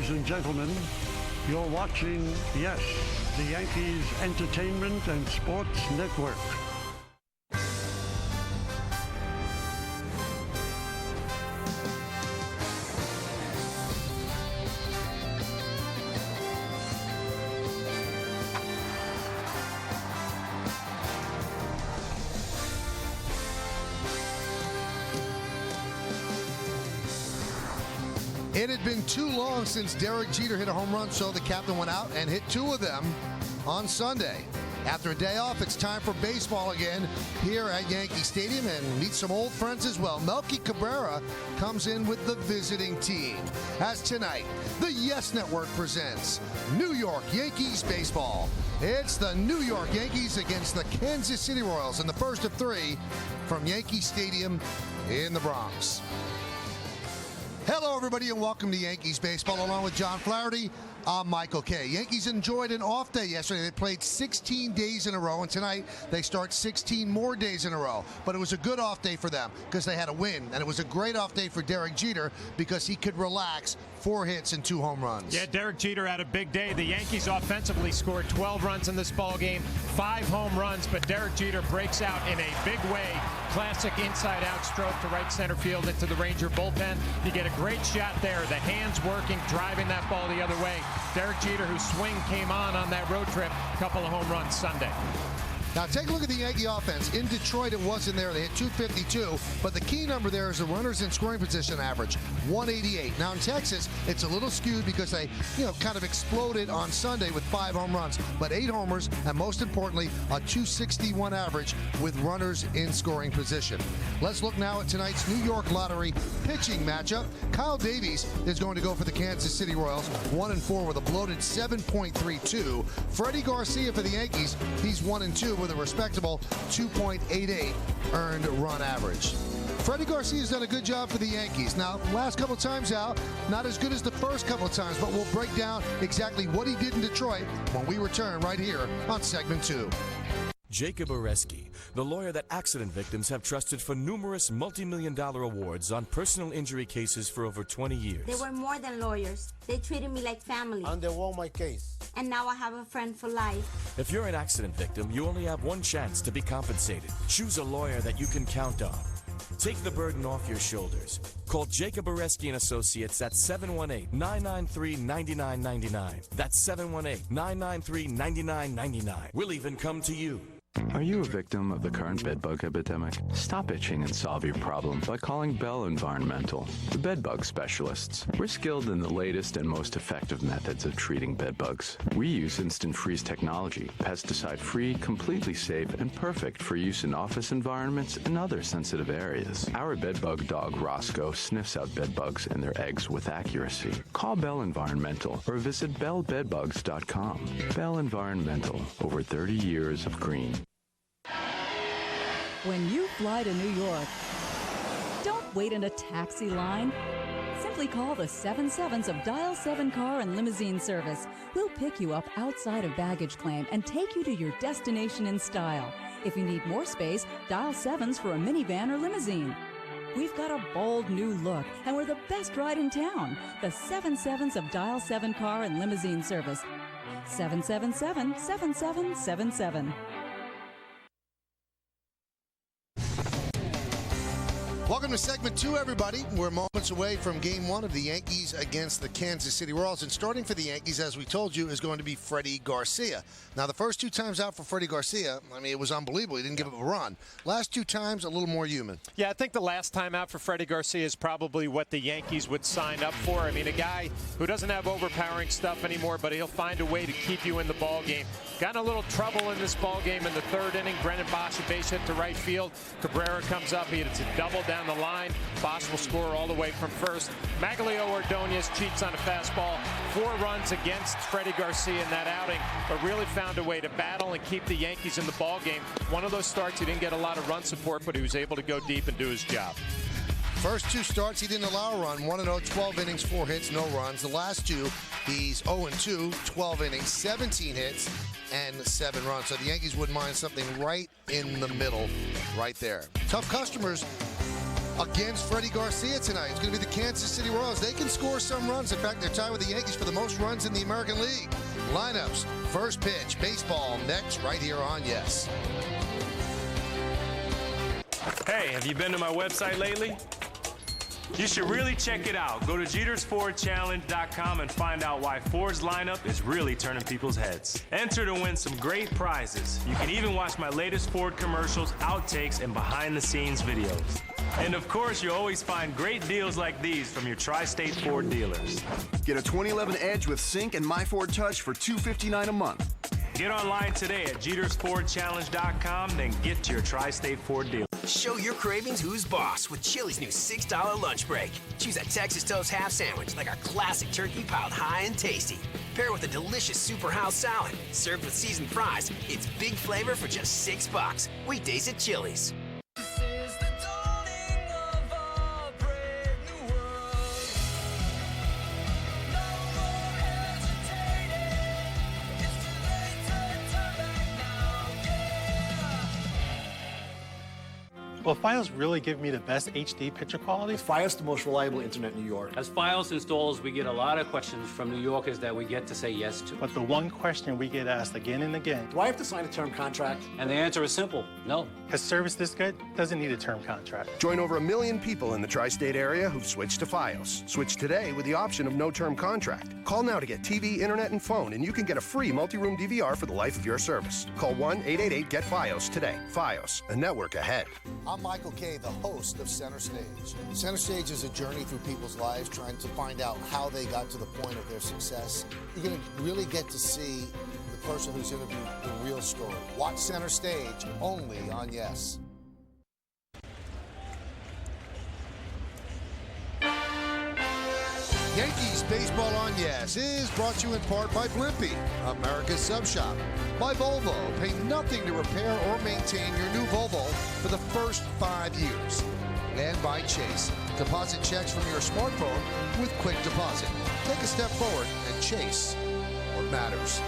ladies and gentlemen. You're watching, yes, the Yankees Entertainment and Sports Network. It had been too long since Derek Jeter hit a home run, so the captain went out and hit 2 of them on Sunday. After a day off, it's time for baseball again here at Yankee Stadium and meet some old friends as well. Melky Cabrera comes in with the visiting team. As tonight, the Yes Network presents New York Yankees baseball. It's the New York Yankees against the Kansas City Royals in the first of 3 from Yankee Stadium in the Bronx. Hello, everybody, and welcome to Yankees baseball. Along with John Flaherty, I'm Michael Kay. Yankees enjoyed an off day yesterday. They played 16 days in a row, and tonight they start 16 more days in a row. But it was a good off day for them because they had a win, and it was a great off day for Derek Jeter because he could relax. 4 hits and 2 home runs. Yeah, Derek Jeter had a big day. The Yankees offensively scored 12 runs in this ball game, 5 home runs, but Derek Jeter breaks out in a big way. Classic inside-out stroke to right center field into the Ranger bullpen. You get a great shot there. The hands working, driving that ball the other way. Derek Jeter, whose swing came on that road trip, couple of home runs Sunday. Now take a look at the Yankee offense. In Detroit, it wasn't there. They hit 252, but the key number there is the runners in scoring position average, 188. Now in Texas, it's a little skewed because they, kind of exploded on Sunday with 5 home runs, but 8 homers, and most importantly, a 261 average with runners in scoring position. Let's look now at tonight's New York Lottery pitching matchup. Kyle Davies is going to go for the Kansas City Royals, 1-4 with a bloated 7.32. Freddie Garcia for the Yankees, he's 1-2 with a respectable 2.88 earned run average. Freddie Garcia's done a good job for the Yankees. Now, last couple times out, not as good as the first couple of times, but we'll break down exactly what he did in Detroit when we return right here on segment 2. Jacob Oreski, the lawyer that accident victims have trusted for numerous multi-million-dollar awards on personal injury cases for over 20 years. They were more than lawyers. They treated me like family. And they won my case. And now I have a friend for life. If you're an accident victim, you only have one chance to be compensated. Choose a lawyer that you can count on. Take the burden off your shoulders. Call Jacob Oreski and Associates at 718-993-9999. That's 718-993-9999. We'll even come to you. Are you a victim of the current bedbug epidemic? Stop itching and solve your problem by calling Bell Environmental, the bedbug specialists. We're skilled in the latest and most effective methods of treating bedbugs. We use instant freeze technology, pesticide-free, completely safe, and perfect for use in office environments and other sensitive areas. Our bedbug dog, Roscoe, sniffs out bedbugs and their eggs with accuracy. Call Bell Environmental or visit bellbedbugs.com. Bell Environmental, over 30 years of green. When you fly to New York, don't wait in a taxi line. Simply call the 77s of Dial 7 Car and Limousine Service. We'll pick you up outside of baggage claim and take you to your destination in style. If you need more space, dial 7s for a minivan or limousine. We've got a bold new look, and we're the best ride in town. The 77s of Dial 7 Car and Limousine Service. 777-7777. Welcome to segment 2, everybody. We're moments away from game 1 of the Yankees against the Kansas City Royals. And starting for the Yankees, as we told you, is going to be Freddie Garcia. Now, the first 2 times out for Freddie Garcia, I mean, it was unbelievable. He didn't give up a run. Last 2 times, a little more human. Yeah, I think the last time out for Freddie Garcia is probably what the Yankees would sign up for. I mean, a guy who doesn't have overpowering stuff anymore, but he'll find a way to keep you in the ball game. Got in a little trouble in this ball game in the 3rd inning. Brennan Bosch, a base hit to right field. Cabrera comes up. He hits a double down the line. Bosch will score all the way from first. Magalio Ordonez cheats on a fastball. 4 runs against Freddie Garcia in that outing, but really found a way to battle and keep the Yankees in the ball game. One of those starts, he didn't get a lot of run support, but he was able to go deep and do his job. First 2 starts, he didn't allow a run. 1-0, 12 innings, 4 hits, no runs. The last 2, he's 0-2, 12 innings, 17 hits, and 7 runs. So the Yankees wouldn't mind something right in the middle, right there. Tough customers against Freddie Garcia tonight. It's going to be the Kansas City Royals. They can score some runs. In fact, they're tied with the Yankees for the most runs in the American League. Lineups, first pitch, baseball next, right here on Yes. Hey, have you been to my website lately? You should really check it out. Go to JetersFordChallenge.com and find out why Ford's lineup is really turning people's heads. Enter to win some great prizes. You can even watch my latest Ford commercials, outtakes, and behind-the-scenes videos. And of course, you'll always find great deals like these from your Tri-State Ford dealers. Get a 2011 Edge with Sync and My Ford Touch for $259 a month. Get online today at JetersFordChallenge.com, then get to your Tri-State Ford dealer. Show your cravings who's boss with Chili's new $6 lunch break. Choose a Texas Toast half sandwich like our classic turkey piled high and tasty. Pair with a delicious Super House salad. Served with seasoned fries, it's big flavor for just $6. Weekdays at Chili's. Will Fios really give me the best HD picture quality? Fios, the most reliable internet in New York. As Fios installers, we get a lot of questions from New Yorkers that we get to say yes to. But the one question we get asked again and again, do I have to sign a term contract? And the answer is simple, no. Has service this good? Doesn't need a term contract. Join over 1 million people in the tri-state area who've switched to Fios. Switch today with the option of no term contract. Call now to get TV, internet, and phone, and you can get a free multi-room DVR for the life of your service. Call 1-888-GET-FIOS today. Fios, a network ahead. I'm Michael Kay, the host of Center Stage. Center Stage is a journey through people's lives trying to find out how they got to the point of their success. You're going to really get to see the person who's interviewed the real story. Watch Center Stage only on Yes. Yankees Baseball on Yes is brought to you in part by Blimpie, America's Sub Shop. By Volvo, pay nothing to repair or maintain your new Volvo for the first 5 years. And by Chase, deposit checks from your smartphone with quick deposit. Take a step forward and chase what matters.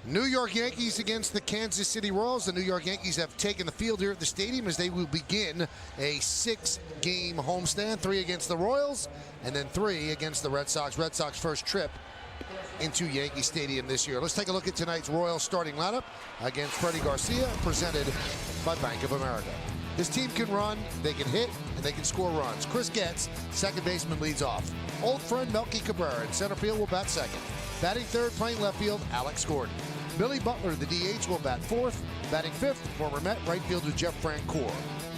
New York Yankees against the Kansas City Royals. The New York Yankees have taken the field here at the stadium as they will begin a 6-game homestand, 3 against the Royals and then 3 against the Red Sox. Red Sox first trip into Yankee Stadium this year. Let's take a look at tonight's Royals starting lineup against Freddie Garcia, presented by Bank of America. This team can run, they can hit, and they can score runs. Chris Getz, second baseman, leads off. Old friend Melky Cabrera in center field will bat second. Batting third, playing left field, Alex Gordon. Billy Butler, the DH, will bat fourth. Batting fifth, former Met right fielder Jeff Francoeur.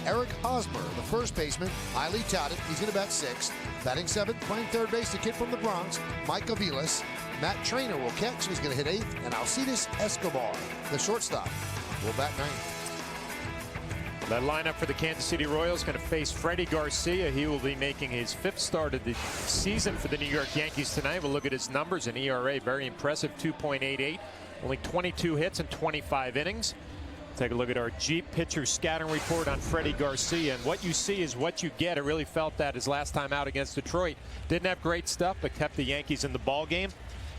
Eric Hosmer, the first baseman, highly touted. He's going to bat sixth. Batting seventh, playing third base, the kid from the Bronx, Mike Aviles. Matt Trainer will catch. He's going to hit eighth. And Alcides Escobar, the shortstop, will bat ninth. That lineup for the Kansas City Royals going to face Freddie Garcia. He will be making his 5th start of the season for the New York Yankees tonight. We'll look at his numbers. An ERA, very impressive, 2.88. Only 22 hits in 25 innings. Take a look at our Jeep pitcher scouting report on Freddie Garcia. And what you see is what you get. I really felt that his last time out against Detroit. Didn't have great stuff, but kept the Yankees in the ball game.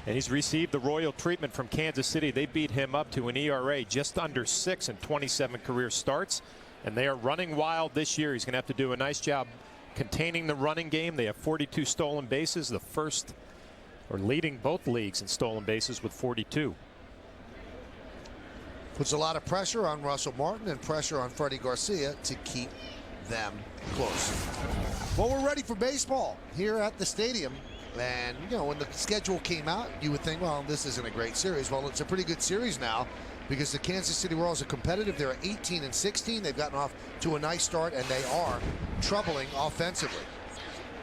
And he's received the royal treatment from Kansas City. They beat him up to an ERA just under 6 in 27 career starts. And they are running wild this year. He's going to have to do a nice job containing the running game. They have 42 stolen bases, the first, or leading both leagues in stolen bases with 42. Puts a lot of pressure on Russell Martin and pressure on Freddie Garcia to keep them close. Well, we're ready for baseball here at the stadium. And, you know, when the schedule came out, you would think, well, this isn't a great series. Well, it's a pretty good series now because the Kansas City Royals are competitive. They're 18-16. They've gotten off to a nice start, and they are troubling offensively.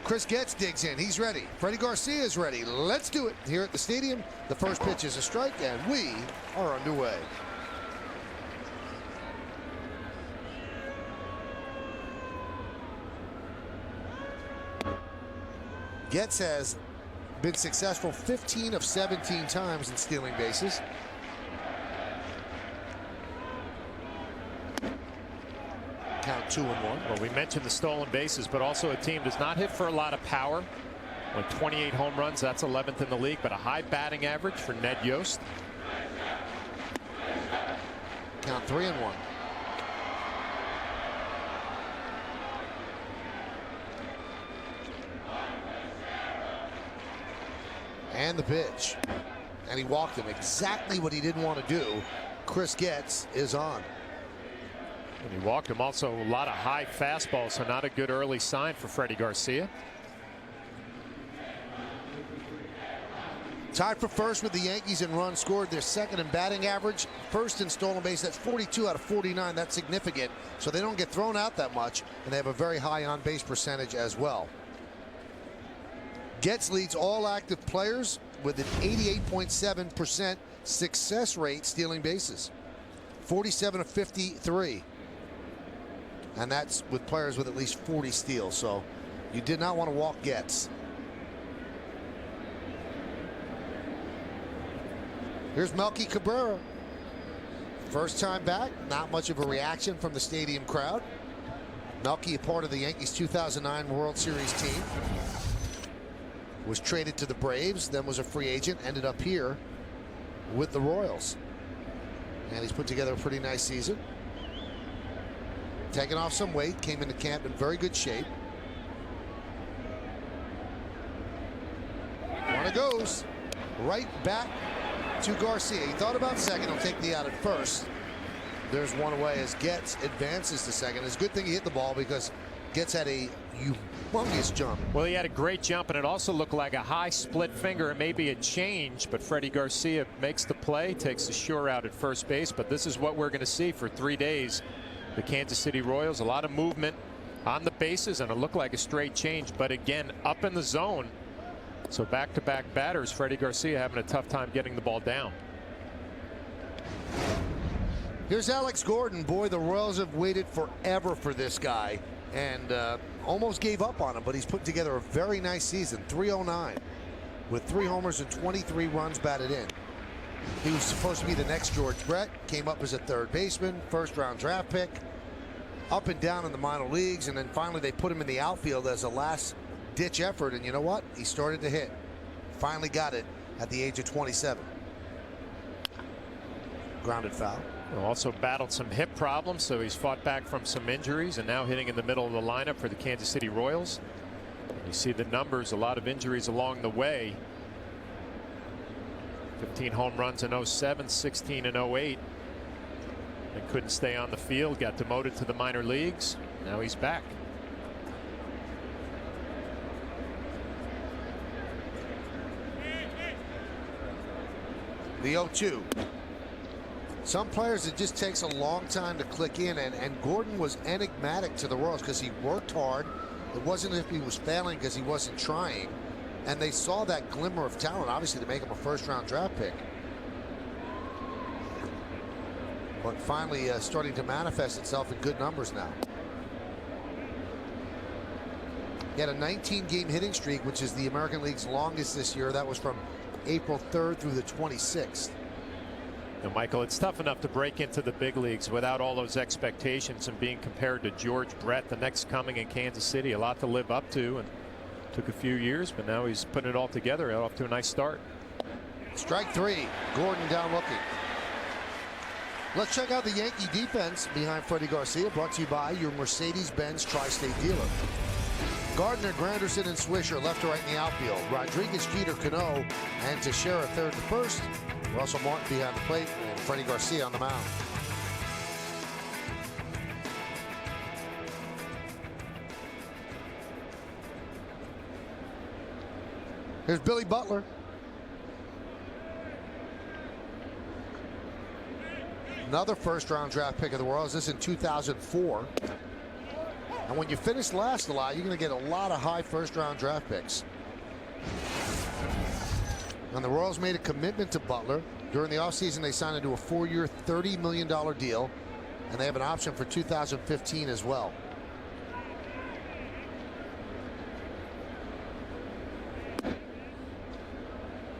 Chris Getz digs in. He's ready. Freddie Garcia is ready. Let's do it here at the stadium. The first pitch is a strike, and we are underway. Getz has been successful 15 of 17 times in stealing bases. Count 2-1. Well, we mentioned the stolen bases, but also a team does not hit for a lot of power. With 28 home runs, that's 11th in the league, but a high batting average for Ned Yost. Count 3-1. And the pitch. And he walked him. Exactly what he didn't want to do. Chris Getz is on. And he walked him. Also a lot of high fastballs, so not a good early sign for Freddie Garcia. Tied for first with the Yankees in runs scored. They're second in batting average. First in stolen base. That's 42 out of 49. That's significant. So they don't get thrown out that much. And they have a very high on-base percentage as well. Getz leads all active players with an 88.7% success rate stealing bases. 47 of 53. And that's with players with at least 40 steals. So you did not want to walk Getz. Here's Melky Cabrera. First time back, not much of a reaction from the stadium crowd. Melky, a part of the Yankees 2009 World Series team. Was traded to the Braves, then was a free agent, ended up here with the Royals. And he's put together a pretty nice season. Taking off some weight, came into camp in very good shape. Runner goes right back to Garcia. He thought about second. He'll take the out at first. There's one away as Getz advances to second. It's a good thing he hit the ball because Getz had a humongous jump. Well, he had a great jump, and it also looked like a high split finger. It may be a change, but Freddie Garcia makes the play, takes the sure out at first base. But this is what we're going to see for 3 days. The Kansas City Royals, a lot of movement on the bases, and it looked like a straight change. But again, up in the zone. So back-to-back batters, Freddie Garcia having a tough time getting the ball down. Here's Alex Gordon. Boy, the Royals have waited forever for this guy and almost gave up on him, but he's put together a very nice season. 309 with 3 homers and 23 runs batted in. He was supposed to be the next George Brett, came up as a third baseman, first-round draft pick, up and down in the minor leagues, and then finally they put him in the outfield as a last-ditch effort, and you know what? He started to hit. Finally got it at the age of 27. Grounded foul. Also battled some hip problems, so he's fought back from some injuries and now hitting in the middle of the lineup for the Kansas City Royals. You see the numbers, a lot of injuries along the way. 15 home runs in 07, 16 in 08. And couldn't stay on the field, got demoted to the minor leagues. Now he's back. The 0-2. Some players, it just takes a long time to click in, and Gordon was enigmatic to the Royals because he worked hard. It wasn't as if he was failing because he wasn't trying, and they saw that glimmer of talent, obviously, to make him a first-round draft pick. But finally starting to manifest itself in good numbers now. He had a 19-game hitting streak, which is the American League's longest this year. That was from April 3rd through the 26th. Now, Michael, it's tough enough to break into the big leagues without all those expectations and being compared to George Brett, the next coming in Kansas City. A lot to live up to, and took a few years, but now he's putting it all together, off to a nice start. Strike 3. Gordon down looking. Let's check out the Yankee defense behind Freddie Garcia, brought to you by your Mercedes-Benz Tri-State dealer. Gardner, Granderson, and Swisher left to right in the outfield. Rodriguez, Jeter, Cano, and Teixeira third to first. Russell Martin behind the plate, and Freddie Garcia on the mound. Here's Billy Butler. Another first-round draft pick of the Royals. This in 2004. And when you finish last a lot, you're going to get a lot of high first-round draft picks. And the Royals made a commitment to Butler. During the offseason, they signed into a 4-year, $30 million deal. And they have an option for 2015 as well.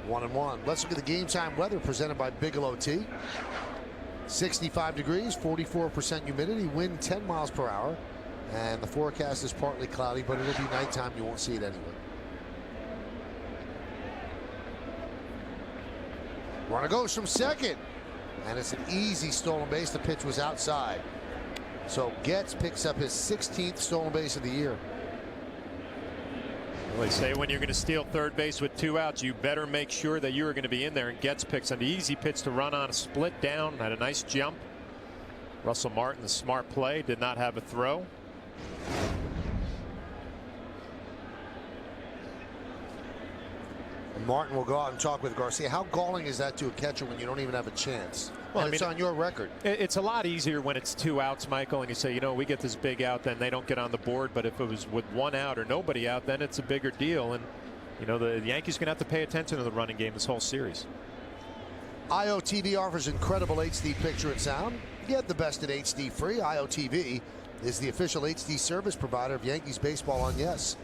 One and one. Let's look at the game time weather presented by Bigelow Tea. 65 degrees, 44% humidity, wind 10 miles per hour. And the forecast is partly cloudy, but it'll be nighttime. You won't see it anyway. Runner goes from second. And it's an easy stolen base. The pitch was outside. So Getz picks up his 16th stolen base of the year. Well, they say when you're going to steal third base with 2 outs, you better make sure that you are going to be in there. And Getz picks an easy pitch to run on a split down. Had a nice jump. Russell Martin, the smart play, did not have a throw. And Martin will go out and talk with Garcia. How galling is that to a catcher when you don't even have a chance? Well, and it's on your record. It's a lot easier when it's 2 outs, Michael, and you say, you know, we get this big out, then they don't get on the board. But if it was with 1 out or nobody out, then it's a bigger deal. And, you know, the Yankees are going to have to pay attention to the running game this whole series. IOTV offers incredible HD picture and sound. Get the best in HD free. IOTV is the official HD service provider of Yankees baseball on Yes.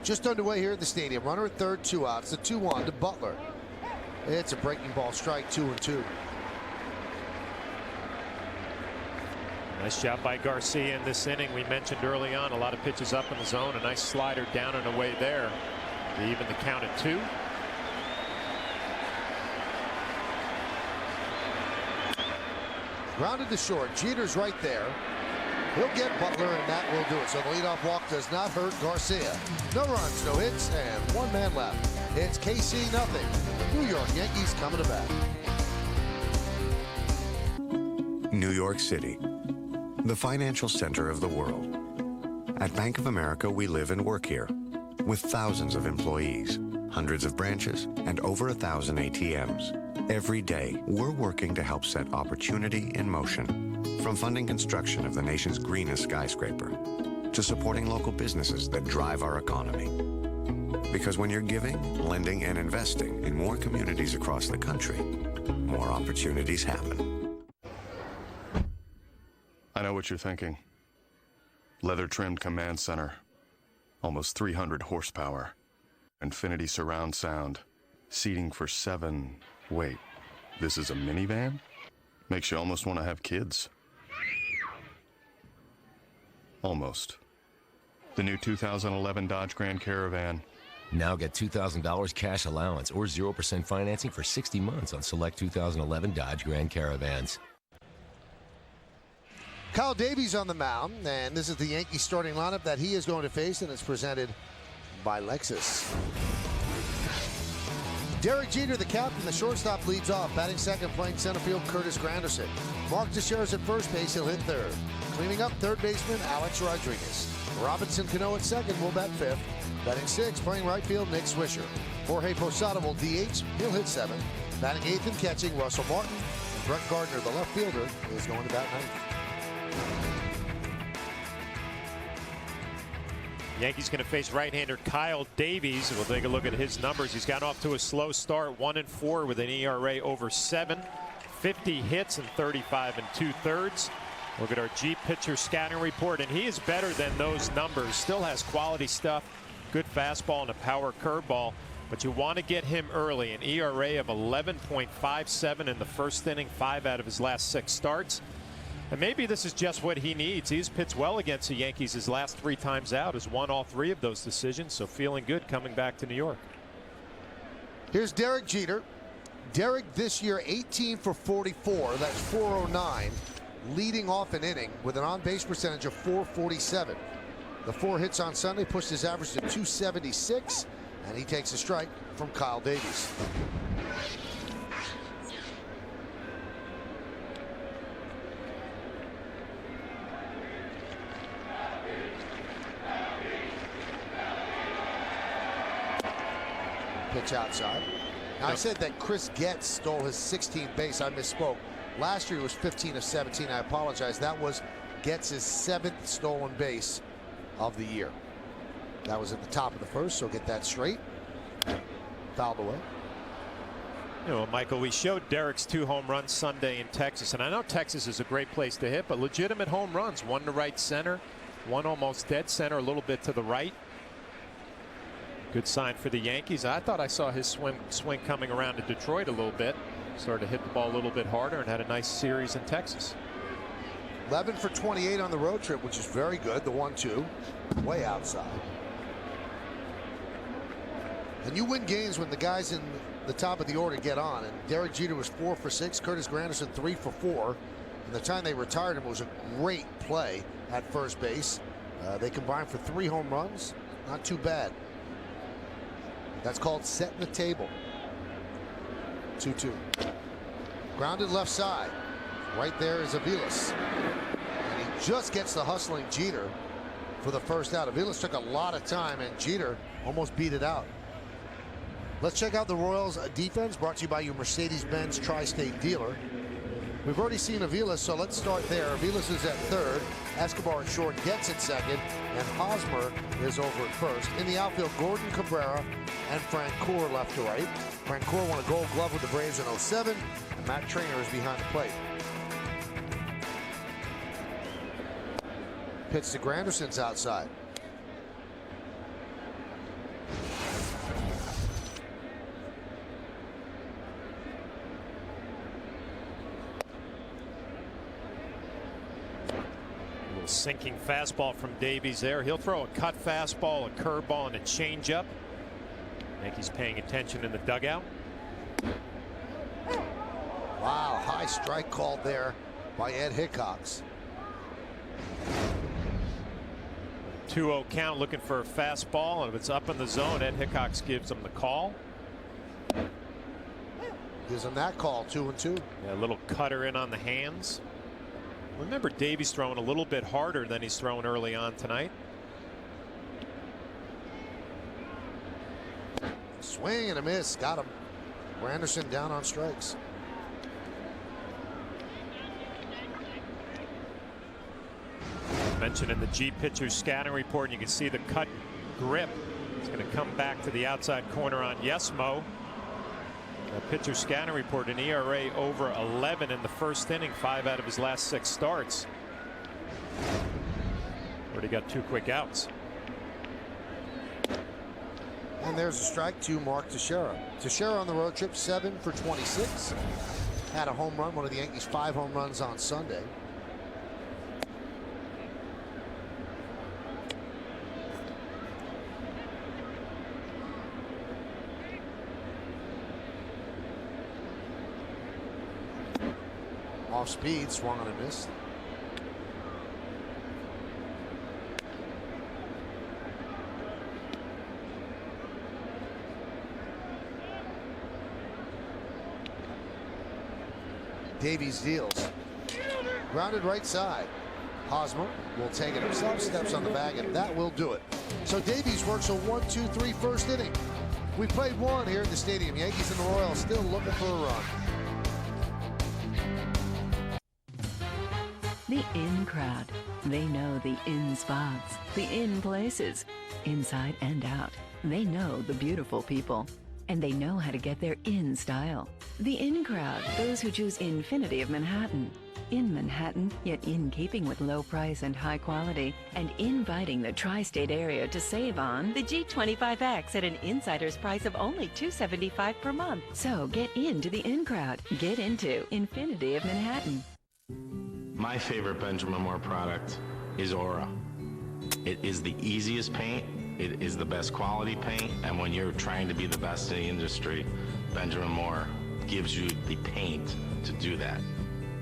Just underway here at the stadium. Runner at third, 2 outs. The 2-1 to Butler. It's a breaking ball strike, 2-2. Nice job by Garcia in this inning. We mentioned early on a lot of pitches up in the zone. A nice slider down and away there to even the count at 2. Grounded to short. Jeter's right there. He'll get Butler, and that will do it. So the leadoff walk does not hurt Garcia. No runs, no hits, and 1 man left. It's KC nothing. New York Yankees coming to bat. New York City, the financial center of the world. At Bank of America, we live and work here with thousands of employees, hundreds of branches, and over 1,000 ATMs. Every day, we're working to help set opportunity in motion. From funding construction of the nation's greenest skyscraper to supporting local businesses that drive our economy. Because when you're giving, lending, and investing in more communities across the country, more opportunities happen. I know what you're thinking. Leather-trimmed command center. Almost 300 horsepower. Infinity surround sound. Seating for 7. Wait, this is a minivan? Makes you almost want to have kids. Almost. The new 2011 Dodge Grand Caravan. Now get $2,000 cash allowance or 0% financing for 60 months on select 2011 Dodge Grand Caravans. Kyle Davies on the mound, and this is the Yankees starting lineup that he is going to face, and it's presented by Lexus. Derek Jeter, the captain, the shortstop, leads off. Batting second, playing center field, Curtis Granderson. Mark Teixeira's at first base, he'll hit third. Cleaning up, third baseman, Alex Rodriguez. Robinson Cano at second, will bat fifth. Batting sixth, playing right field, Nick Swisher. Jorge Posada will DH, he'll hit seventh. Batting eighth and catching, Russell Martin. And Brett Gardner, the left fielder, is going to bat ninth. Yankees going to face right-hander Kyle Davies. We'll take a look at his numbers. He's gotten off to a slow start, 1-4 with an ERA over 7, 50 hits and 35 2/3. Look at our G pitcher scouting report, and he is better than those numbers. Still has quality stuff, good fastball and a power curveball, but you want to get him early. An ERA of 11.57 in the first inning, 5 out of his last 6 starts. And maybe this is just what he needs. He's pitched well against the Yankees his last 3 times out, has won all 3 of those decisions, so feeling good coming back to New York. Here's Derek Jeter. Derek this year 18 for 44, that's 409, leading off an inning with an on-base percentage of 447. The 4 hits on Sunday pushed his average to 276, and he takes a strike from Kyle Davies. Pitch outside. Now, I said that Chris Getz stole his 16th base. I misspoke. Last year he was 15 of 17. I apologize. That was Getz's 7th stolen base of the year. That was at the top of the first, so get that straight. Fouled away. You know, Michael, we showed Derek's 2 home runs Sunday in Texas, and I know Texas is a great place to hit, but legitimate home runs. 1 to right center, 1 almost dead center, a little bit to the right. Good sign for the Yankees. I thought I saw his swing coming around to Detroit a little bit. Started to hit the ball a little bit harder and had a nice series in Texas. 11 for 28 on the road trip, which is very good. The 1-2 way outside. And you win games when the guys in the top of the order get on. And Derek Jeter was 4 for 6. Curtis Granderson 3 for 4. And the time they retired him was a great play at first base. They combined for 3 home runs Not too bad. That's called setting the table. 2-2. Grounded left side. Right there is Aviles. And he just gets the hustling Jeter for the first out. Aviles took a lot of time, and Jeter almost beat it out. Let's check out the Royals defense, brought to you by your Mercedes-Benz Tri-State dealer. We've already seen Aviles, so let's start there. Aviles is at third. Escobar at short gets at second, and Hosmer is over at first. In the outfield, Gordon, Cabrera, and Francoeur left to right. Francoeur won a Gold Glove with the Braves in 07, and Matt Trainer is behind the plate. Pitch to Granderson's outside. Sinking fastball from Davies there. He'll throw a cut fastball, a curveball, and a changeup. Yankees paying attention in the dugout. Wow, high strike called there by Ed Hickox. 2-0 count, looking for a fastball, and if it's up in the zone, Ed Hickox gives him the call. Gives him that call, 2-2. Yeah, a little cutter in on the hands. Remember, Davies throwing a little bit harder than he's thrown early on tonight. Swing and a miss. Got him. Granderson down on strikes. Mentioned in the G pitcher's scouting report, and you can see the cut grip. It's going to come back to the outside corner on Yesmo. Pitcher scouting report, an ERA over 11 in the first inning, 5 out of his last 6 starts. Already got 2 quick outs. And there's a strike to Mark Teixeira. Teixeira on the road trip, 7 for 26. Had a home run, one of the Yankees' 5 home runs on Sunday. Off speed, swung on a miss. Davies deals. Grounded right side. Hosmer will take it himself, steps on the bag, and that will do it. So Davies works a 1-2-3 first inning. We played 1 here at the stadium. Yankees and the Royals still looking for a run. The in crowd. They know the in spots, the in places, inside and out. They know the beautiful people, and they know how to get there in style. The in crowd, those who choose Infinity of Manhattan. In Manhattan, yet in keeping with low price and high quality, and inviting the tri-state area to save on the G25X at an insider's price of only $275 per month. So get into the in crowd. Get into Infinity of Manhattan. My favorite Benjamin Moore product is Aura. It is the easiest paint, it is the best quality paint, and when you're trying to be the best in the industry, Benjamin Moore gives you the paint to do that.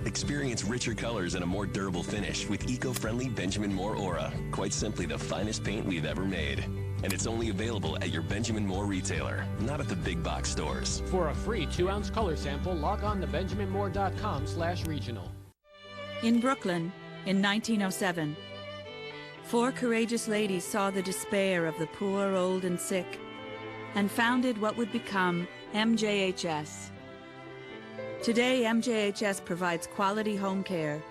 Experience richer colors and a more durable finish with eco-friendly Benjamin Moore Aura. Quite simply the finest paint we've ever made. And it's only available at your Benjamin Moore retailer, not at the big box stores. For a free 2-ounce color sample, log on to benjaminmoore.com/regional. In Brooklyn, in 1907, 4 courageous ladies saw the despair of the poor, old, and sick, and founded what would become MJHS. Today, MJHS provides quality home care,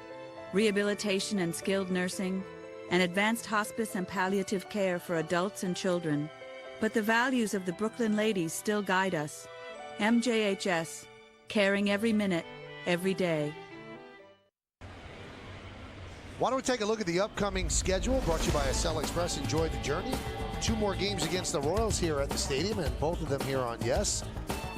rehabilitation and skilled nursing, and advanced hospice and palliative care for adults and children. But the values of the Brooklyn ladies still guide us. MJHS, caring every minute, every day. Why don't we take a look at the upcoming schedule brought to you by Accel Express. Enjoy the journey. 2 more games against the Royals here at the stadium, and both of them here on Yes.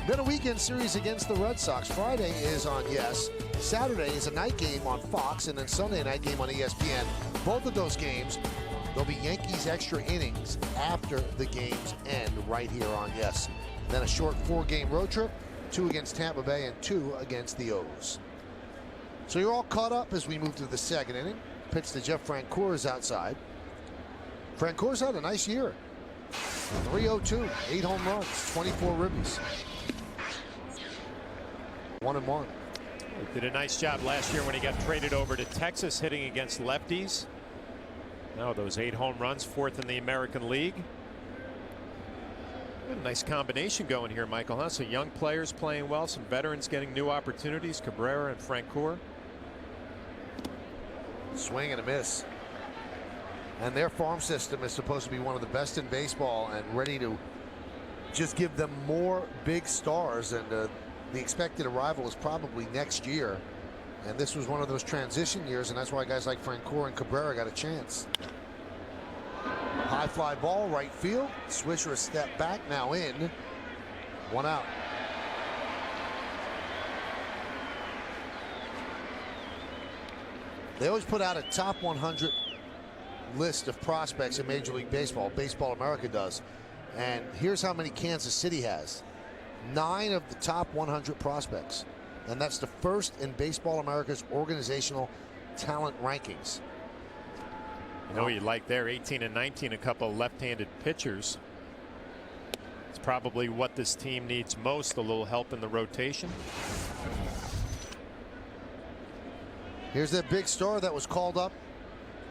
Then a weekend series against the Red Sox. Friday is on Yes. Saturday is a night game on Fox, and then Sunday night game on ESPN. Both of those games, there'll be Yankees extra innings after the games end right here on Yes. Then a short 4-game road trip, 2 against Tampa Bay and 2 against the O's. So you're all caught up as we move to the second inning. Pitch to Jeff Francoeur is outside. Francoeur's had a nice year. .302, 8 home runs, 24 ribbies. 1-1. He did a nice job last year when he got traded over to Texas, hitting against lefties. Now those 8 home runs, 4th in the American League. A nice combination going here, Michael, huh? So young players playing well, some veterans getting new opportunities, Cabrera and Francoeur. Swing and a miss. And their farm system is supposed to be one of the best in baseball and ready to just give them more big stars. And the expected arrival is probably next year. And this was one of those transition years, and that's why guys like Francoeur and Cabrera got a chance. High fly ball, right field. Swisher a step back, now in. 1 out. They always put out a top 100 list of prospects in Major League Baseball. Baseball America does. And here's how many Kansas City has. 9 of the top 100 prospects. And that's the first in Baseball America's organizational talent rankings. You know, you like there, 18 and 19, a couple of left-handed pitchers. It's probably what this team needs most, a little help in the rotation. Here's that big star that was called up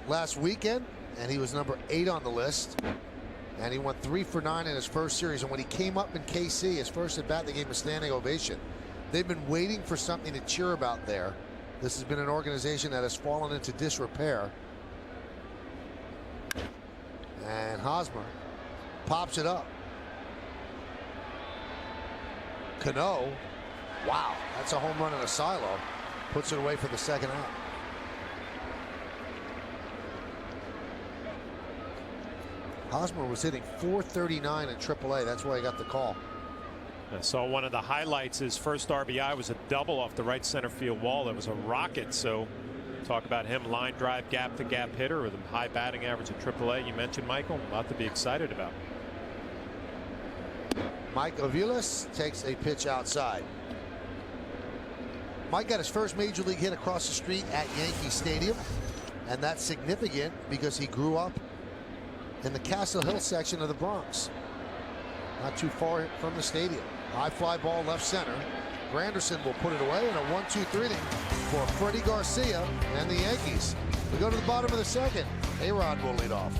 last weekend, and he was number 8 on the list. And he went 3 for 9 in his first series. And when he came up in KC, his first at bat, they gave him a standing ovation. They've been waiting for something to cheer about there. This has been an organization that has fallen into disrepair. And Hosmer pops it up. Cano, wow, that's a home run in a silo. Puts it away for the second out. Hosmer was hitting .439 in AAA. That's why he got the call. I saw one of the highlights. His first RBI was a double off the right center field wall. That was a rocket. So talk about him, line drive, gap to gap hitter with a high batting average at AAA. You mentioned Michael, a lot to be excited about. Mike Aviles takes a pitch outside. Mike got his first major league hit across the street at Yankee Stadium, and that's significant because he grew up in the Castle Hill section of the Bronx, not too far from the stadium. High fly ball left center. Granderson will put it away in a 1-2-3 for Freddie Garcia and the Yankees. We go to the bottom of the second. A-Rod will lead off.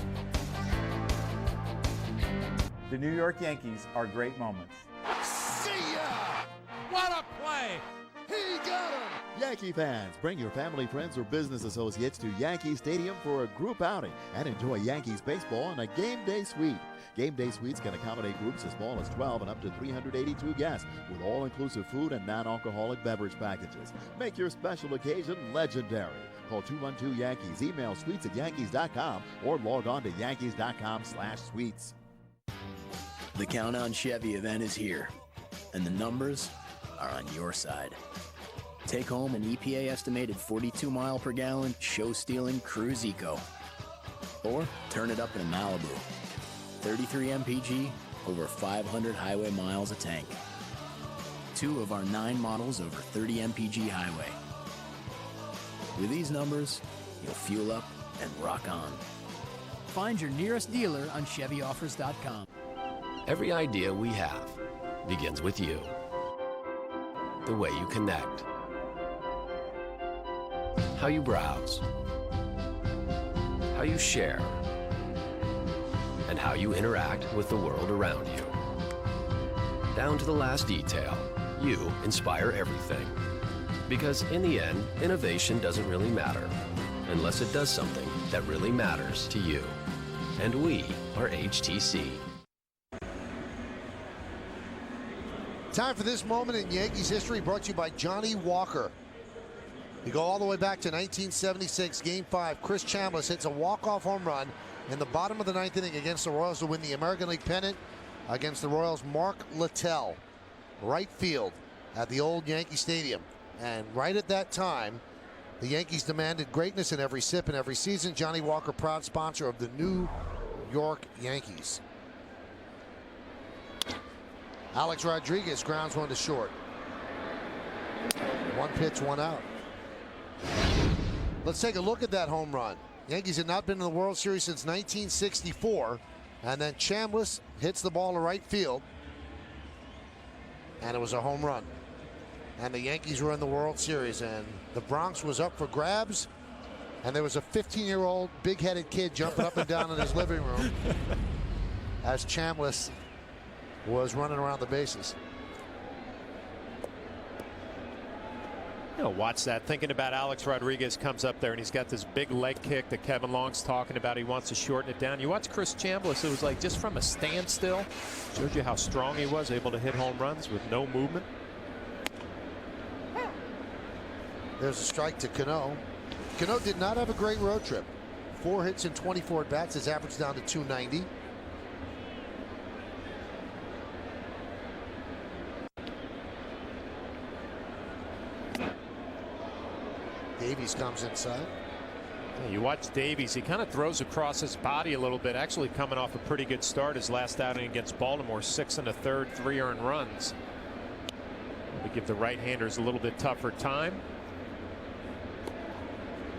The New York Yankees are great moments. See ya! What a play! He got him! Yankee fans, bring your family, friends, or business associates to Yankee Stadium for a group outing and enjoy Yankees baseball in a game day suite. Game day suites can accommodate groups as small as 12 and up to 382 guests with all-inclusive food and non-alcoholic beverage packages. Make your special occasion legendary. Call 212-YANKEES, email suites@yankees.com, or log on to yankees.com/suites. The Countdown Chevy event is here, and the numbers are on your side. Take home an EPA estimated 42 mile per gallon show-stealing Cruise Eco. Or turn it up in a Malibu. 33 mpg, over 500 highway miles a tank. 2 of our 9 models over 30 mpg highway. With these numbers, you'll fuel up and rock on. Find your nearest dealer on ChevyOffers.com. Every idea we have begins with you. The way you connect. How you browse. How you share. And how you interact with the world around you. Down to the last detail, you inspire everything. Because in the end, innovation doesn't really matter unless it does something that really matters to you. And we are HTC. Time for this moment in Yankees history, brought to you by Johnny Walker. You go all the way back to 1976, Game 5. Chris Chambliss hits a walk-off home run in the bottom of the 9th inning against the Royals to win the American League pennant against the Royals' Mark Littell. Right field at the old Yankee Stadium. And right at that time, the Yankees demanded greatness in every sip and every season. Johnny Walker, proud sponsor of the New York Yankees. Alex Rodriguez grounds one to short. 1 pitch, 1 out. Let's take a look at that home run. Yankees had not been in the World Series since 1964. And then Chambliss hits the ball to right field. And it was a home run. And the Yankees were in the World Series. And the Bronx was up for grabs. And there was a 15-year-old big-headed kid jumping up and down in his living room as Chambliss was running around the bases. You know, watch that. Thinking about Alex Rodriguez comes up there and he's got this big leg kick that Kevin Long's talking about. He wants to shorten it down. You watch Chris Chambliss, it was like just from a standstill. Shows you how strong he was, able to hit home runs with no movement. There's a strike to Cano. Cano did not have a great road trip. 4 hits and 24 at bats. His average down to 290. Davies comes inside. Yeah, you watch Davies, he kind of throws across his body a little bit, actually coming off a pretty good start his last outing against Baltimore. 6 1/3, 3 earned runs. To give the right-handers a little bit tougher time.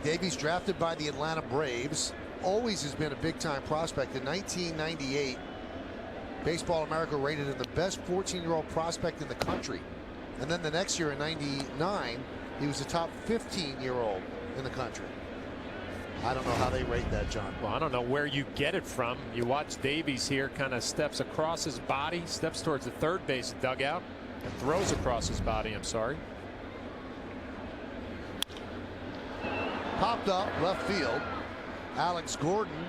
Davies, drafted by the Atlanta Braves, always has been a big-time prospect. In 1998, Baseball America rated him the best 14-year-old prospect in the country. And then the next year in 99, he was the top 15-year-old in the country. I don't know how they rate that, John. Well, I don't know where you get it from. You watch Davies here, kind of steps across his body, steps towards the third base dugout, and throws across his body, I'm sorry. Popped up left field. Alex Gordon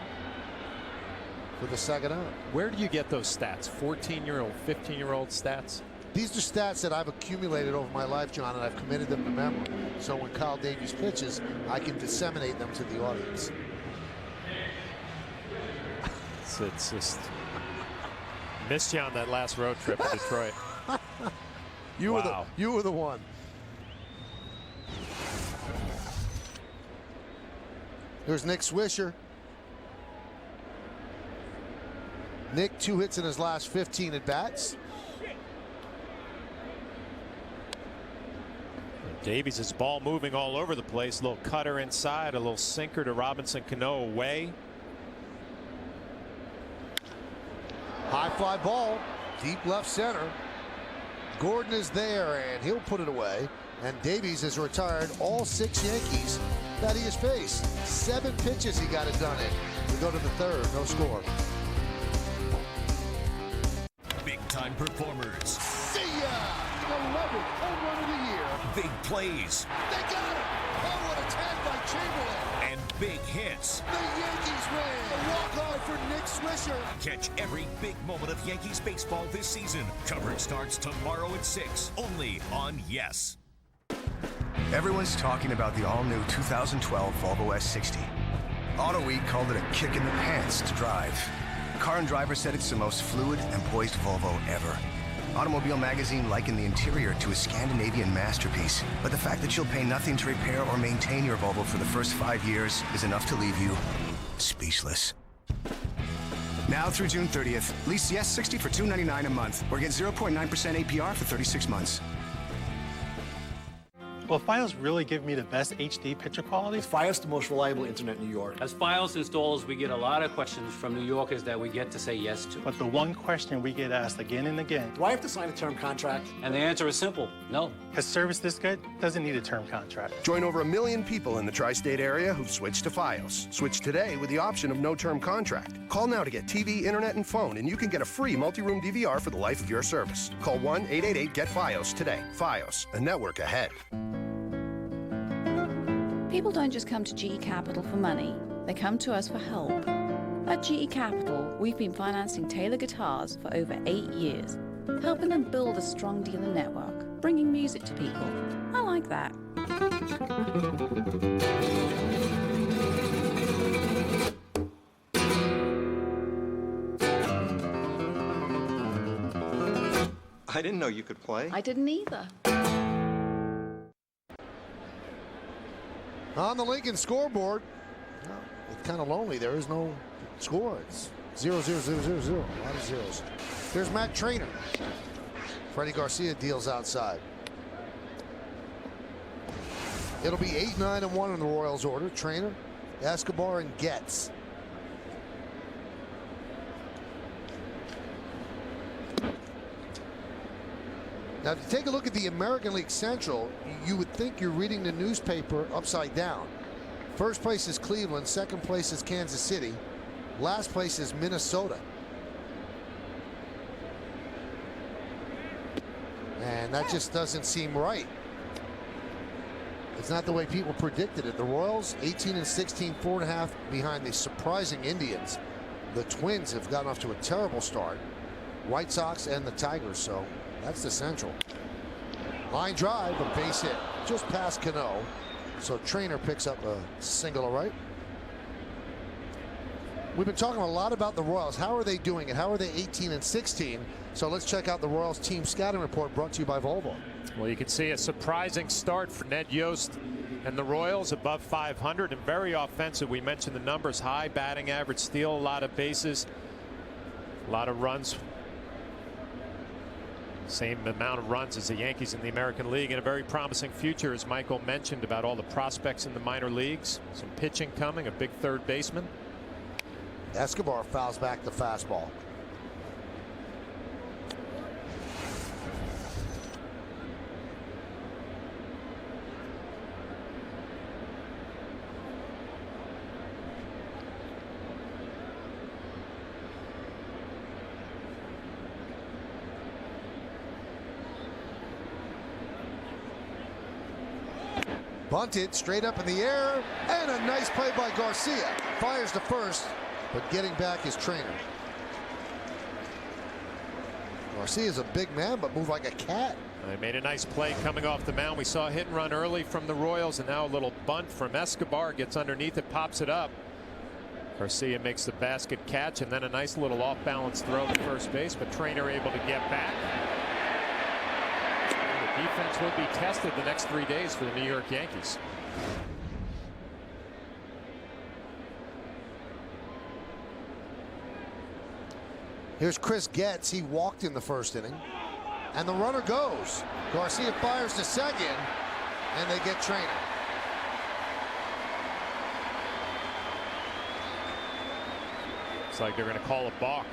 for the second out. Where do you get those stats? 14-year-old, 15-year-old stats? These are stats that I've accumulated over my life, John, and I've committed them to memory. So when Kyle Davies pitches, I can disseminate them to the audience. It's just missed you on that last road trip to Detroit. You were the one. Here's Nick Swisher. Nick, 2 hits in his last 15 at bats. Davies, his ball moving all over the place. A little cutter inside, a little sinker to Robinson Cano away. High fly ball, deep left center. Gordon is there, and he'll put it away. And Davies has retired all 6 Yankees that he has faced. 7 pitches he got it done in. We go to the third, no score. Big-time performers. See ya! 11th home run of the year. Big plays. They got it! Oh, what a tag by Chamberlain! And big hits. The Yankees win! A walk-off for Nick Swisher. Catch every big moment of Yankees baseball this season. Coverage starts tomorrow at 6, only on Yes. Everyone's talking about the all-new 2012 Volvo S60. Auto Week called it a kick in the pants to drive. Car and Driver said it's the most fluid and poised Volvo ever. Automobile Magazine likened the interior to a Scandinavian masterpiece, but the fact that you'll pay nothing to repair or maintain your Volvo for the first 5 years is enough to leave you speechless. Now through June 30th, lease the S60 for $299 a month, or get 0.9% APR for 36 months. Will Fios really give me the best HD picture quality? Is Fios the most reliable internet in New York? As Fios installers, we get a lot of questions from New Yorkers that we get to say yes to. But the one question we get asked again and again, do I have to sign a term contract? And the answer is simple, no. Because service this good doesn't need a term contract. Join over 1 million people in the tri-state area who've switched to Fios. Switch today with the option of no term contract. Call now to get TV, internet, and phone, and you can get a free multi-room DVR for the life of your service. Call 1-888-GET-FIOS today. Fios, a network ahead. People don't just come to GE Capital for money, they come to us for help. At GE Capital, we've been financing Taylor guitars for over 8 years, helping them build a strong dealer network, bringing music to people. I like that. I didn't know you could play. I didn't either. On the Lincoln scoreboard, it's kind of lonely. There is no score. It's 0, 0, 0, 0, 0. A lot of zeros. There's Matt Trainer. Freddie Garcia deals outside. It'll be 8, 9, and 1 in the Royals order. Trainer, Escobar, and Getz. Now, if you take a look at the American League Central, you would think you're reading the newspaper upside down. First place is Cleveland, second place is Kansas City, last place is Minnesota. And that just doesn't seem right. It's not the way people predicted it. The Royals, 18-16, 4.5 behind the surprising Indians. The Twins have gotten off to a terrible start. White Sox and the Tigers, so that's the Central. Line drive, a base hit just past Cano. So Trainer picks up a single, all right. We've been talking a lot about the Royals. How are they doing it? How are they 18-16? So let's check out the Royals team scouting report brought to you by Volvo. Well, you can see a surprising start for Ned Yost and the Royals, above 500 and very offensive. We mentioned the numbers, high batting average, steal a lot of bases, a lot of runs. Same amount of runs as the Yankees in the American League, and a very promising future, as Michael mentioned, about all the prospects in the minor leagues. Some pitching coming, a big third baseman. Escobar fouls back the fastball. Bunted straight up in the air, and a nice play by Garcia. Fires to first, but getting back is Trainer. Garcia's a big man, but moved like a cat. They made a nice play coming off the mound. We saw a hit and run early from the Royals, and now a little bunt from Escobar. Gets underneath it, pops it up. Garcia makes the basket catch, and then a nice little off-balance throw to first base, but Trainer able to get back. The defense will be tested the next 3 days for the New York Yankees. Here's Chris Getz. He walked in the first inning, and the runner goes. Garcia fires to second, and they get Trainer. Looks like they're going to call a balk.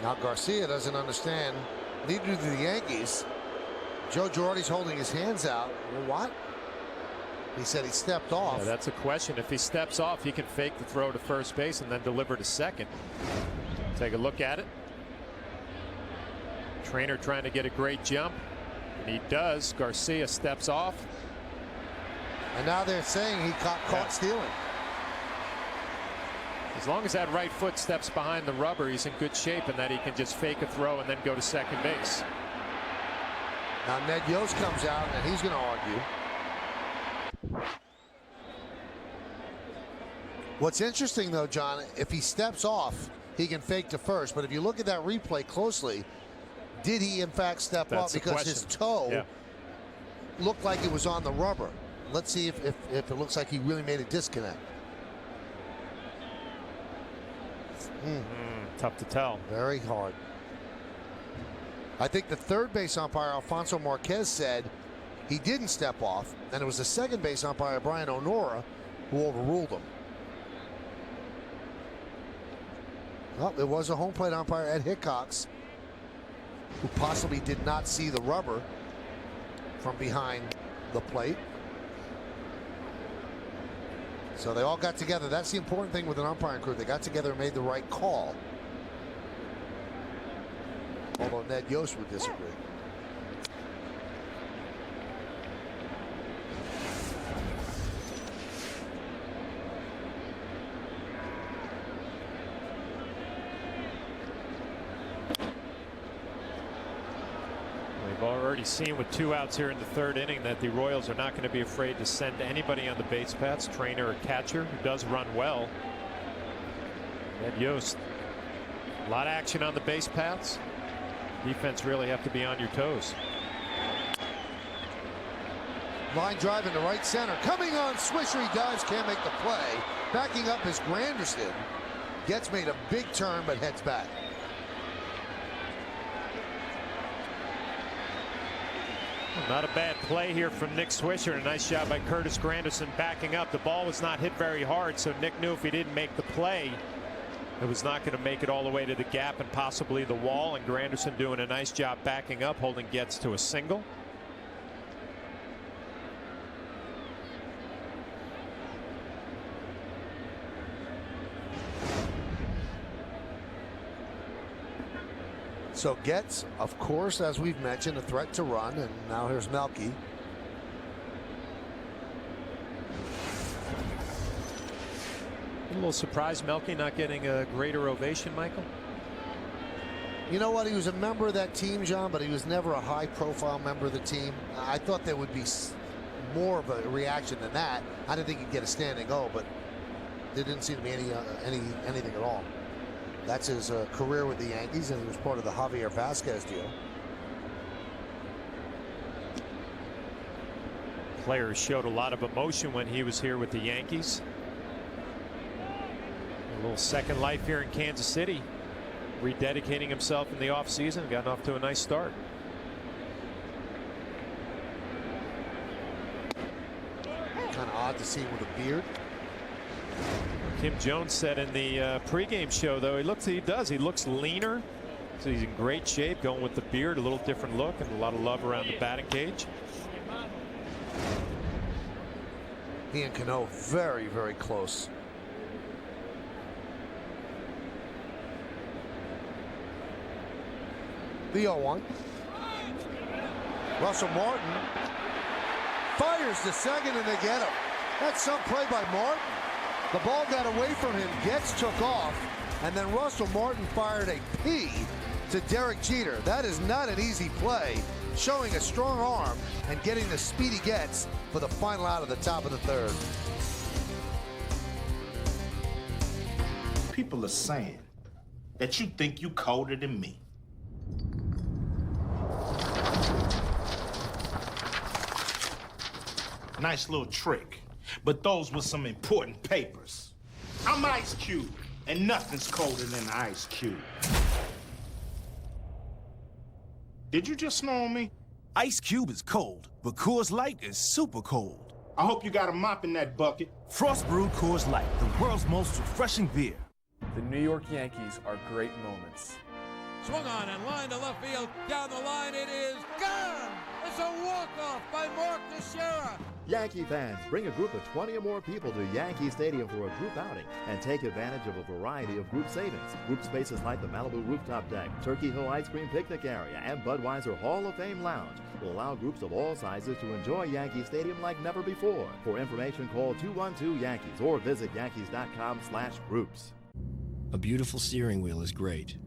Now Garcia doesn't understand. Neither do the Yankees. Joe Girardi's holding his hands out. Well, what? He said he stepped off. Yeah, that's a question. If he steps off, he can fake the throw to first base and then deliver to second. Take a look at it. Trainer trying to get a great jump, and he does. Garcia steps off. And now they're saying he got caught stealing. As long as that right foot steps behind the rubber, he's in good shape, and that he can just fake a throw and then go to second base. Now Ned Yost comes out, and he's going to argue. What's interesting, though, John, if he steps off, he can fake to first. But if you look at that replay closely, did he, in fact, step off? Because his toe looked like it was on the rubber. Let's see if it looks like he really made a disconnect. Tough to tell. Very hard. I think the third base umpire, Alfonso Marquez, said he didn't step off, and it was the second base umpire, Brian Onora, who overruled him. Well, it was a home plate umpire, Ed Hickox, who possibly did not see the rubber from behind the plate. So they all got together. That's the important thing with an umpiring crew. They got together and made the right call. Although Ned Yost would disagree. We've already seen with 2 outs here in the third inning that the Royals are not going to be afraid to send anybody on the base paths, Trainer or catcher, who does run well. Ned Yost, a lot of action on the base paths. Defense really have to be on your toes. Line drive into right center. Coming on, Swisher, he dives, can't make the play. Backing up is Granderson. Gets made a big turn, but heads back. Not a bad play here from Nick Swisher, and a nice job by Curtis Granderson backing up. The ball was not hit very hard, so Nick knew if he didn't make the play, it was not going to make it all the way to the gap and possibly the wall, and Granderson doing a nice job backing up, holding Getz to a single. So Getz, of course, as we've mentioned, a threat to run, and now here's Melky. A little surprised Melky not getting a greater ovation, Michael. You know what? He was a member of that team, John, but he was never a high-profile member of the team. I thought there would be more of a reaction than that. I didn't think he'd get a standing O, but there didn't seem to be anything at all. That's his career with the Yankees, and he was part of the Javier Vasquez deal. Player showed a lot of emotion when he was here with the Yankees. A little second life here in Kansas City, rededicating himself in the offseason, gotten off to a nice start. Kind of odd to see him with a beard. Kim Jones said in the pregame show, though, he looks leaner. So he's in great shape, going with the beard, a little different look, and a lot of love around the batting cage. He and Cano very, very close. The 0-1. Russell Martin fires to second, and they get him. That's some play by Martin. The ball got away from him. Getz took off, and then Russell Martin fired a P to Derek Jeter. That is not an easy play, showing a strong arm and getting the speedy Getz for the final out of the top of the third. People are saying that you think you colder than me. Nice little trick, but those were some important papers. I'm Ice Cube, and nothing's colder than Ice Cube. Did you just snow on me? Ice Cube is cold, but Coors Light is super cold. I hope you got a mop in that bucket. Frost brewed Coors Light, the world's most refreshing beer. The New York Yankees are great moments. Swung on and line to left field. Down the line, it is gone! It's a walk-off by Mark Teixeira. Yankee fans, bring a group of 20 or more people to Yankee Stadium for a group outing and take advantage of a variety of group savings. Group spaces like the Malibu Rooftop Deck, Turkey Hill Ice Cream Picnic Area, and Budweiser Hall of Fame Lounge will allow groups of all sizes to enjoy Yankee Stadium like never before. For information, call 212-YANKEES or visit yankees.com/groups. A beautiful steering wheel is great,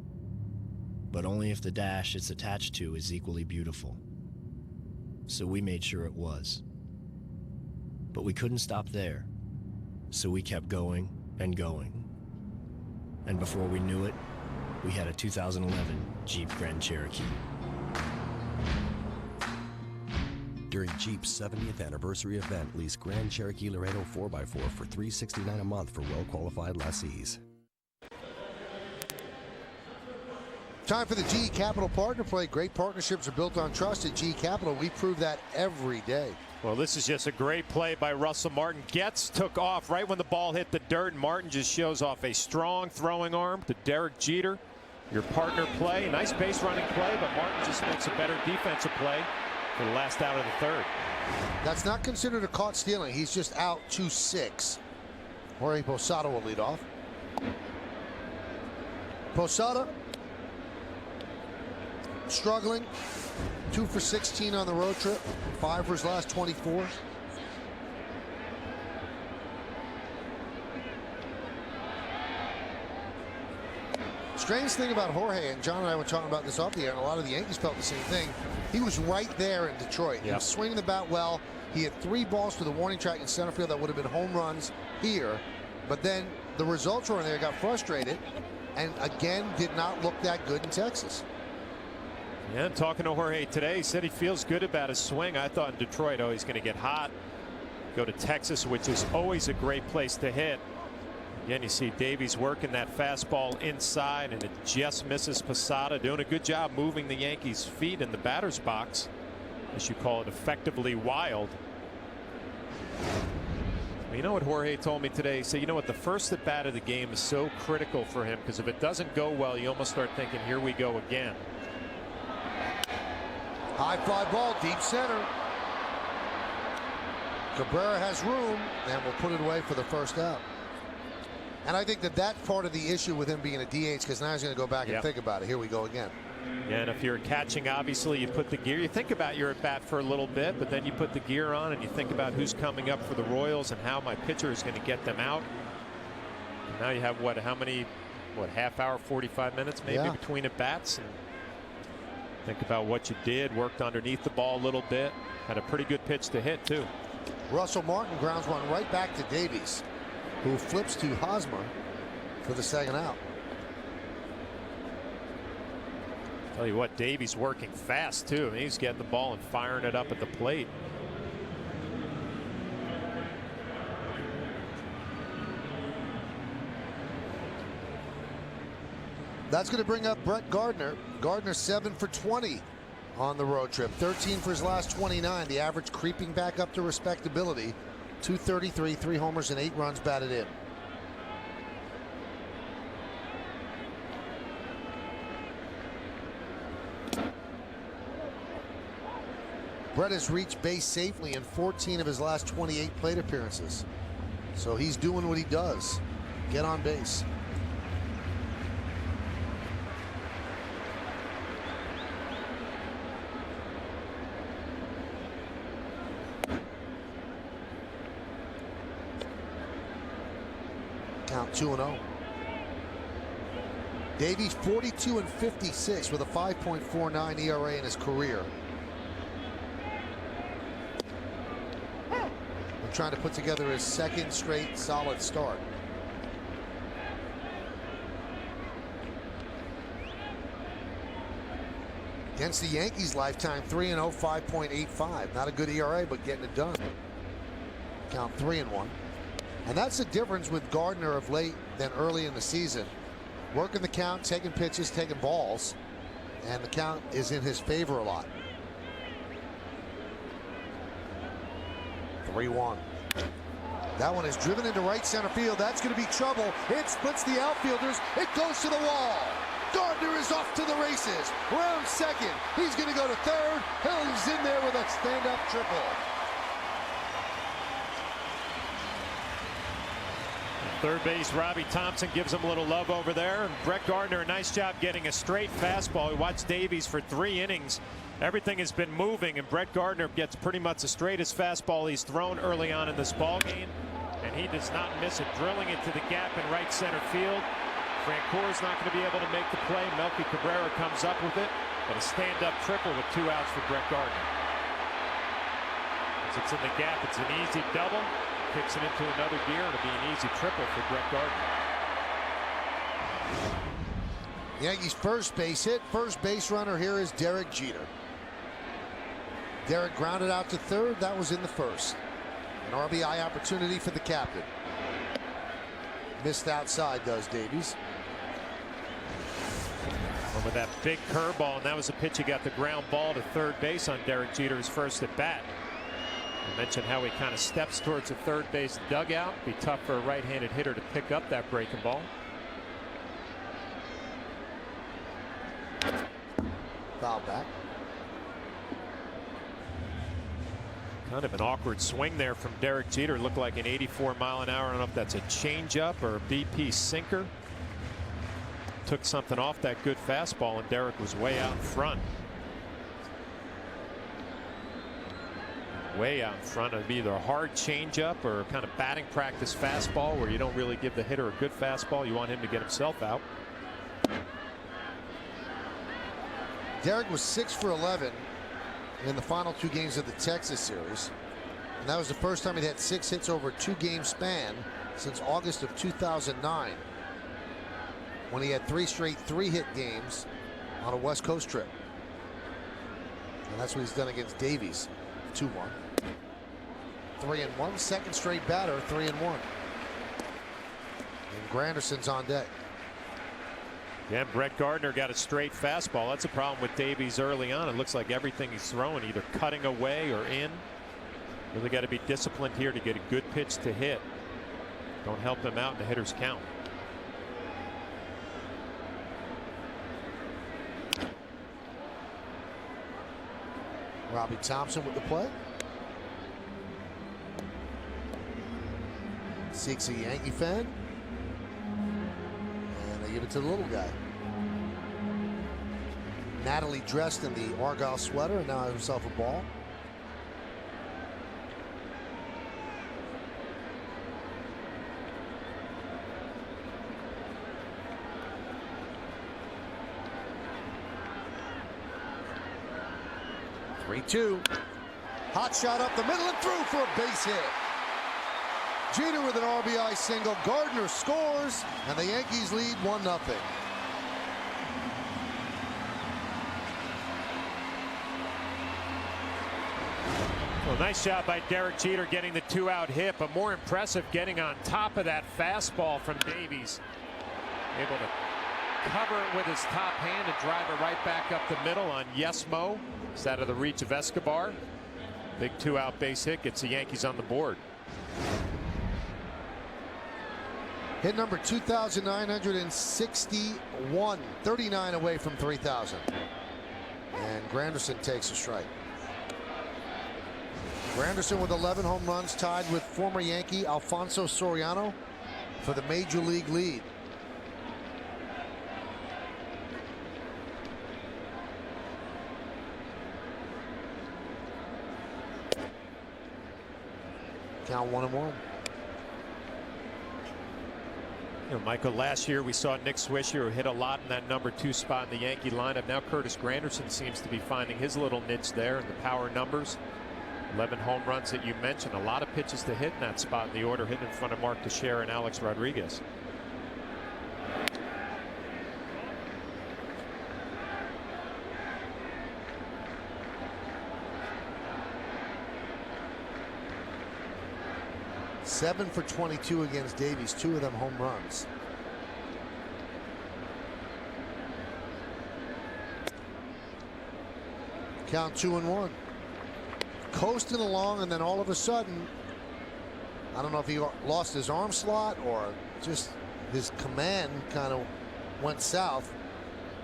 but only if the dash it's attached to is equally beautiful. So we made sure it was. But we couldn't stop there, so we kept going and going. And before we knew it, we had a 2011 Jeep Grand Cherokee. During Jeep's 70th anniversary event, lease Grand Cherokee Laredo 4x4 for $369 a month for well-qualified lessees. Time for the GE Capital Partner Play. Great partnerships are built on trust at GE Capital. We prove that every day. Well, this is just a great play by Russell Martin. Getz took off right when the ball hit the dirt, and Martin just shows off a strong throwing arm to Derek Jeter. Your partner play, nice base running play, but Martin just makes a better defensive play for the last out of the third. That's not considered a caught stealing. He's just out 2-6. Jorge Posada will lead off. Posada struggling. 2 for 16 on the road trip. 5 for his last 24. Strange thing about Jorge, and John and I were talking about this off the air, and a lot of the Yankees felt the same thing. He was right there in Detroit. He was swinging the bat well. He had 3 balls to the warning track in center field that would have been home runs here. But then the results were in there, got frustrated, and again did not look that good in Texas. Yeah, talking to Jorge today, he said he feels good about his swing. I thought in Detroit, he's going to get hot. Go to Texas, which is always a great place to hit. Again, you see Davies working that fastball inside, and it just misses Posada, doing a good job moving the Yankees' feet in the batter's box. as you call it, effectively wild. Well, you know what Jorge told me today? He said, you know what, the first at bat of the game is so critical for him, because if it doesn't go well, you almost start thinking, here we go again. High fly ball, deep center. Cabrera has room and will put it away for the first out. And I think that that's part of the issue with him being a DH, because now he's going to go back and think about it. Here we go again. Yeah, and if you're catching, obviously you put the gear. You think about your at bat for a little bit, but then you put the gear on and you think about who's coming up for the Royals and how my pitcher is going to get them out. And now you have what half hour, 45 minutes maybe between at bats. And think about what you did. Worked underneath the ball a little bit. Had a pretty good pitch to hit too. Russell Martin grounds one right back to Davies, who flips to Hosmer for the second out. Tell you what, Davies working fast too. I mean, he's getting the ball and firing it up at the plate. That's going to bring up Brett Gardner. Gardner 7 for 20 on the road trip. 13 for his last 29. The average creeping back up to respectability. 233, 3 homers and 8 runs batted in. Brett has reached base safely in 14 of his last 28 plate appearances. So he's doing what he does. Get on base. Count 2-0. Davies 42 and 56 with a 5.49 ERA in his career. Trying to put together his second straight solid start. Against the Yankees lifetime, 3-0, 5.85. Not a good ERA, but getting it done. Count 3-1. And that's the difference with Gardner of late than early in the season. Working the count, taking pitches, taking balls, and the count is in his favor a lot. 3-1. That one is driven into right center field. That's going to be trouble. It splits the outfielders. It goes to the wall. Gardner is off to the races. Round second. He's going to go to third. Hill's in there with a stand-up triple. Third base, Robbie Thompson gives him a little love over there. And Brett Gardner, a nice job getting a straight fastball. We watched Davies for 3 innings. Everything has been moving, and Brett Gardner gets pretty much the straightest fastball he's thrown early on in this ball game, and he does not miss it, drilling it to the gap in right center field. Francoeur's not going to be able to make the play. Melky Cabrera comes up with it, but a stand-up triple with 2 outs for Brett Gardner. As it's in the gap, it's an easy double. Kicks it into another gear, and it'll be an easy triple for Brett Gardner. Yankees first base hit. First base runner here is Derek Jeter. Derek grounded out to third. That was in the first. An RBI opportunity for the captain. Missed outside, does Davies. And with that big curveball, and that was a pitch he got the ground ball to third base on Derek Jeter's first at bat. I mentioned how he kind of steps towards the third base dugout. Be tough for a right-handed hitter to pick up that breaking ball. Foul back. Kind of an awkward swing there from Derek Jeter. Looked like an 84-mile-an-hour. I don't know if that's a changeup or a BP sinker. Took something off that good fastball, and Derek was way out in front. Way out in front of either a hard changeup or kind of batting practice fastball where you don't really give the hitter a good fastball. You want him to get himself out. Derek was 6 for 11 in the final 2 games of the Texas series. And that was the first time he'd had 6 hits over a 2-game span since August of 2009, when he had 3 straight 3-hit games on a West Coast trip. And that's what he's done against Davies. 2-1. 3-1. Second straight batter, 3-1. And Granderson's on deck. Yeah, Brett Gardner got a straight fastball. That's a problem with Davies early on. It looks like everything he's throwing either cutting away or in. Really got to be disciplined here to get a good pitch to hit. Don't help him out in the hitter's count. Robbie Thompson with the play. Seeks a Yankee fan. And they give it to the little guy. Natalie dressed in the Argyle sweater and now has herself a ball. Three-two. Hot shot up the middle and through for a base hit. Jeter with an RBI single. Gardner scores, and the Yankees lead 1-0. Well, nice job by Derek Jeter getting the 2-out hit, but more impressive getting on top of that fastball from Davies. Able to cover it with his top hand and drive it right back up the middle on Yes Mo. It's out of the reach of Escobar. Big 2-out base hit gets the Yankees on the board. Hit number 2,961, 39 away from 3,000. And Granderson takes a strike. Granderson with 11 home runs, tied with former Yankee Alfonso Soriano for the major league lead. Count 1-1. You know, Michael, last year we saw Nick Swisher who hit a lot in that number 2 spot in the Yankee lineup. Now Curtis Granderson seems to be finding his little niche there in the power numbers. 11 home runs that you mentioned. A lot of pitches to hit in that spot in the order, hitting in front of Mark Teixeira and Alex Rodriguez. Seven for 22 against Davies, 2 of them home runs. Count 2-1. Coasting along, and then all of a sudden, I don't know if he lost his arm slot or just his command kind of went south.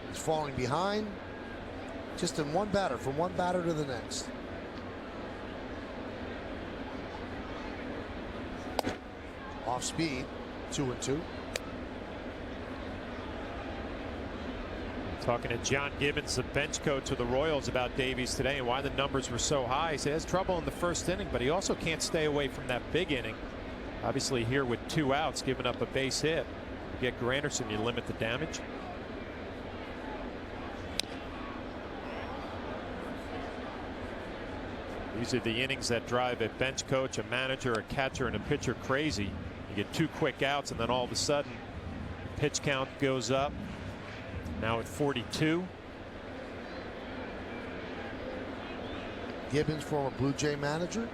He's falling behind. Just in one batter, from one batter to the next. Off speed, 2-2. Talking to John Gibbons, the bench coach of the Royals, about Davies today and why the numbers were so high. He says he has trouble in the first inning, but he also can't stay away from that big inning. Obviously here with 2 outs, giving up a base hit. You get Granderson, you limit the damage. These are the innings that drive a bench coach, a manager, a catcher, and a pitcher crazy. You get 2 quick outs, and then all of a sudden, pitch count goes up. Now at 42. Gibbons, former Blue Jay manager.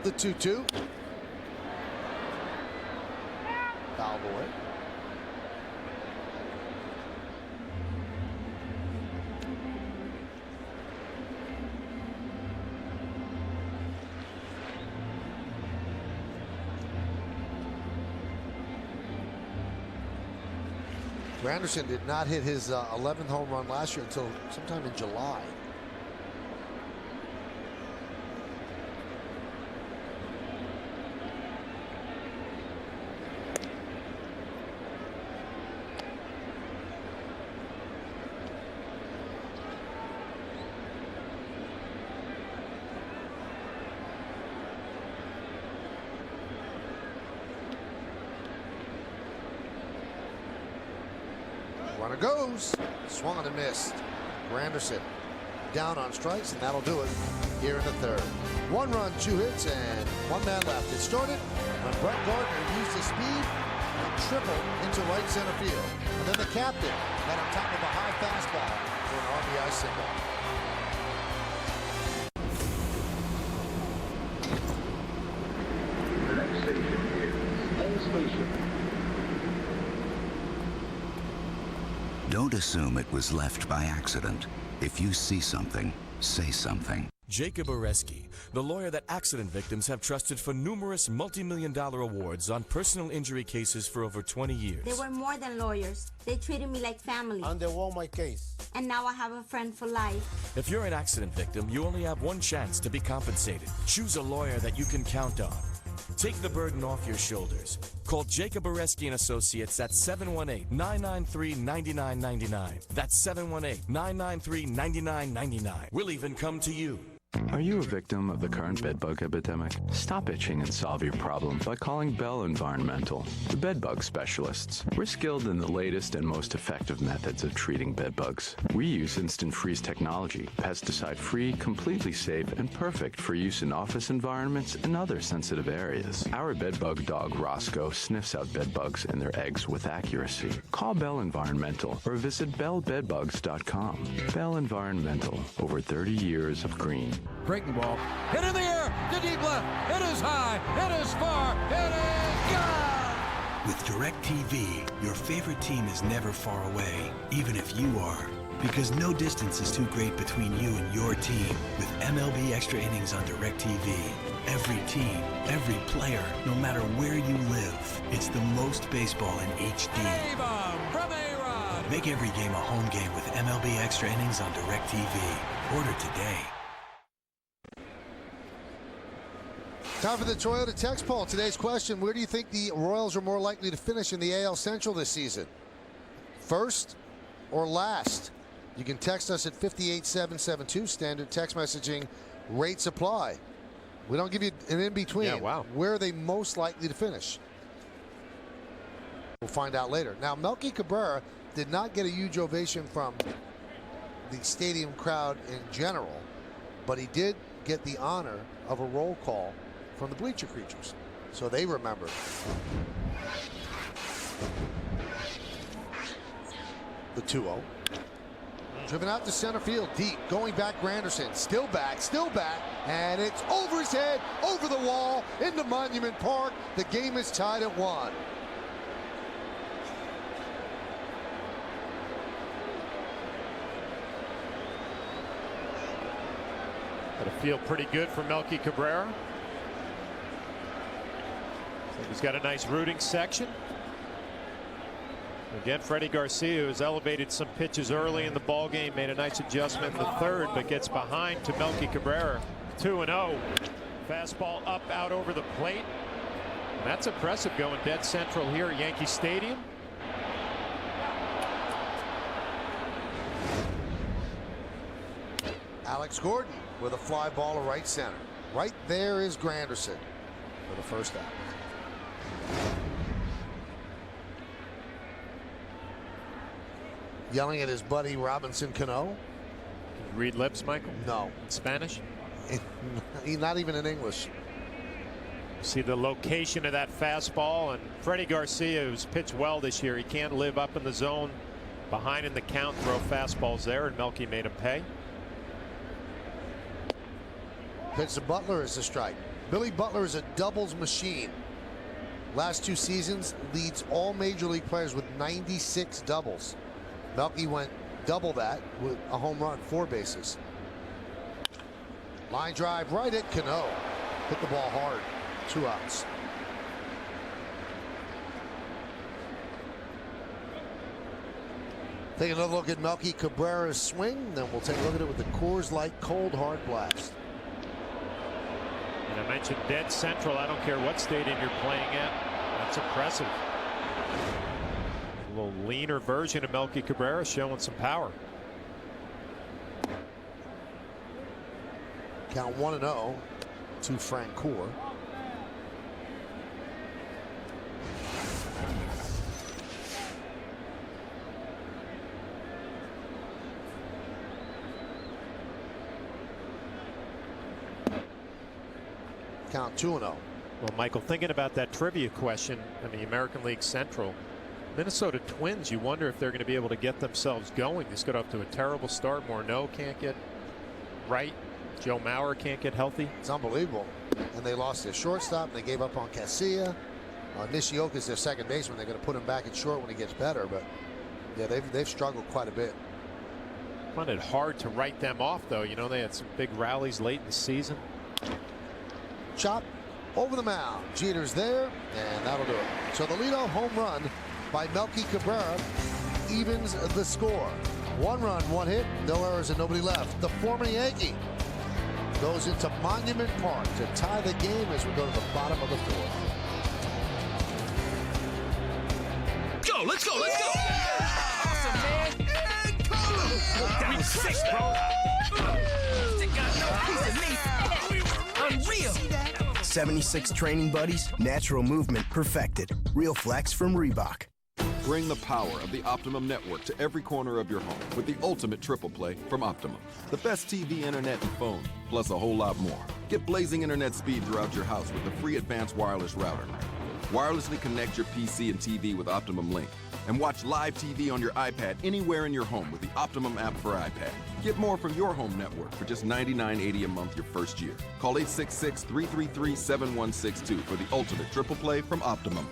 The 2-2. Foul away. Granderson did not hit his 11th home run last year until sometime in July. Runner goes. Swung and missed. Granderson down on strikes, and that'll do it here in the third. 1 run, 2 hits, and 1 man left. It started when Brett Gardner used his speed and tripled into right center field. And then the captain got on top of a high fastball for an RBI single. Don't assume it was left by accident. If you see something, say something. Jacob Oreski, the lawyer that accident victims have trusted for numerous multi-million-dollar awards on personal injury cases for over 20 years. They were more than lawyers. They treated me like family. And they won my case. And now I have a friend for life. If you're an accident victim, you only have one chance to be compensated. Choose a lawyer that you can count on. Take the burden off your shoulders. Call Jacob Oreski and Associates at 718-993-9999. That's 718-993-9999. We'll even come to you. Are you a victim of the current bedbug epidemic? Stop itching and solve your problem by calling Bell Environmental, the bedbug specialists. We're skilled in the latest and most effective methods of treating bedbugs. We use instant freeze technology, pesticide-free, completely safe, and perfect for use in office environments and other sensitive areas. Our bedbug dog, Roscoe, sniffs out bedbugs and their eggs with accuracy. Call Bell Environmental or visit bellbedbugs.com. Bell Environmental, over 30 years of green. Breaking ball. Hit in the air. To deep left. It is high. It is far. It is gone. With DirecTV, your favorite team is never far away, even if you are. Because no distance is too great between you and your team. With MLB Extra Innings on DirecTV. Every team, every player, no matter where you live. It's the most baseball in HD. A-bomb from A-Rod. Make every game a home game with MLB Extra Innings on DirecTV. Order today. Time for the Toyota text poll. Today's question, where do you think the Royals are more likely to finish in the AL Central this season? First or last? You can text us at 58772. Standard text messaging rates apply. We don't give you an in-between. Yeah, wow. Where are they most likely to finish? We'll find out later. Now, Melky Cabrera did not get a huge ovation from the stadium crowd in general, but he did get the honor of a roll call from the bleacher creatures, so they remember. The 2-0. Driven out to center field, deep, going back Granderson, still back, and it's over his head, over the wall, into Monument Park. The game is tied at 1. It'll feel pretty good for Melky Cabrera. So he's got a nice rooting section. Again, Freddie Garcia, who has elevated some pitches early in the ball game, made a nice adjustment in the third, but gets behind to Melky Cabrera. 2-0. Fastball up, out over the plate. And that's impressive going dead central here at Yankee Stadium. Alex Gordon with a fly ball to right center. Right there is Granderson for the first out. Yelling at his buddy Robinson Cano. Can you read lips, Michael? No. In Spanish? He's not even in English. See the location of that fastball, and Freddie Garcia, who's pitched well this year, he can't live up in the zone behind in the count, throw fastballs there, and Melky made him pay. Pitch to Butler is a strike. Billy Butler is a doubles machine. Last 2 seasons leads all major league players with 96 doubles. Melky went double that with a home run, 4 bases. Line drive right at Cano. Hit the ball hard. 2 outs. Take another look at Melky Cabrera's swing, then we'll take a look at it with the Coors Light Cold Hard Blast. And I mentioned dead central. I don't care what stadium you're playing at. That's impressive. A little leaner version of Melky Cabrera showing some power. Count 1-0 to Francoeur. Count 2-0. Well, Michael, thinking about that trivia question in the American League Central, Minnesota Twins, you wonder if they're going to be able to get themselves going. They got off to a terrible start. Morneau can't get right. Joe Mauer can't get healthy. It's unbelievable. And they lost their shortstop, and they gave up on Casilla. Nishioka is their second baseman. They're going to put him back at short when he gets better, but Yeah, they've struggled quite a bit. Found it hard to write them off, though. You know, they had some big rallies late in the season. Chop over the mound. Jeter's there, and that'll do it. So the leadoff home run by Melky Cabrera evens the score. 1 run, 1 hit, no errors, and nobody left. The former Yankee goes into Monument Park to tie the game as we go to the bottom of the 4th. Go, let's go, let's go! Awesome, man! That was sick, bro! Stick got no piece of me! Unreal! 76 training buddies, natural movement perfected. Real flex from Reebok. Bring the power of the Optimum network to every corner of your home with the ultimate triple play from Optimum. The best TV, internet, and phone, plus a whole lot more. Get blazing internet speed throughout your house with the free advanced wireless router. Wirelessly connect your PC and TV with Optimum Link and watch live TV on your iPad anywhere in your home with the Optimum app for iPad. Get more from your home network for just $99.80 a month your first year. Call 866-333-7162 for the ultimate triple play from Optimum.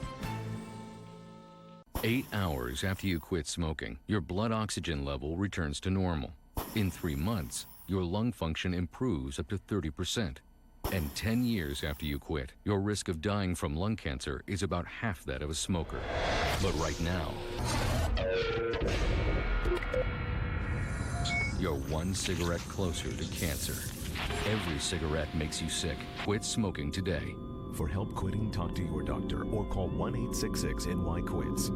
8 hours after you quit smoking, your blood oxygen level returns to normal. In 3 months, your lung function improves up to 30%. And 10 years after you quit, your risk of dying from lung cancer is about half that of a smoker. But right now, you're 1 cigarette closer to cancer. Every cigarette makes you sick. Quit smoking today. For help quitting, talk to your doctor or call 1-866-NY-QUITS.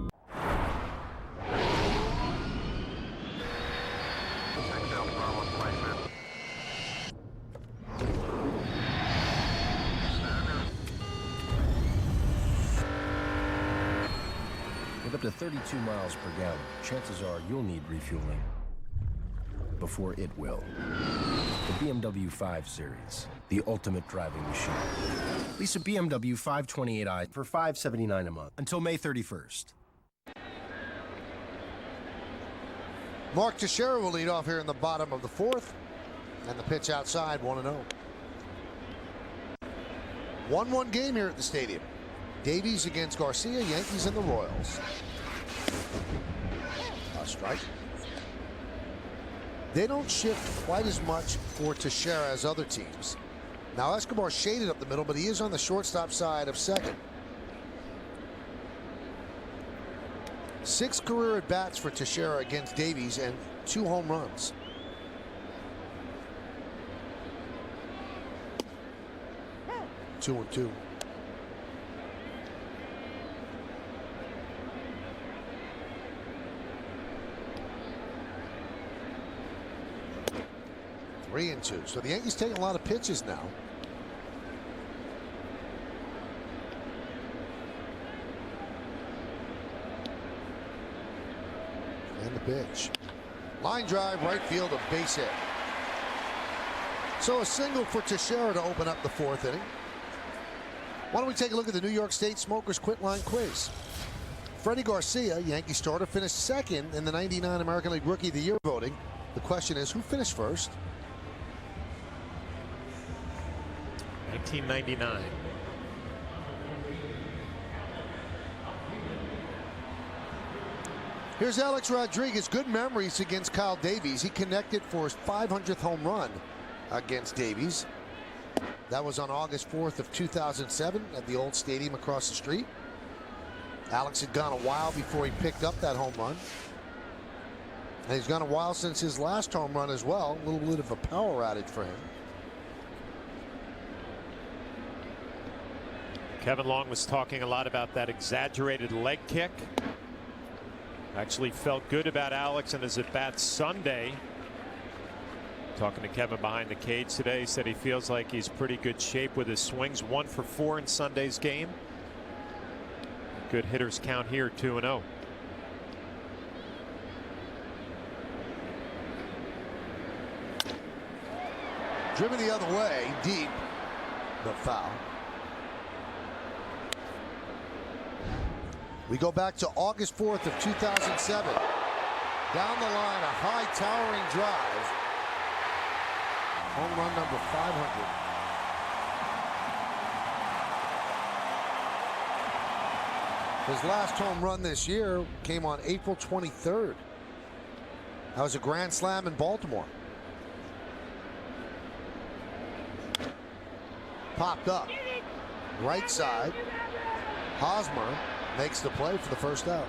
With up to 32 miles per gallon, chances are you'll need refueling before it will. The BMW 5 Series, the ultimate driving machine. Lease a BMW 528i for $579 a month until May 31st. Mark Teixeira will lead off here in the bottom of the 4th. And the pitch outside, 1-0. 1-1 game here at the stadium. Davies against Garcia, Yankees and the Royals. A strike. They don't shift quite as much for Teixeira as other teams. Now Escobar shaded up the middle, but he is on the shortstop side of second. 6 career at-bats for Teixeira against Davies and 2 home runs. Two and two. Three and two. So the Yankees taking a lot of pitches now. And the pitch. Line drive, right field, a base hit. So a single for Teixeira to open up the 4th inning. Why don't we take a look at the New York State Smokers Quit Line quiz. Freddie Garcia, Yankee starter, finished second in the '99 American League Rookie of the Year voting. The question is, who finished first? 1999. Here's Alex Rodriguez. Good memories against Kyle Davies. He connected for his 500th home run against Davies. That was on August 4th of 2007 at the old stadium across the street. Alex had gone a while before he picked up that home run. And he's gone a while since his last home run as well. A little bit of a power outage for him. Kevin Long was talking a lot about that exaggerated leg kick. Actually felt good about Alex and his at-bat Sunday. Talking to Kevin behind the cage today, said he feels like he's pretty good shape with his swings. 1 for 4 in Sunday's game. Good hitters count here, 2-0. Driven the other way, deep, but foul. We go back to August 4th of 2007. Down the line, a high towering drive. Home run number 500. His last home run this year came on April 23rd. That was a grand slam in Baltimore. Popped up. Right side. Hosmer makes the play for the first out.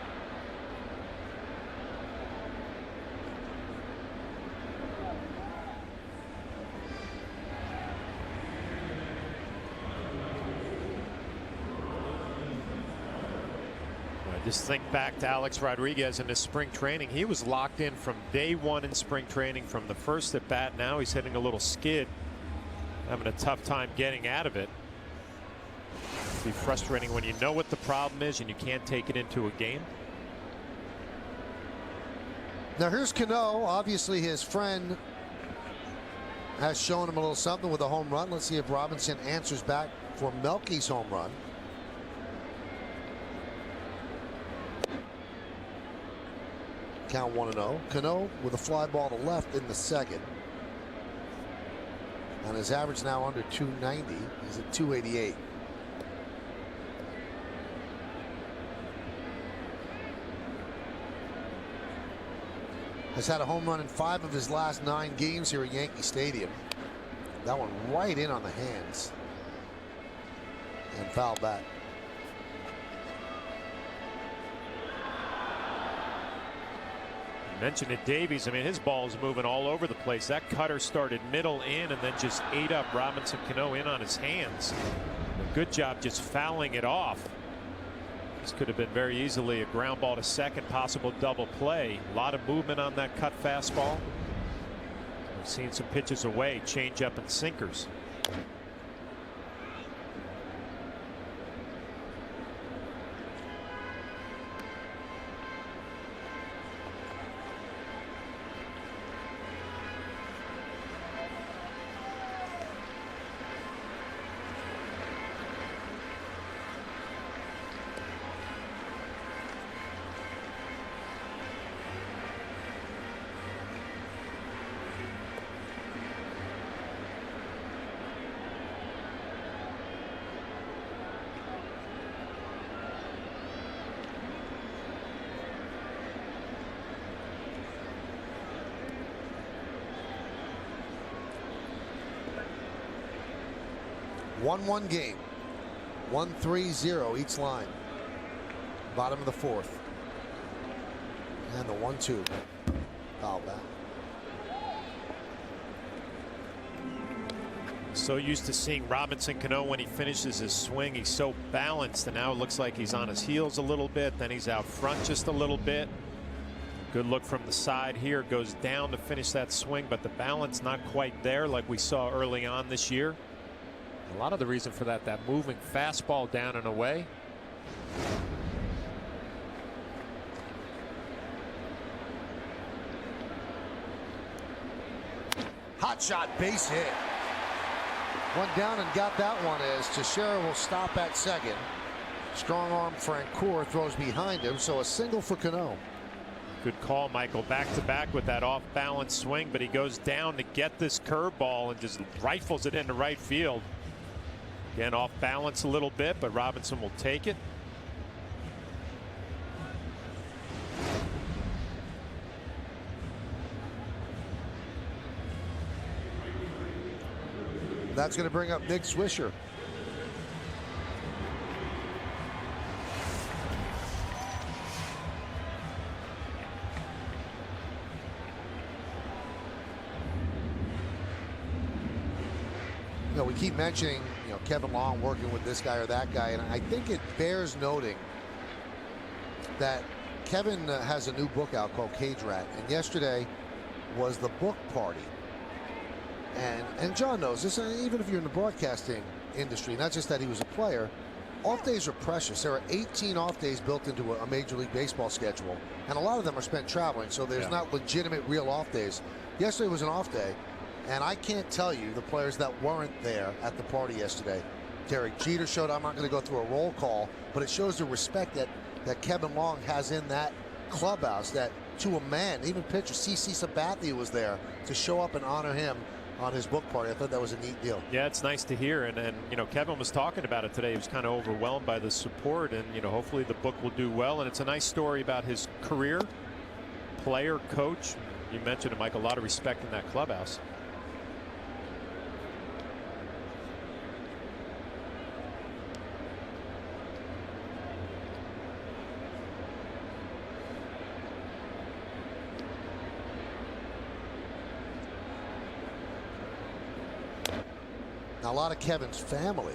Just think back to Alex Rodriguez in his spring training. He was locked in from day one in spring training, from the first at bat. Now he's hitting a little skid, having a tough time getting out of it. It'd be frustrating when you know what the problem is and you can't take it into a game. Now here's Cano. Obviously his friend has shown him a little something with a home run. Let's see if Robinson answers back for Melky's home run. Count 1-0. Cano with a fly ball to left in the second. And his average now under 290. He's at 288. Has had a home run in 5 of his last 9 games here at Yankee Stadium. That one right in on the hands. And foul back. Mentioned it, Davies. I mean, his ball is moving all over the place. That cutter started middle in and then just ate up Robinson Cano in on his hands. A good job just fouling it off. This could have been very easily a ground ball to second, possible double play. A lot of movement on that cut fastball. We've seen some pitches away, change up and sinkers. One game. 1-3-0 each line. Bottom of the 4th. And the 1-2. Foul back. So used to seeing Robinson Cano when he finishes his swing. He's so balanced, and now it looks like he's on his heels a little bit. Then he's out front just a little bit. Good look from the side here. Goes down to finish that swing, but the balance not quite there like we saw early on this year. A lot of the reason for that moving fastball down and away. Hot shot, base hit. One down and got that one as Teixeira will stop at second. Strong arm Francoeur throws behind him, so a single for Cano. Good call, Michael. Back to back with that off balance swing, but he goes down to get this curveball and just rifles it into right field. Again, off balance a little bit, but Robinson will take it. That's going to bring up Nick Swisher. You know, we keep mentioning, Kevin Long working with this guy or that guy, and I think it bears noting that Kevin has a new book out called Cage Rat, and yesterday was the book party. And John knows this, even if you're in the broadcasting industry, not just that he was a player, off days are precious. There are 18 off days built into a Major League Baseball schedule, and a lot of them are spent traveling, so there's not legitimate real off days. Yesterday was an off day. And I can't tell you the players that weren't there at the party yesterday. Derek Jeter showed up. I'm not going to go through a roll call, but it shows the respect that Kevin Long has in that clubhouse, that to a man, even pitcher CC Sabathia was there to show up and honor him on his book party. I thought that was a neat deal. Yeah, it's nice to hear. And you know, Kevin was talking about it today. He was kind of overwhelmed by the support. And, you know, hopefully the book will do well. And it's a nice story about his career, player, coach. You mentioned it, Mike, a lot of respect in that clubhouse. Now, a lot of Kevin's family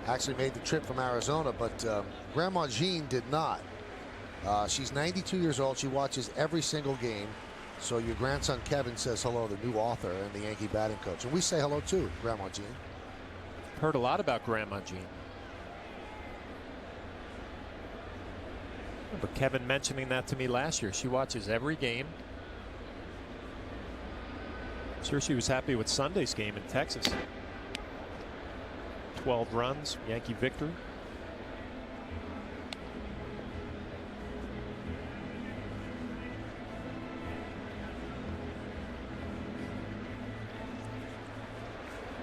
actually made the trip from Arizona, but Grandma Jean did not. She's 92 years old. She watches every single game. So your grandson Kevin says hello, the new author and the Yankee batting coach. And we say hello too, Grandma Jean. Heard a lot about Grandma Jean. But Kevin mentioning that to me last year. She watches every game. I'm sure she was happy with Sunday's game in Texas. 12 runs, Yankee victory.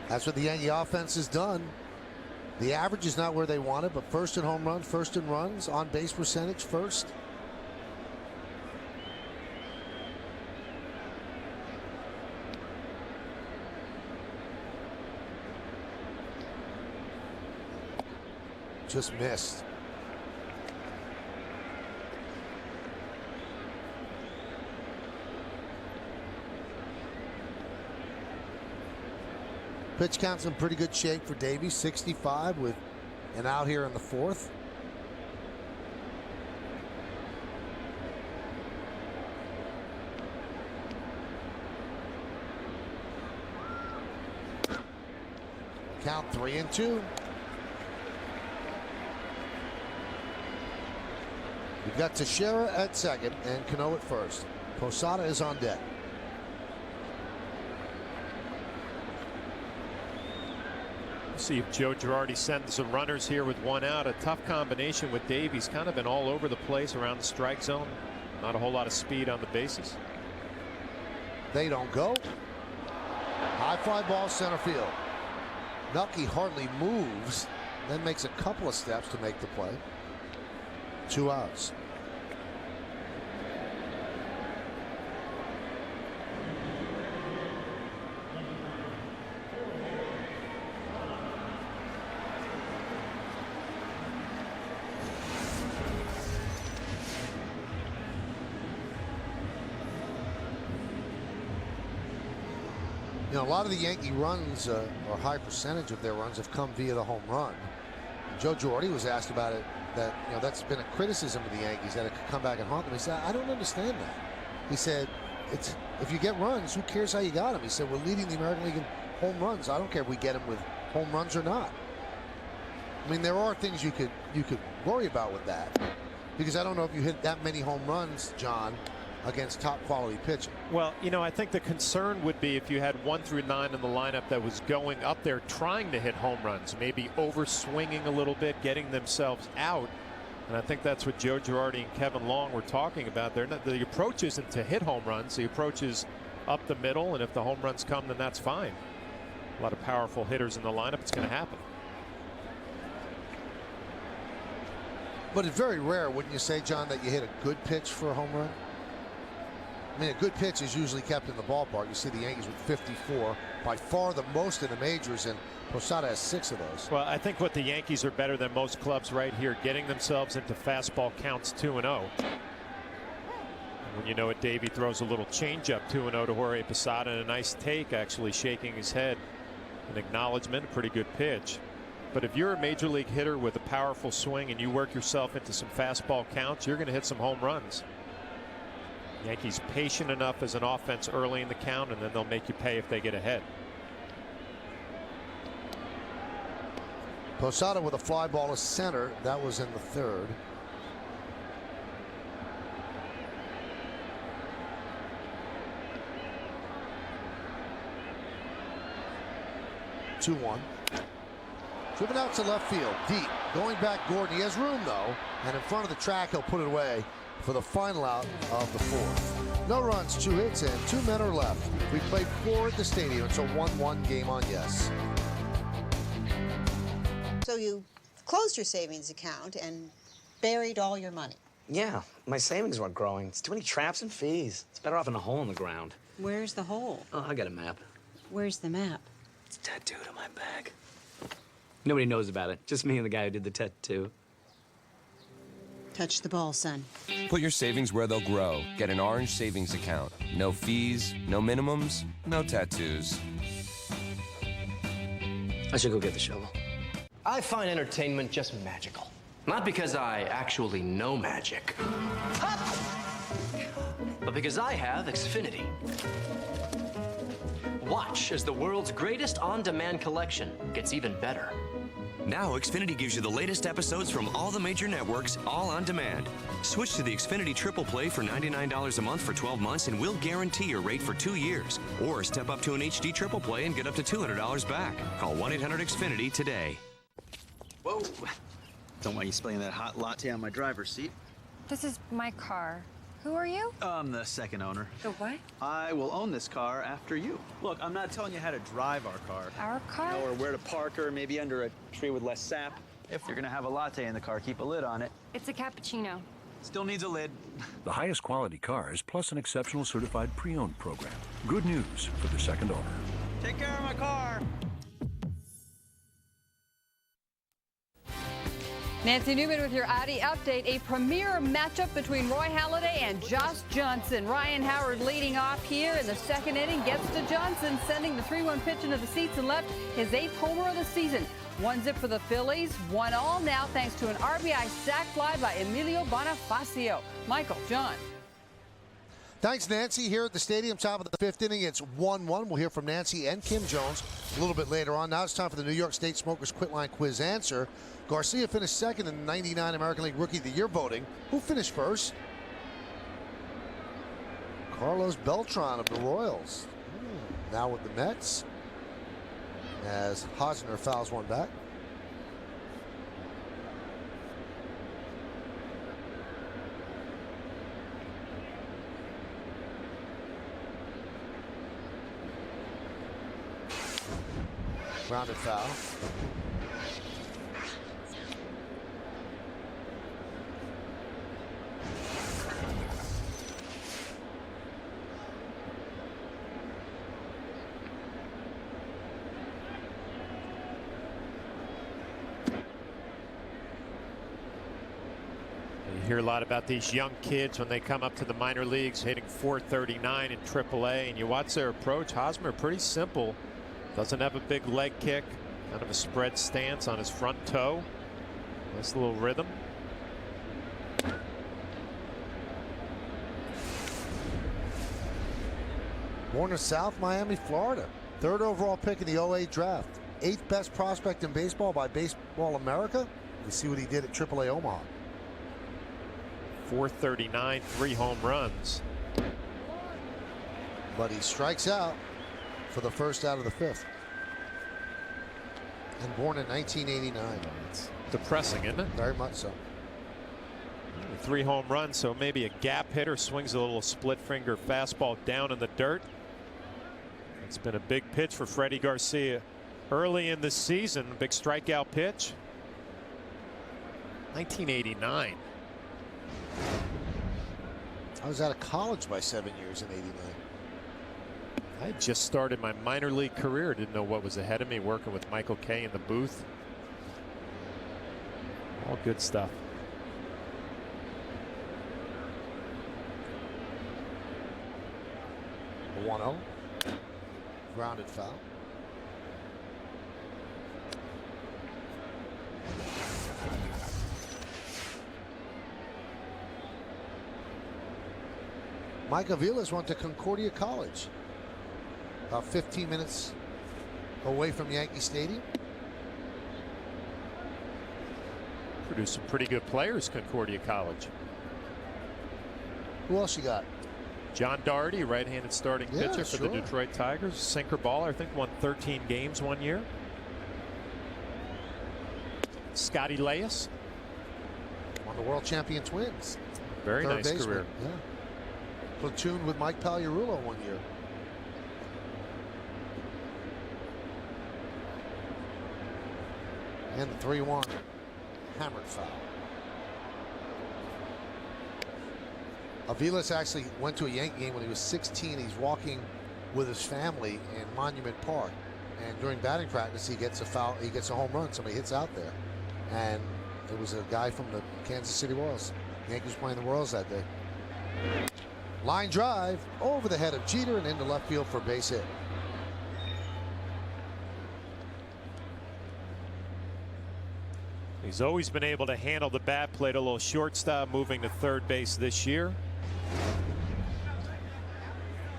That's what the Yankee offense has done. The average is not where they want it, but first in home runs, first in runs, on base percentage first. Just missed. Pitch count's in pretty good shape for Davies. 65 with an out here in the fourth. Count 3-2. We've got Teixeira at second and Cano at first. Posada is on deck. See if Joe Girardi sends some runners here with one out. A tough combination with Davies. Kind of been all over the place around the strike zone. Not a whole lot of speed on the bases. They don't go. High fly ball center field. Melky hardly moves, then makes a couple of steps to make the play. 2 outs. You know, a lot of the Yankee runs, or a high percentage of their runs, have come via the home run. Joe Girardi was asked about it, that, you know, that's been a criticism of the Yankees, that it could come back and haunt them. He said, I don't understand that. He said, it's, if you get runs, who cares how you got them? He said, we're leading the American League in home runs. I don't care if we get them with home runs or not. I mean, there are things you could worry about with that, because I don't know if you hit that many home runs, John, against top quality pitching. Well, you know, I think the concern would be if you had 1 through 9 in the lineup that was going up there trying to hit home runs, maybe over swinging a little bit, getting themselves out. And I think that's what Joe Girardi and Kevin Long were talking about. The approach isn't to hit home runs. The approach is up the middle, and if the home runs come, then that's fine. A lot of powerful hitters in the lineup. It's going to happen. But it's very rare, wouldn't you say, John, that you hit a good pitch for a home run? I mean, a good pitch is usually kept in the ballpark. You see the Yankees with 54, by far the most in the majors, and Posada has 6 of those. Well, I think what the Yankees are better than most clubs right here, getting themselves into fastball counts 2-0. When you know it, Davey throws a little changeup 2-0 to Jorge Posada, and a nice take, actually shaking his head. An acknowledgement, a pretty good pitch. But if you're a major league hitter with a powerful swing and you work yourself into some fastball counts, you're going to hit some home runs. Yankees patient enough as an offense early in the count, and then they'll make you pay if they get ahead. Posada with a fly ball to center. That was in the third. Two-one. Driven out to left field, deep. Going back, Gordon. He has room, though. And in front of the track, he'll put it away for the final out of the fourth. No runs, 2 hits, and 2 men are left. We played 4 at the stadium. It's a 1-1 game on Yes. So you closed your savings account and buried all your money. Yeah, my savings weren't growing. It's too many traps and fees. It's better off in a hole in the ground. Where's the hole? Oh, I got a map. Where's the map? It's tattooed on my back. Nobody knows about it. Just me and the guy who did the tattoo. Touch the ball, son. Put your savings where they'll grow. Get an Orange savings account. No fees, no minimums, no tattoos. I should go get the shovel. I find entertainment just magical. Not because I actually know magic, but because I have Xfinity. Watch as the world's greatest on-demand collection gets even better. Now, Xfinity gives you the latest episodes from all the major networks, all on demand. Switch to the Xfinity Triple Play for $99 a month for 12 months, and we'll guarantee your rate for 2 years. Or step up to an HD Triple Play and get up to $200 back. Call 1-800-XFINITY today. Whoa. Don't want you spilling that hot latte on my driver's seat. This is my car. Who are you? I'm the second owner. The what? I will own this car after you. Look, I'm not telling you how to drive our car. Our car? You know, or where to park her, maybe under a tree with less sap. If you're gonna have a latte in the car, keep a lid on it. It's a cappuccino. Still needs a lid. The highest quality cars, plus an exceptional certified pre-owned program. Good news for the second owner. Take care of my car. Nancy Newman with your Audi update. A premier matchup between Roy Halladay and Josh Johnson. Ryan Howard leading off here in the second inning. Gets to Johnson, sending the 3-1 pitch into the seats and left his 8th homer of the season. 1-0 for the Phillies. 1-1 now thanks to an RBI sac fly by Emilio Bonifacio. Michael, John. Thanks, Nancy. Here at the stadium, top of the 5th inning, it's 1-1. We'll hear from Nancy and Kim Jones a little bit later on. Now it's time for the New York State Smokers Quitline Quiz answer. Garcia finished second in the 99 American League Rookie of the Year voting. Who finished first? Carlos Beltran of the Royals. Now with the Mets, as Hosner fouls one back. Grounded foul. You hear a lot about these young kids when they come up to the minor leagues, hitting .439 in AAA, and you watch their approach. Hosmer, pretty simple. Doesn't have a big leg kick, kind of a spread stance on his front toe. Nice little rhythm. Born in South Miami, Florida. 3rd overall pick in the 08 draft. 8th best prospect in baseball by Baseball America. You see what he did at AAA Omaha. .439, 3 home runs. But he strikes out for the first out of the 5th. And born in 1989. It's depressing, isn't it? Very much so. 3 home runs, so maybe a gap hitter swings a little split finger fastball down in the dirt. It's been a big pitch for Freddie Garcia early in the season. Big strikeout pitch. 1989. I was out of college by 7 years in '89. I had just started my minor league career. Didn't know what was ahead of me, working with Michael Kay in the booth. All good stuff. A 1-0. Grounded foul. Mike Aviles went to Concordia College, about 15 minutes away from Yankee Stadium. Produced some pretty good players, Concordia College. Who else you got? John Doherty, right-handed starting pitcher for the Detroit Tigers. Sinker baller, I think won 13 games one year. Scotty Leyes. Won the world champion Twins. Very Third nice baseman. career. Yeah. platooned with Mike Pagliarulo one year. And the 3-1. Hammered foul. Aviles actually went to a Yankee game when he was 16. He's walking with his family in Monument Park. And during batting practice, he gets a foul. He gets a home run. Somebody hits out there. And it was a guy from the Kansas City Royals. Yankees playing the Royals that day. Line drive over the head of Jeter and into left field for a base hit. He's always been able to handle the bat, played a little shortstop, moving to third base this year.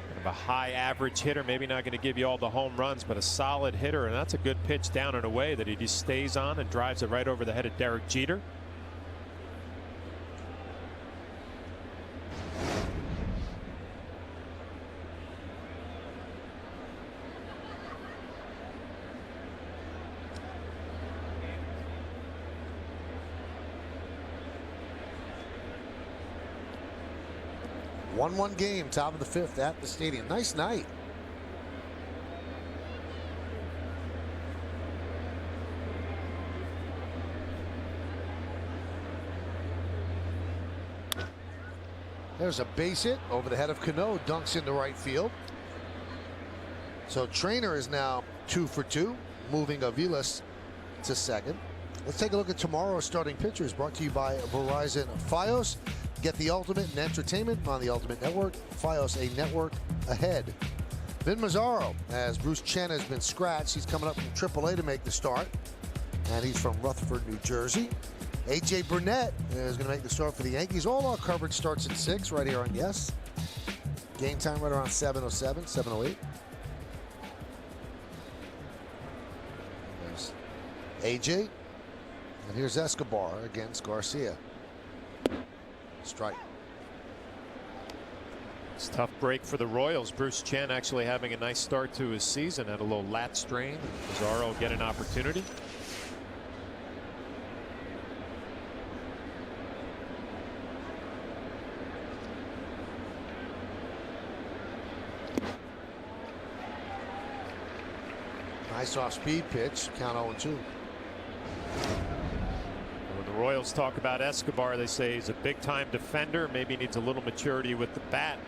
Kind of a high average hitter, maybe not going to give you all the home runs, but a solid hitter, and that's a good pitch down and away that he just stays on and drives it right over the head of Derek Jeter. One game, top of the fifth at the stadium. Nice night. There's a base hit over the head of Cano, dunks into right field. So Trainer is now 2 for 2, moving Aviles to second. Let's take a look at tomorrow's starting pitchers, brought to you by Verizon Fios. Get the ultimate in entertainment on the Ultimate Network. Fios, a network ahead. Vin Mazzaro, as Bruce Chen has been scratched. He's coming up from AAA to make the start. And he's from Rutherford, New Jersey. A.J. Burnett is going to make the start for the Yankees. All our coverage starts at 6 right here on Yes. Game time right around 7:07, 7:08. There's A.J. And here's Escobar against Garcia. Strike. It's a tough break for the Royals. Bruce Chen actually having a nice start to his season. Had a little lat strain. Mazzaro get an opportunity. Nice off-speed pitch. Count 0-2. When the Royals talk about Escobar, they say he's a big-time defender. Maybe needs a little maturity with the bat.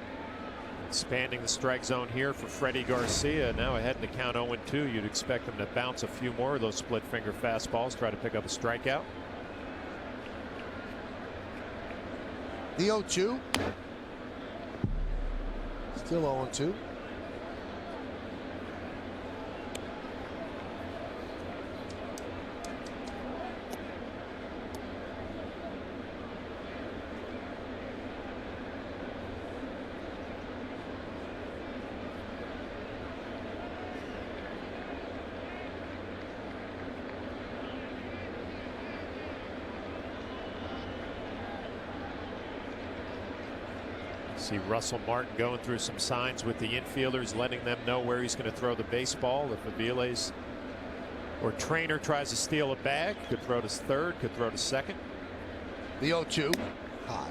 Expanding the strike zone here for Freddie Garcia. Now ahead in the count 0-2. You'd expect him to bounce a few more of those split-finger fastballs. Try to pick up a strikeout. The 0-2. Still 0-2. See Russell Martin going through some signs with the infielders, letting them know where he's going to throw the baseball. If Aviles or Trainer tries to steal a bag, could throw to third, could throw to second. The 0-2. High.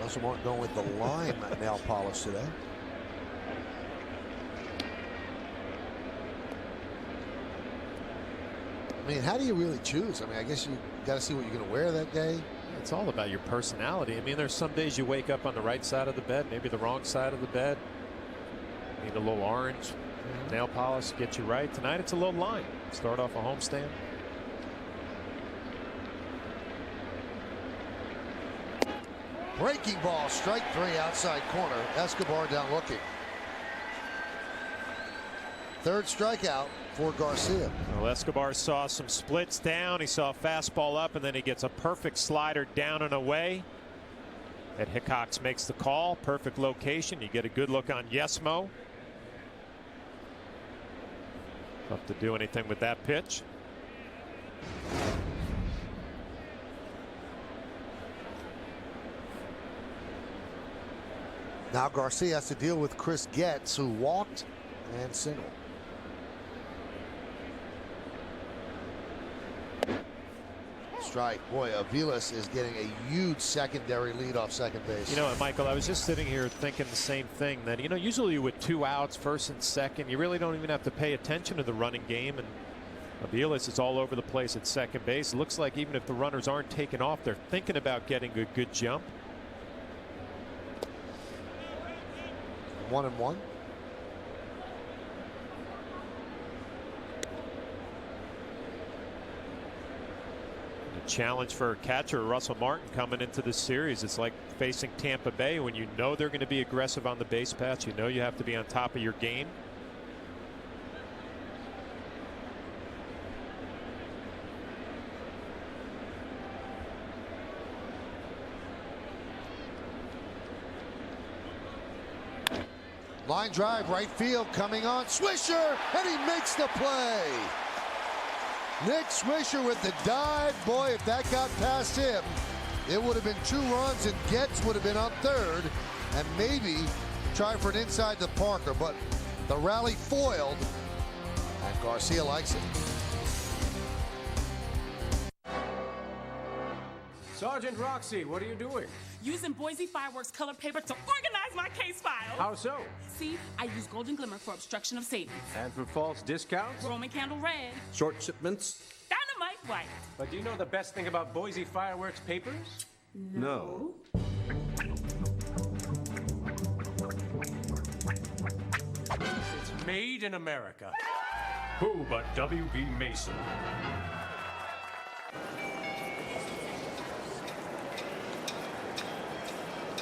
Russell Martin going with the lime nail polish today. I mean, how do you really choose? I mean, I guess you got to see what you're going to wear that day. It's all about your personality. I mean, there's some days you wake up on the right side of the bed, maybe the wrong side of the bed. Need a little orange nail polish to get you right. Tonight it's a little lime. Start off a homestand. Breaking ball, strike 3, outside corner. Escobar down looking. Third strikeout for Garcia. Well, Escobar saw some splits down. He saw a fastball up, and then he gets a perfect slider down and away. Ed Hickox makes the call. Perfect location. You get a good look on Yesmo. Tough to do anything with that pitch. Now Garcia has to deal with Chris Getz, who walked and singled. Strike. Boy, Aviles is getting a huge secondary lead off second base. You know what, Michael, I was just sitting here thinking the same thing, that, you know, usually with 2 outs, first and second, you really don't even have to pay attention to the running game, and Aviles is all over the place at second base. It looks like even if the runners aren't taken off, they're thinking about getting a good jump. 1-1. Challenge for catcher Russell Martin coming into this series. It's like facing Tampa Bay when you know they're going to be aggressive on the base paths. You know you have to be on top of your game. Line drive, right field, coming on. Swisher, and he makes the play. Nick Swisher with the dive. Boy, if that got past him, it would have been 2 runs, and Getz would have been on third, and maybe try for an inside to Parker. But the rally foiled, and Garcia likes it. Sergeant Roxy, what are you doing? Using Boise Fireworks color paper to organize my case file. How so? See, I use Golden Glimmer for obstruction of savings. And for false discounts? Roman candle red. Short shipments? Dynamite white. But do you know the best thing about Boise Fireworks papers? No. It's made in America. Who but W.B. Mason?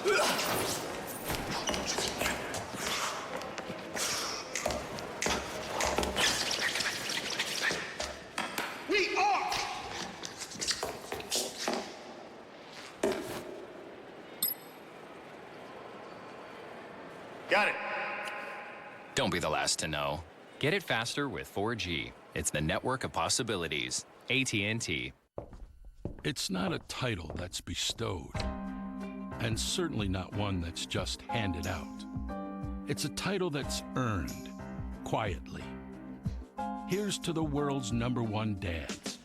We are. Got it. Don't be the last to know. Get it faster with 4G. It's the network of possibilities. AT&T. It's not a title that's bestowed, and certainly not one that's just handed out. It's a title that's earned, quietly. Here's to the world's #1 dads,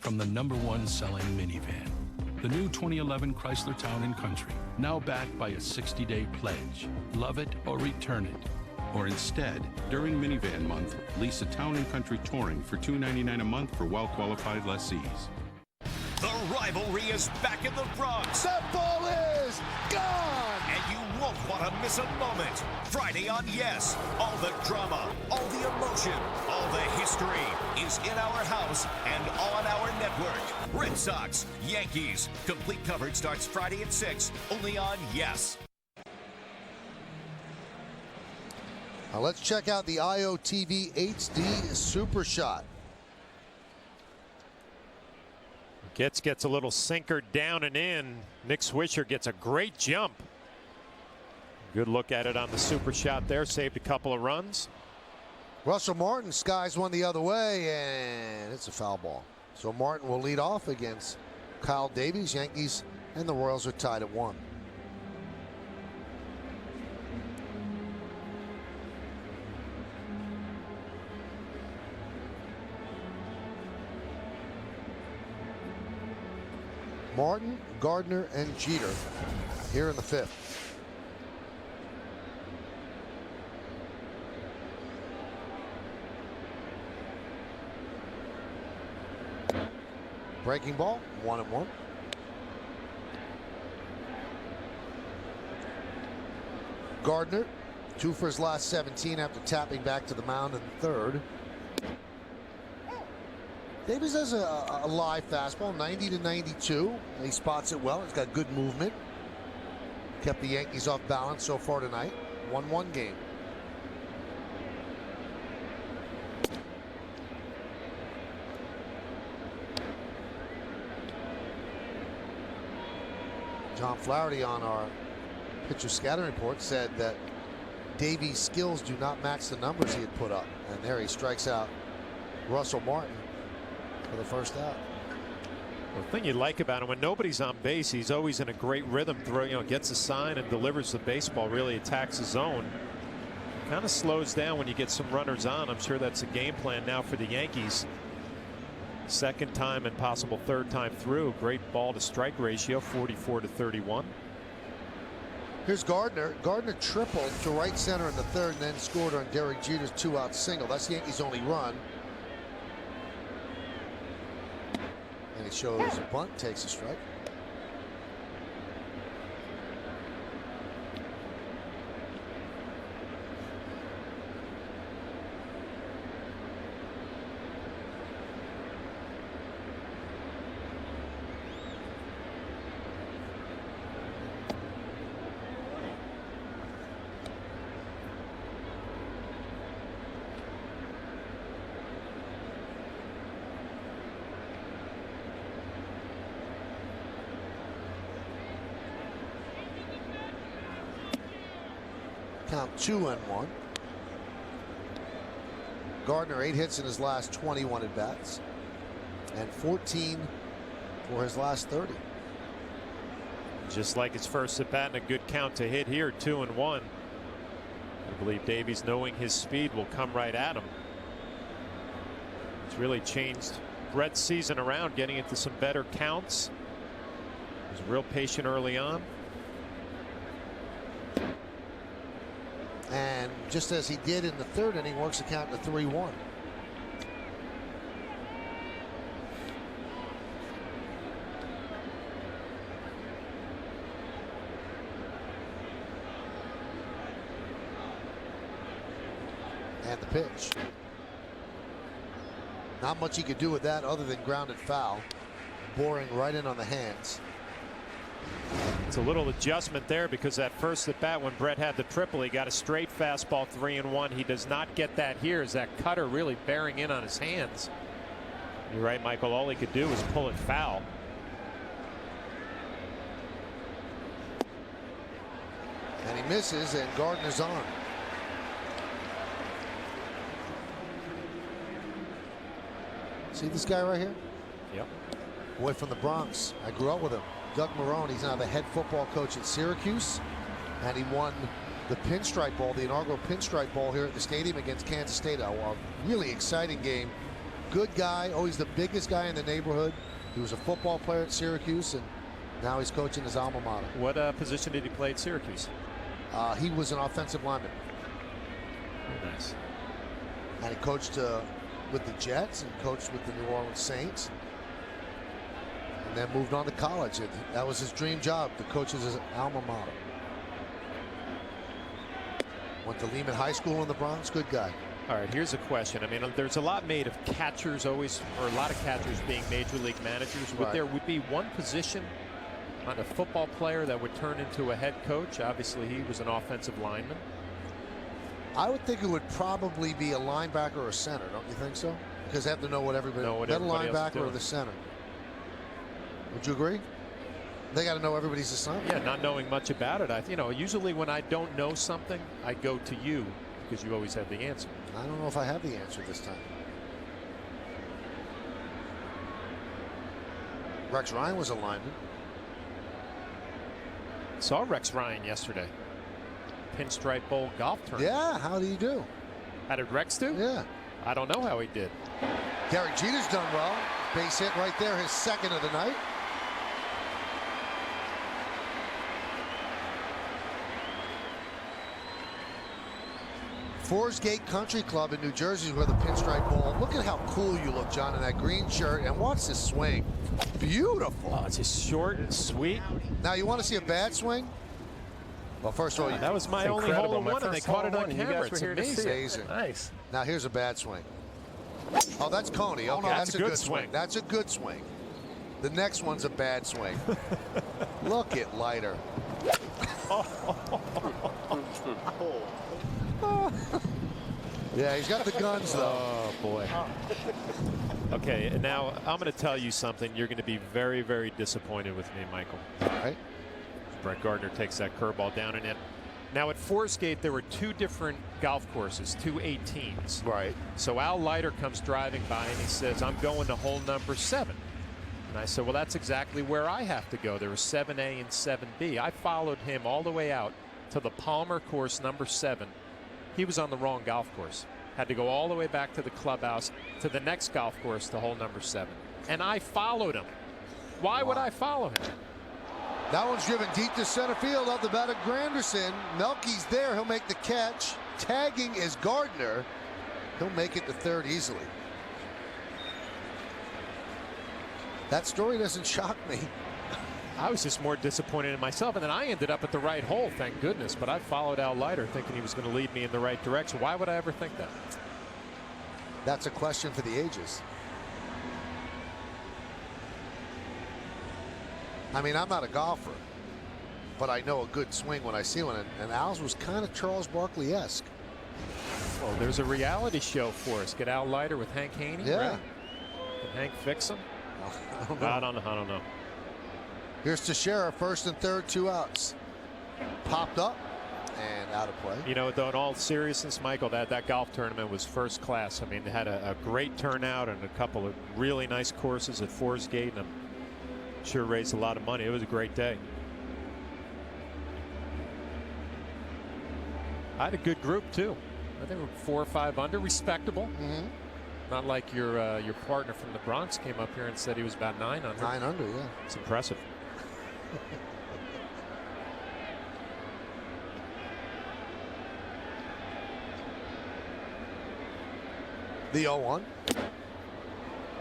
from the #1 selling minivan. The new 2011 Chrysler Town & Country, now backed by a 60-day pledge. Love it or return it. Or instead, during Minivan Month, lease a Town & Country Touring for $299 a month for well-qualified lessees. The rivalry is back in the Bronx. That ball is gone! And you won't want to miss a moment. Friday on Yes. All the drama, all the emotion, all the history is in our house and on our network. Red Sox, Yankees. Complete coverage starts Friday at 6, only on Yes. Now let's check out the IOTV HD Super Shot. Gets a little sinker down and in. Nick Swisher gets a great jump. Good look at it on the Super Shot there. Saved a couple of runs. Russell Martin skies one the other way, and it's a foul ball. So Martin will lead off against Kyle Davies. Yankees and the Royals are tied at 1. Martin, Gardner, and Jeter here in the 5th. Breaking ball, 1-1. Gardner, 2 for his last 17 after tapping back to the mound in the 3rd. Davies has a live fastball, 90 to 92. He spots it well. He's got good movement. Kept the Yankees off balance so far tonight. 1-1 game. John Flaherty on our pitcher scattering report said that Davies' skills do not match the numbers he had put up. And there he strikes out Russell Martin for the first out. The thing you like about him, when nobody's on base, he's always in a great rhythm. Gets a sign and delivers the baseball. Really attacks the zone. Kind of slows down when you get some runners on. I'm sure that's a game plan now for the Yankees. Second time and possible third time through. Great ball to strike ratio, 44-31. Here's Gardner. Gardner tripled to right center in the third and then scored on Derek Jeter's 2-out single. That's the Yankees' only run. And he shows a bunt, takes a strike. Count 2-1. Gardner 8 hits in his last 21 at bats and 14 for his last 30. Just like his first at bat and a good count to hit here, 2-1. I believe Davies, knowing his speed, will come right at him. It's really changed Brett's season around, getting into some better counts. He was real patient early on. And just as he did in the third inning, works the count to 3-1. And the pitch. Not much he could do with that other than grounded foul. Boring right in on the hands. It's a little adjustment there because that first at bat when Brett had the triple, he got a straight fastball 3-1. He does not get that here. Is that cutter really bearing in on his hands? You're right, Michael. All he could do was pull it foul. And he misses, and Gardner's on. See this guy right here? Yep. Boy from the Bronx. I grew up with him. Doug Marone. He's now the head football coach at Syracuse, and he won the pinstripe ball, the inaugural pinstripe ball here at the stadium against Kansas State. A really exciting game. Good guy, always the biggest guy in the neighborhood. He was a football player at Syracuse, and now he's coaching his alma mater. What position did he play at Syracuse? He was an offensive lineman. Very nice. And he coached with the Jets and coached with the New Orleans Saints. And then moved on to college. And that was his dream job, to coach his alma mater. Went to Lehman High School in the Bronx. Good guy. All right, here's a question. I mean, there's a lot made of catchers always, or a lot of catchers being major league managers. Would there be one position on a football player that would turn into a head coach? Obviously, he was an offensive lineman. I would think it would probably be a linebacker or a center, don't you think so? Because they have to know what everybody, middle linebacker or the center. Would you agree? They got to know everybody's assignment. Yeah, not knowing much about it. Usually when I don't know something, I go to you because you always have the answer. I don't know if I have the answer this time. Rex Ryan was a lineman. Saw Rex Ryan yesterday. Pinstripe Bowl golf tournament. Yeah, how did he do? How did Rex do? Yeah. I don't know how he did. Derek Jeter's done well. Base hit right there, his second of the night. Forest Gate Country Club in New Jersey is where the Pinstripe Bowl. Look at how cool you look, John, in that green shirt. And watch this swing. Beautiful. Oh, it's just short and sweet. Now, you want to see a bad swing? Well, first of all, that was my only hole in one, and they caught it on camera. It's amazing. Nice. Now, here's a bad swing. Oh, that's Coney. Okay, that's a good swing. That's a good swing. The next one's a bad swing. Look at Leiter. Yeah, he's got the guns, though. Oh, boy. Okay, and now I'm going to tell you something. You're going to be very, very disappointed with me, Michael. All right. Brett Gardner takes that curveball down and in. Now at Forest Gate, there were two different golf courses, two 18s. Right. So Al Leiter comes driving by and he says, I'm going to hole number 7. And I said, well, that's exactly where I have to go. There was 7A and 7B. I followed him all the way out to the Palmer course, number 7. He was on the wrong golf course. Had to go all the way back to the clubhouse to the next golf course to hole number 7. And I followed him. Why would I follow him? That one's driven deep to center field off the bat of Granderson. Melky's there. He'll make the catch. Tagging is Gardner. He'll make it to third easily. That story doesn't shock me. I was just more disappointed in myself, and then I ended up at the right hole, thank goodness. But I followed Al Leiter thinking he was going to lead me in the right direction. Why would I ever think that? That's a question for the ages. I mean, I'm not a golfer, but I know a good swing when I see one, and Al's was kind of Charles Barkley-esque. Well, there's a reality show for us. Get Al Leiter with Hank Haney. Yeah. Right? Can Hank fix him? I don't know. Here's Teixeira, first and third, 2 outs. Popped up and out of play. You know, though, in all seriousness, Michael, that golf tournament was first class. I mean, they had a great turnout and a couple of really nice courses at Forest Gate, and I'm sure raised a lot of money. It was a great day. I had a good group too. I think we were 4 or 5 under, respectable. Mm-hmm. Not like your partner from the Bronx came up here and said he was about 9 under. 9 under, yeah. It's impressive. The 0-1.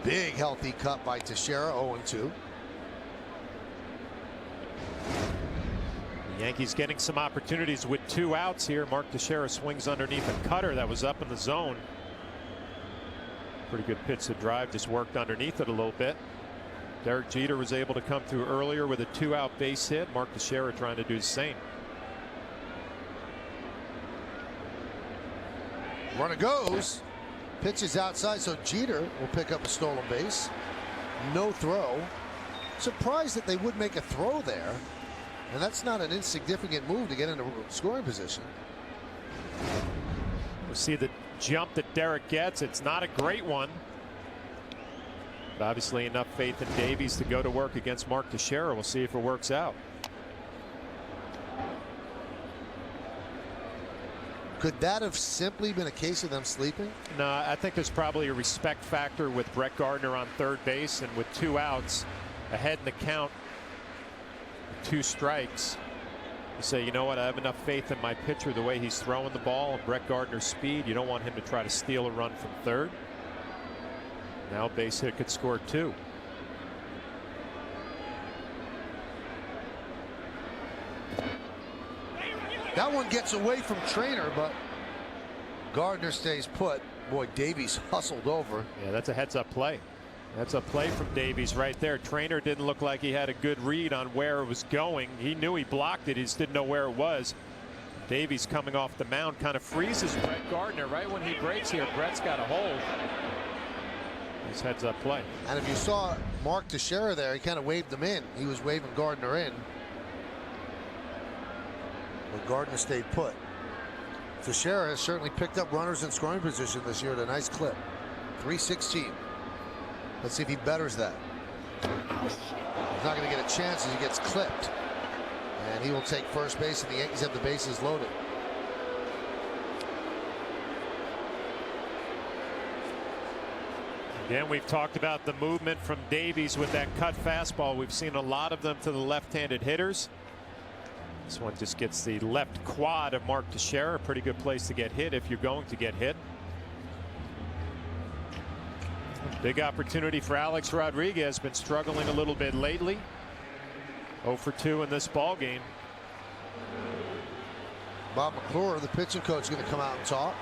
Big healthy cut by Teixeira, 0-2. The Yankees getting some opportunities with 2 outs here. Mark Teixeira swings underneath a cutter that was up in the zone. Pretty good pitch to drive, just worked underneath it a little bit. Derek Jeter was able to come through earlier with a 2-out base hit. Mark Teixeira trying to do the same. Runner goes. Pitches outside, so Jeter will pick up a stolen base. No throw. Surprised that they would make a throw there. And that's not an insignificant move to get into scoring position. We'll see the jump that Derek gets. It's not a great one. But obviously enough faith in Davies to go to work against Mark Teixeira. We'll see if it works out. Could that have simply been a case of them sleeping? No, I think there's probably a respect factor with Brett Gardner on third base, and with 2 outs ahead in the count, 2 strikes. You say, you know what, I have enough faith in my pitcher, the way he's throwing the ball, and Brett Gardner's speed. You don't want him to try to steal a run from third. Now base hit could score 2. That one gets away from Trainer, but Gardner stays put. Boy, Davies hustled over. Yeah, that's a heads-up play. That's a play from Davies right there. Trainer didn't look like he had a good read on where it was going. He knew he blocked it. He just didn't know where it was. Davies coming off the mound kind of freezes Brett Gardner right when he breaks here. Brett's got a hold. Nice heads-up play. And if you saw Mark Teixeira there, he kind of waved him in. He was waving Gardner in. But Gardner stayed put. Teixeira has certainly picked up runners in scoring position this year at a nice clip. 316. Let's see if he betters that. He's not going to get a chance as he gets clipped. And he will take first base, and the Yankees have the bases loaded. Again, we've talked about the movement from Davies with that cut fastball. We've seen a lot of them to the left-handed hitters. This one just gets the left quad of Mark Teixeira. A pretty good place to get hit if you're going to get hit. Big opportunity for Alex Rodriguez. Been struggling a little bit lately. 0 for 2 in this ball game. Bob McClure, the pitching coach, is going to come out and talk.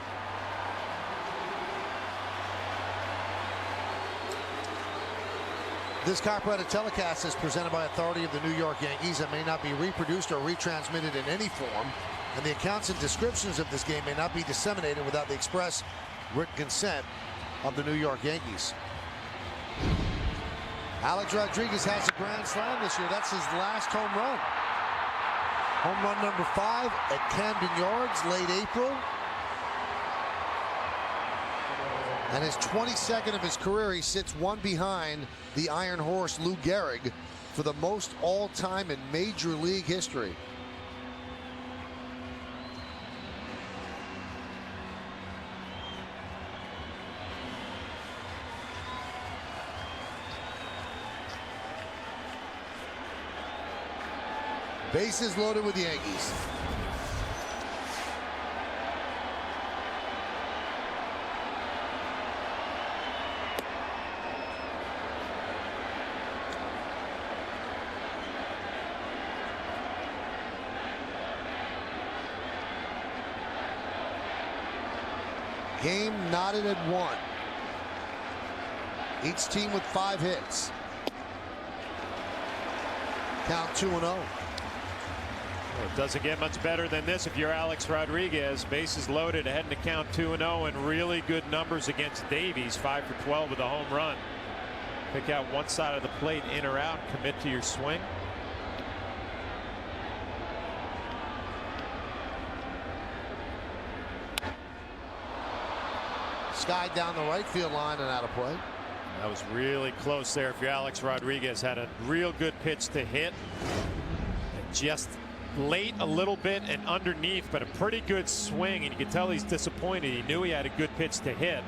This copyrighted telecast is presented by authority of the New York Yankees and may not be reproduced or retransmitted in any form, and the accounts and descriptions of this game may not be disseminated without the express written consent of the New York Yankees. Alex Rodriguez has a grand slam this year. That's his last home run. Home run number 5 at Camden Yards, late April. And his 22nd of his career, he sits one behind the Iron Horse Lou Gehrig for the most all-time in Major League history. Bases loaded with the Yankees. Game knotted at 1. Each team with 5 hits. Count 2-0. Well, it doesn't get much better than this if you're Alex Rodriguez. Bases loaded, heading to count 2-0, and really good numbers against Davies. 5 for 12 with a home run. Pick out one side of the plate, in or out, commit to your swing. Sky down the right field line and out of play. That was really close there. If you're Alex Rodriguez, had a real good pitch to hit. And just late a little bit and underneath, but a pretty good swing, and you can tell he's disappointed. He knew he had a good pitch to hit.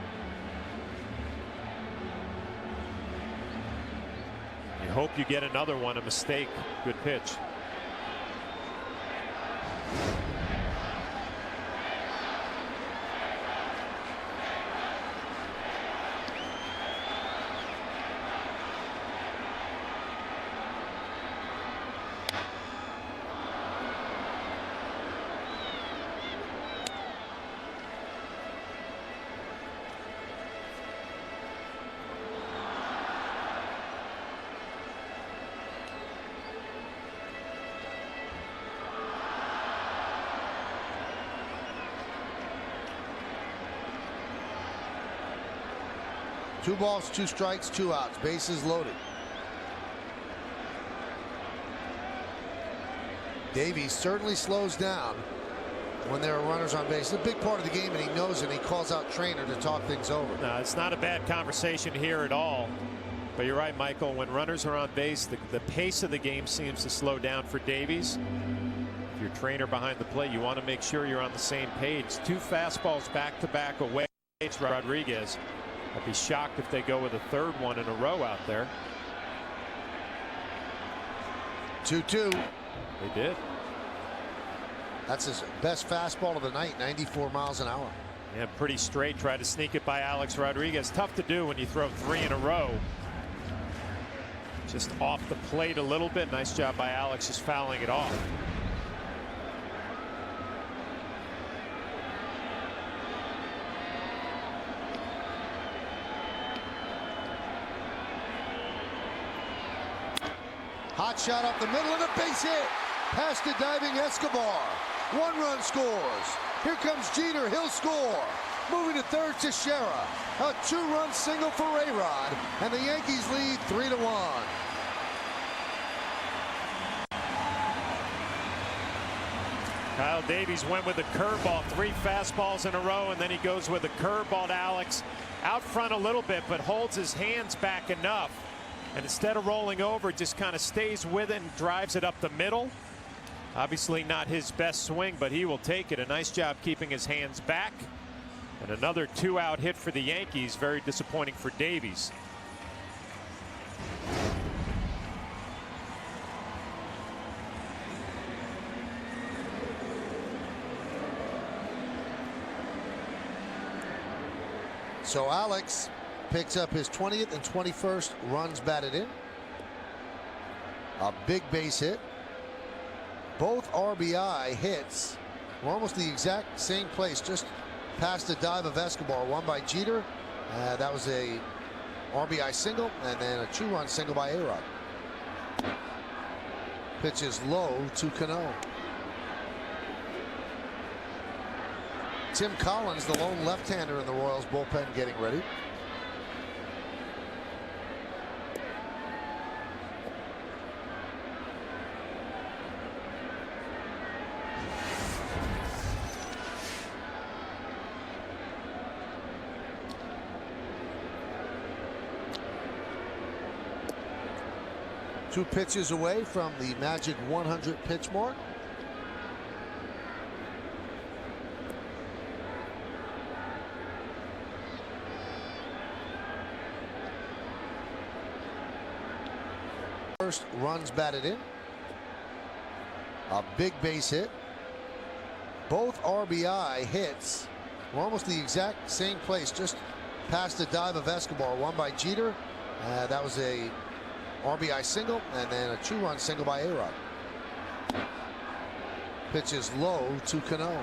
You hope you get another one, a mistake. Good pitch. Two balls, 2 strikes, 2 outs. Bases loaded. Davies certainly slows down when there are runners on base. It's a big part of the game, and he knows it. He calls out trainer to talk things over. No, it's not a bad conversation here at all. But you're right, Michael. When runners are on base, the pace of the game seems to slow down for Davies. If you're trainer behind the plate, you want to make sure you're on the same page. 2 fastballs back-to-back away. It's Rodriguez. I'd be shocked if they go with a 3rd one in a row out there. 2-2. They did. That's his best fastball of the night, 94 miles an hour. Yeah, pretty straight. Tried to sneak it by Alex Rodriguez. Tough to do when you throw 3 in a row. Just off the plate a little bit. Nice job by Alex just fouling it off. Hot shot up the middle and a base hit. Past the diving Escobar. 1 run scores. Here comes Jeter. He'll score. Moving to third, Teixeira. A 2-run single for A-Rod. And the Yankees lead 3-1. Kyle Davies went with a curveball, 3 fastballs in a row, and then he goes with a curveball to Alex. Out front a little bit, but holds his hands back enough. And instead of rolling over, just kind of stays with it and drives it up the middle. Obviously not his best swing, but he will take it. A nice job keeping his hands back. And another 2-out hit for the Yankees. Very disappointing for Davies. So Alex picks up his 20th and 21st runs batted in. A big base hit. Both RBI hits were almost the exact same place, just past the dive of Escobar. One by Jeter. That was a RBI single, and then a 2-run single by A-Rod. Pitch is low to Cano. Tim Collins, the lone left-hander in the Royals bullpen, getting ready. 2 pitches away from the magic 100 pitch mark. First runs batted in. A big base hit. Both RBI hits were almost the exact same place, just past the dive of Escobar. One by Jeter. That was a RBI single, and then a 2-run single by A-Rod. Pitch is low to Cano.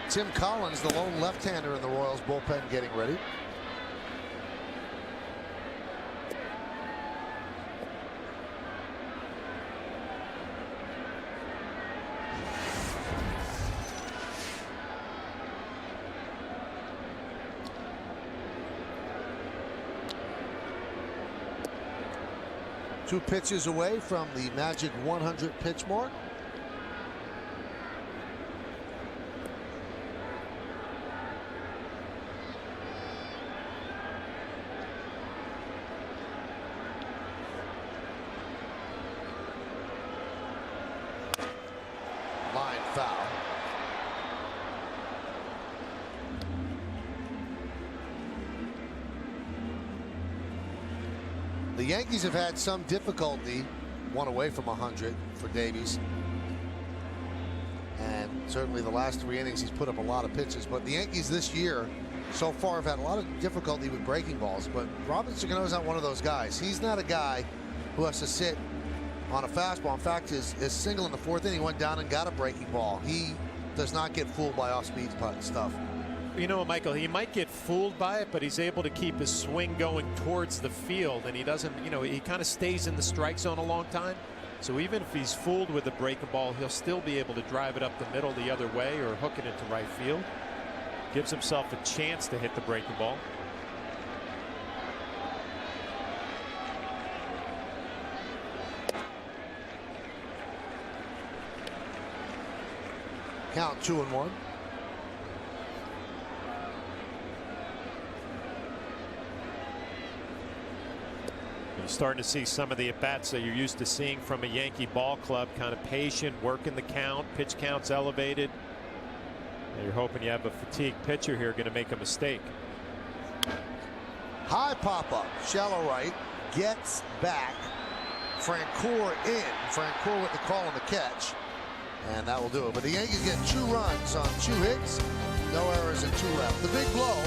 Tim Collins, the lone left-hander in the Royals bullpen, getting ready. Two pitches away from the magic 100 pitch mark. Line foul. The Yankees have had some difficulty, one away from 100 for Davies. And certainly the last 3 innings he's put up a lot of pitches. But the Yankees this year so far have had a lot of difficulty with breaking balls. But Robinson Cano is not one of those guys. He's not a guy who has to sit on a fastball. In fact, his single in the 4th inning went down and got a breaking ball. He does not get fooled by off-speed stuff. You know, Michael, he might get fooled by it, but he's able to keep his swing going towards the field, and he doesn't, you know, he kind of stays in the strike zone a long time. So even if he's fooled with a breaking ball, he'll still be able to drive it up the middle the other way or hook it into right field. Gives himself a chance to hit the breaking ball. Count 2-1. You're starting to see some of the at-bats that you're used to seeing from a Yankee ball club, kind of patient, working the count, pitch counts elevated. And you're hoping you have a fatigued pitcher here going to make a mistake. High pop-up, shallow right, gets back. Francoeur in. Francoeur with the call on the catch. And that will do it. But the Yankees get 2 runs on 2 hits, no errors and 2 left. The big blow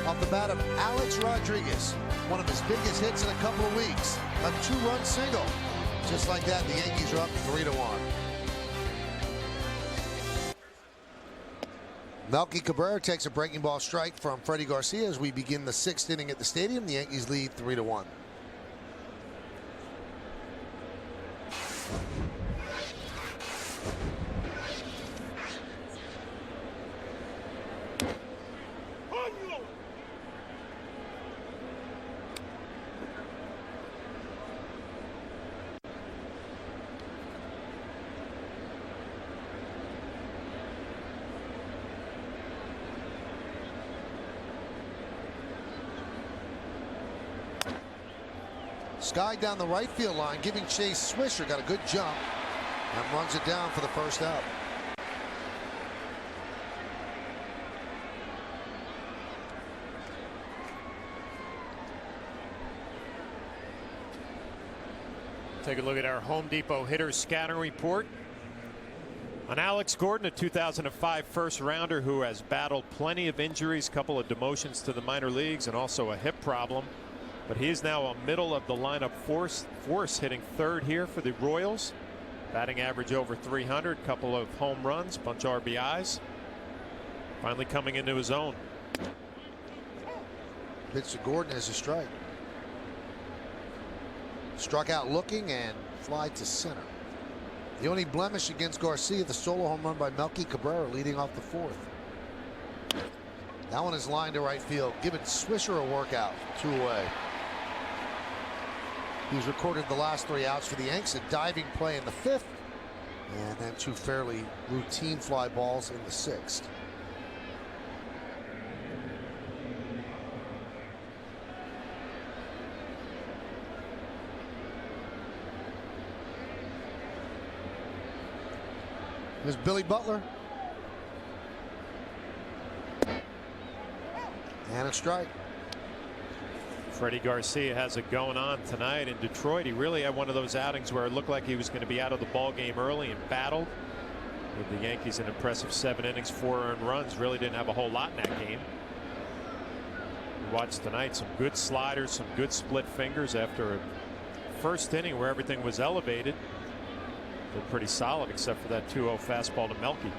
off the bat of Alex Rodriguez. One of his biggest hits in a couple of weeks. A 2-run single. Just like that, the Yankees are up 3-1. Melky Cabrera takes a breaking ball strike from Freddie Garcia as we begin the 6th inning at the stadium. The Yankees lead 3-1. Sky down the right field line, giving Chase Swisher, got a good jump and runs it down for the first out. Take a look at our Home Depot hitters scouting report on Alex Gordon, a 2005 first rounder who has battled plenty of injuries, a couple of demotions to the minor leagues, and also a hip problem. But he is now a middle of the lineup force hitting 3rd here for the Royals. Batting average over 300, couple of home runs, bunch of RBIs. Finally coming into his own. Pitch to Gordon as a strike. Struck out looking and fly to center. The only blemish against Garcia, the solo home run by Melky Cabrera leading off the 4th. That one is lined to right field, giving Swisher a workout. 2 away. He's recorded the last 3 outs for the Yanks, a diving play in the 5th, and then 2 fairly routine fly balls in the 6th. There's Billy Butler. And a strike. Freddie Garcia has it going on tonight in Detroit. He really had one of those outings where it looked like he was going to be out of the ball game early and battled with the Yankees. An impressive 7 innings, 4 earned runs. Really didn't have a whole lot in that game. We watched tonight some good sliders, some good split fingers after a first inning where everything was elevated. Been pretty solid except for that 2-0 fastball to Melky.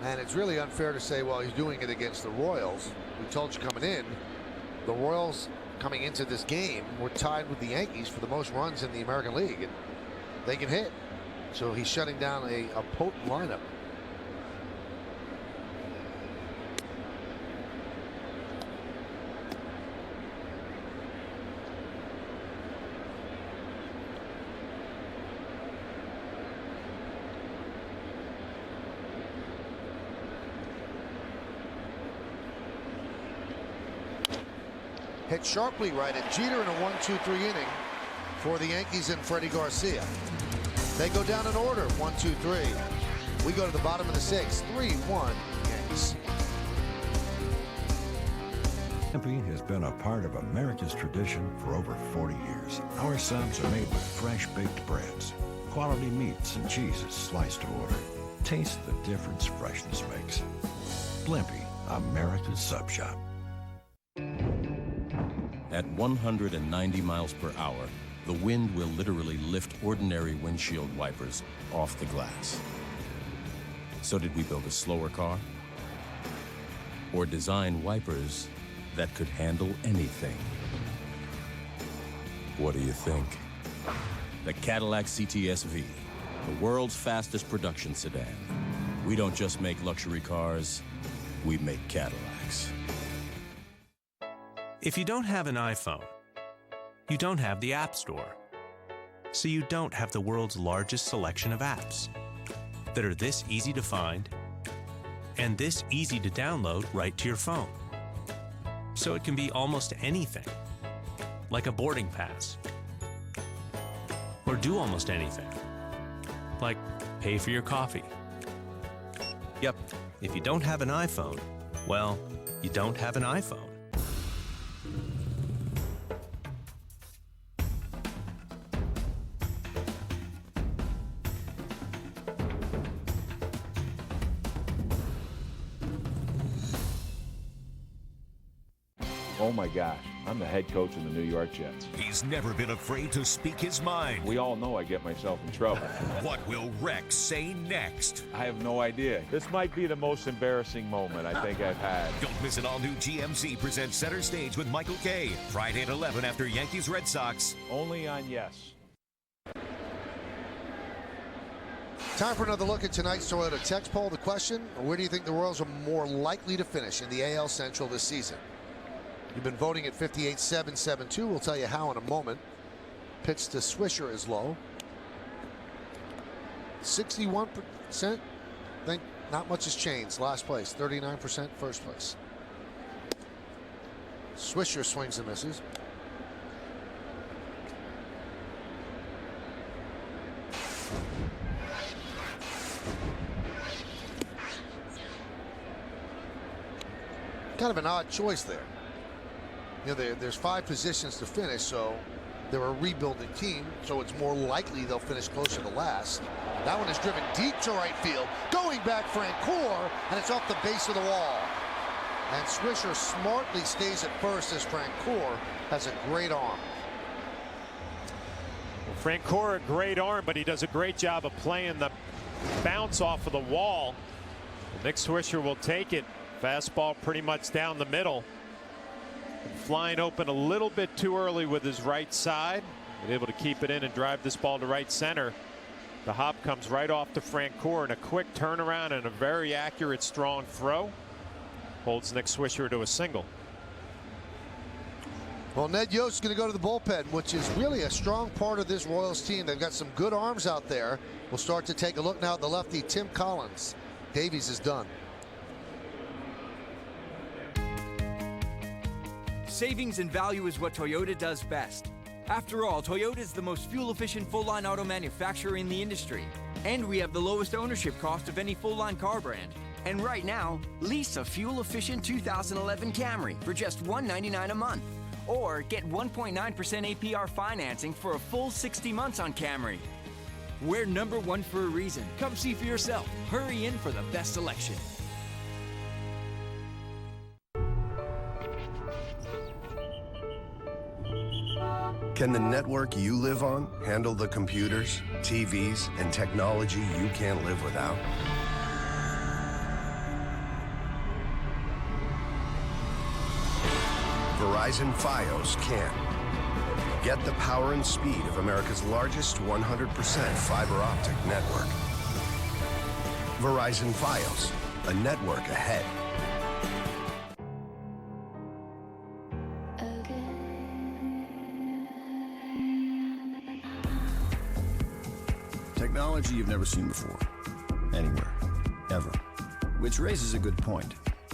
And it's really unfair to say, well, he's doing it against the Royals. We told you coming in, the Royals coming into this game were tied with the Yankees for the most runs in the American League. And they can hit. So he's shutting down a potent lineup. Hit sharply right at Jeter in a 1-2-3 inning for the Yankees and Freddie Garcia. They go down in order, 1-2-3. We go to the bottom of the 6th, 3-1 Yankees. Stamping has been a part of America's tradition for over 40 years. Our subs are made with fresh baked breads, quality meats and cheeses sliced to order. Taste the difference freshness makes. Blimpie, America's sub shop. At 190 miles per hour, the wind will literally lift ordinary windshield wipers off the glass. So did we build a slower car? Or design wipers that could handle anything? What do you think? The Cadillac CTS-V, the world's fastest production sedan. We don't just make luxury cars, we make Cadillacs. If you don't have an iPhone, you don't have the App Store. So you don't have the world's largest selection of apps that are this easy to find and this easy to download right to your phone. So it can be almost anything, like a boarding pass. Or do almost anything, like pay for your coffee. Yep, if you don't have an iPhone, well, you don't have an iPhone. Oh my gosh, I'm the head coach of the New York Jets. He's never been afraid to speak his mind. We all know I get myself in trouble. What will Rex say next? I have no idea. This might be the most embarrassing moment I think I've had. Don't miss an all-new GMC presents Center Stage with Michael Kay. Friday at 11 after Yankees Red Sox. Only on Yes. Time for another look at tonight's Toyota text poll. The question, where do you think the Royals are more likely to finish in the AL Central this season? You've been voting at 58-7-7-2. We'll tell you how in a moment. Pitch to Swisher is low. 61%. I think not much has changed. Last place. 39% first place. Swisher swings and misses. Kind of an odd choice there. You know, there's 5 positions to finish, so they're a rebuilding team, so it's more likely they'll finish closer to last. That one is driven deep to right field. Going back Francoeur, and it's off the base of the wall. And Swisher smartly stays at first as Francoeur has a great arm. Well, Francoeur, a great arm, but he does a great job of playing the bounce off of the wall. Nick Swisher will take it. Fastball pretty much down the middle. Flying open a little bit too early with his right side. Been able to keep it in and drive this ball to right center. The hop comes right off to Francoeur and a quick turnaround and a very accurate, strong throw. Holds Nick Swisher to a single. Well, Ned Yost is going to go to the bullpen, which is really a strong part of this Royals team. They've got some good arms out there. We'll start to take a look now at the lefty, Tim Collins. Davies is done. Savings and value is what Toyota does best. After all, Toyota is the most fuel-efficient full-line auto manufacturer in the industry. And we have the lowest ownership cost of any full-line car brand. And right now, lease a fuel-efficient 2011 Camry for just $199 a month. Or get 1.9% APR financing for a full 60 months on Camry. We're number one for a reason. Come see for yourself. Hurry in for the best selection. Can the network you live on handle the computers, TVs, and technology you can't live without? Verizon Fios can. Get the power and speed of America's largest 100% fiber optic network. Verizon Fios, a network ahead. Technology you've never seen before, anywhere, ever. Which raises a good point.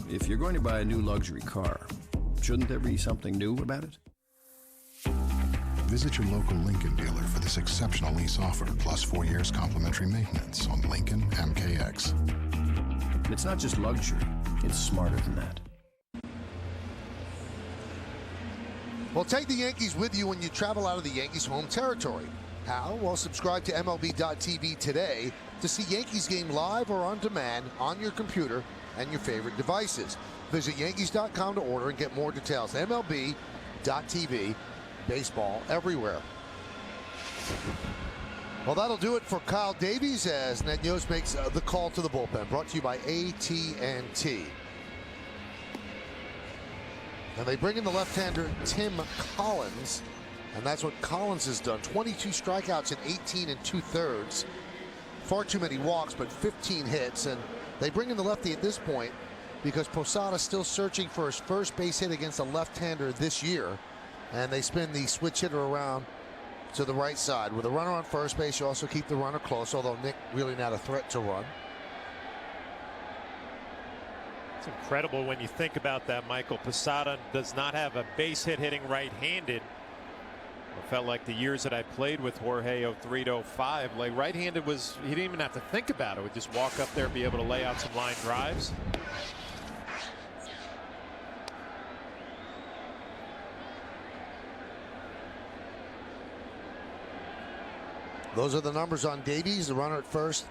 If you're going to buy a new luxury car, shouldn't there be something new about it? Visit your local Lincoln dealer for this exceptional lease offer, plus 4 years complimentary maintenance on Lincoln MKX. It's not just luxury, it's smarter than that. Well, take the Yankees with you when you travel out of the Yankees' home territory. How? Well, subscribe to MLB.tv today to see Yankees game live or on demand on your computer and your favorite devices. Visit Yankees.com to order and get more details. MLB.tv, baseball everywhere. Well, that'll do it for Kyle Davies as Ned Yost makes the call to the bullpen. Brought to you by AT&T. And they bring in the left-hander Tim Collins. And that's what Collins has done. 22 strikeouts in 18 2/3. Far too many walks, but 15 hits. And they bring in the lefty at this point because Posada's still searching for his first base hit against a left-hander this year. And they spin the switch hitter around to the right side. With a runner on first base, you also keep the runner close, although Nick really not a threat to run. It's incredible when you think about that. Michael Posada does not have a base hit hitting right-handed. It felt like the years that I played with Jorge 03 to 05, like right-handed was, he didn't even have to think about it. Would just walk up there and be able to lay out some line drives. Those are the numbers on Davies. The runner at first,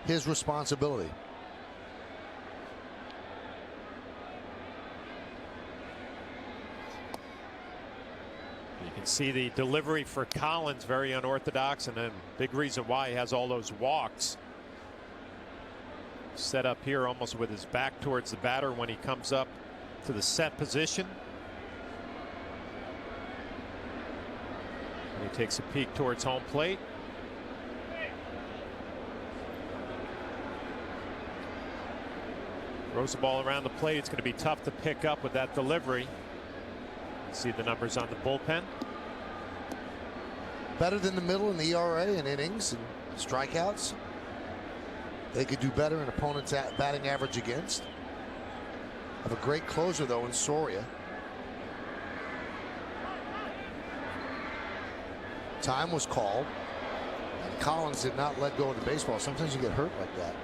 his responsibility. You can see the delivery for Collins, very unorthodox, and then big reason why he has all those walks. Set up here almost with his back towards the batter when he comes up to the set position. And he takes a peek towards home plate. Throws the ball around the plate. It's going to be tough to pick up with that delivery. See the numbers on the bullpen. Better than the middle in the ERA and innings and strikeouts. They could do better in opponents' batting average against. Have a great closer though in Soria. Time was called. And Collins did not let go of the baseball. Sometimes you get hurt like that.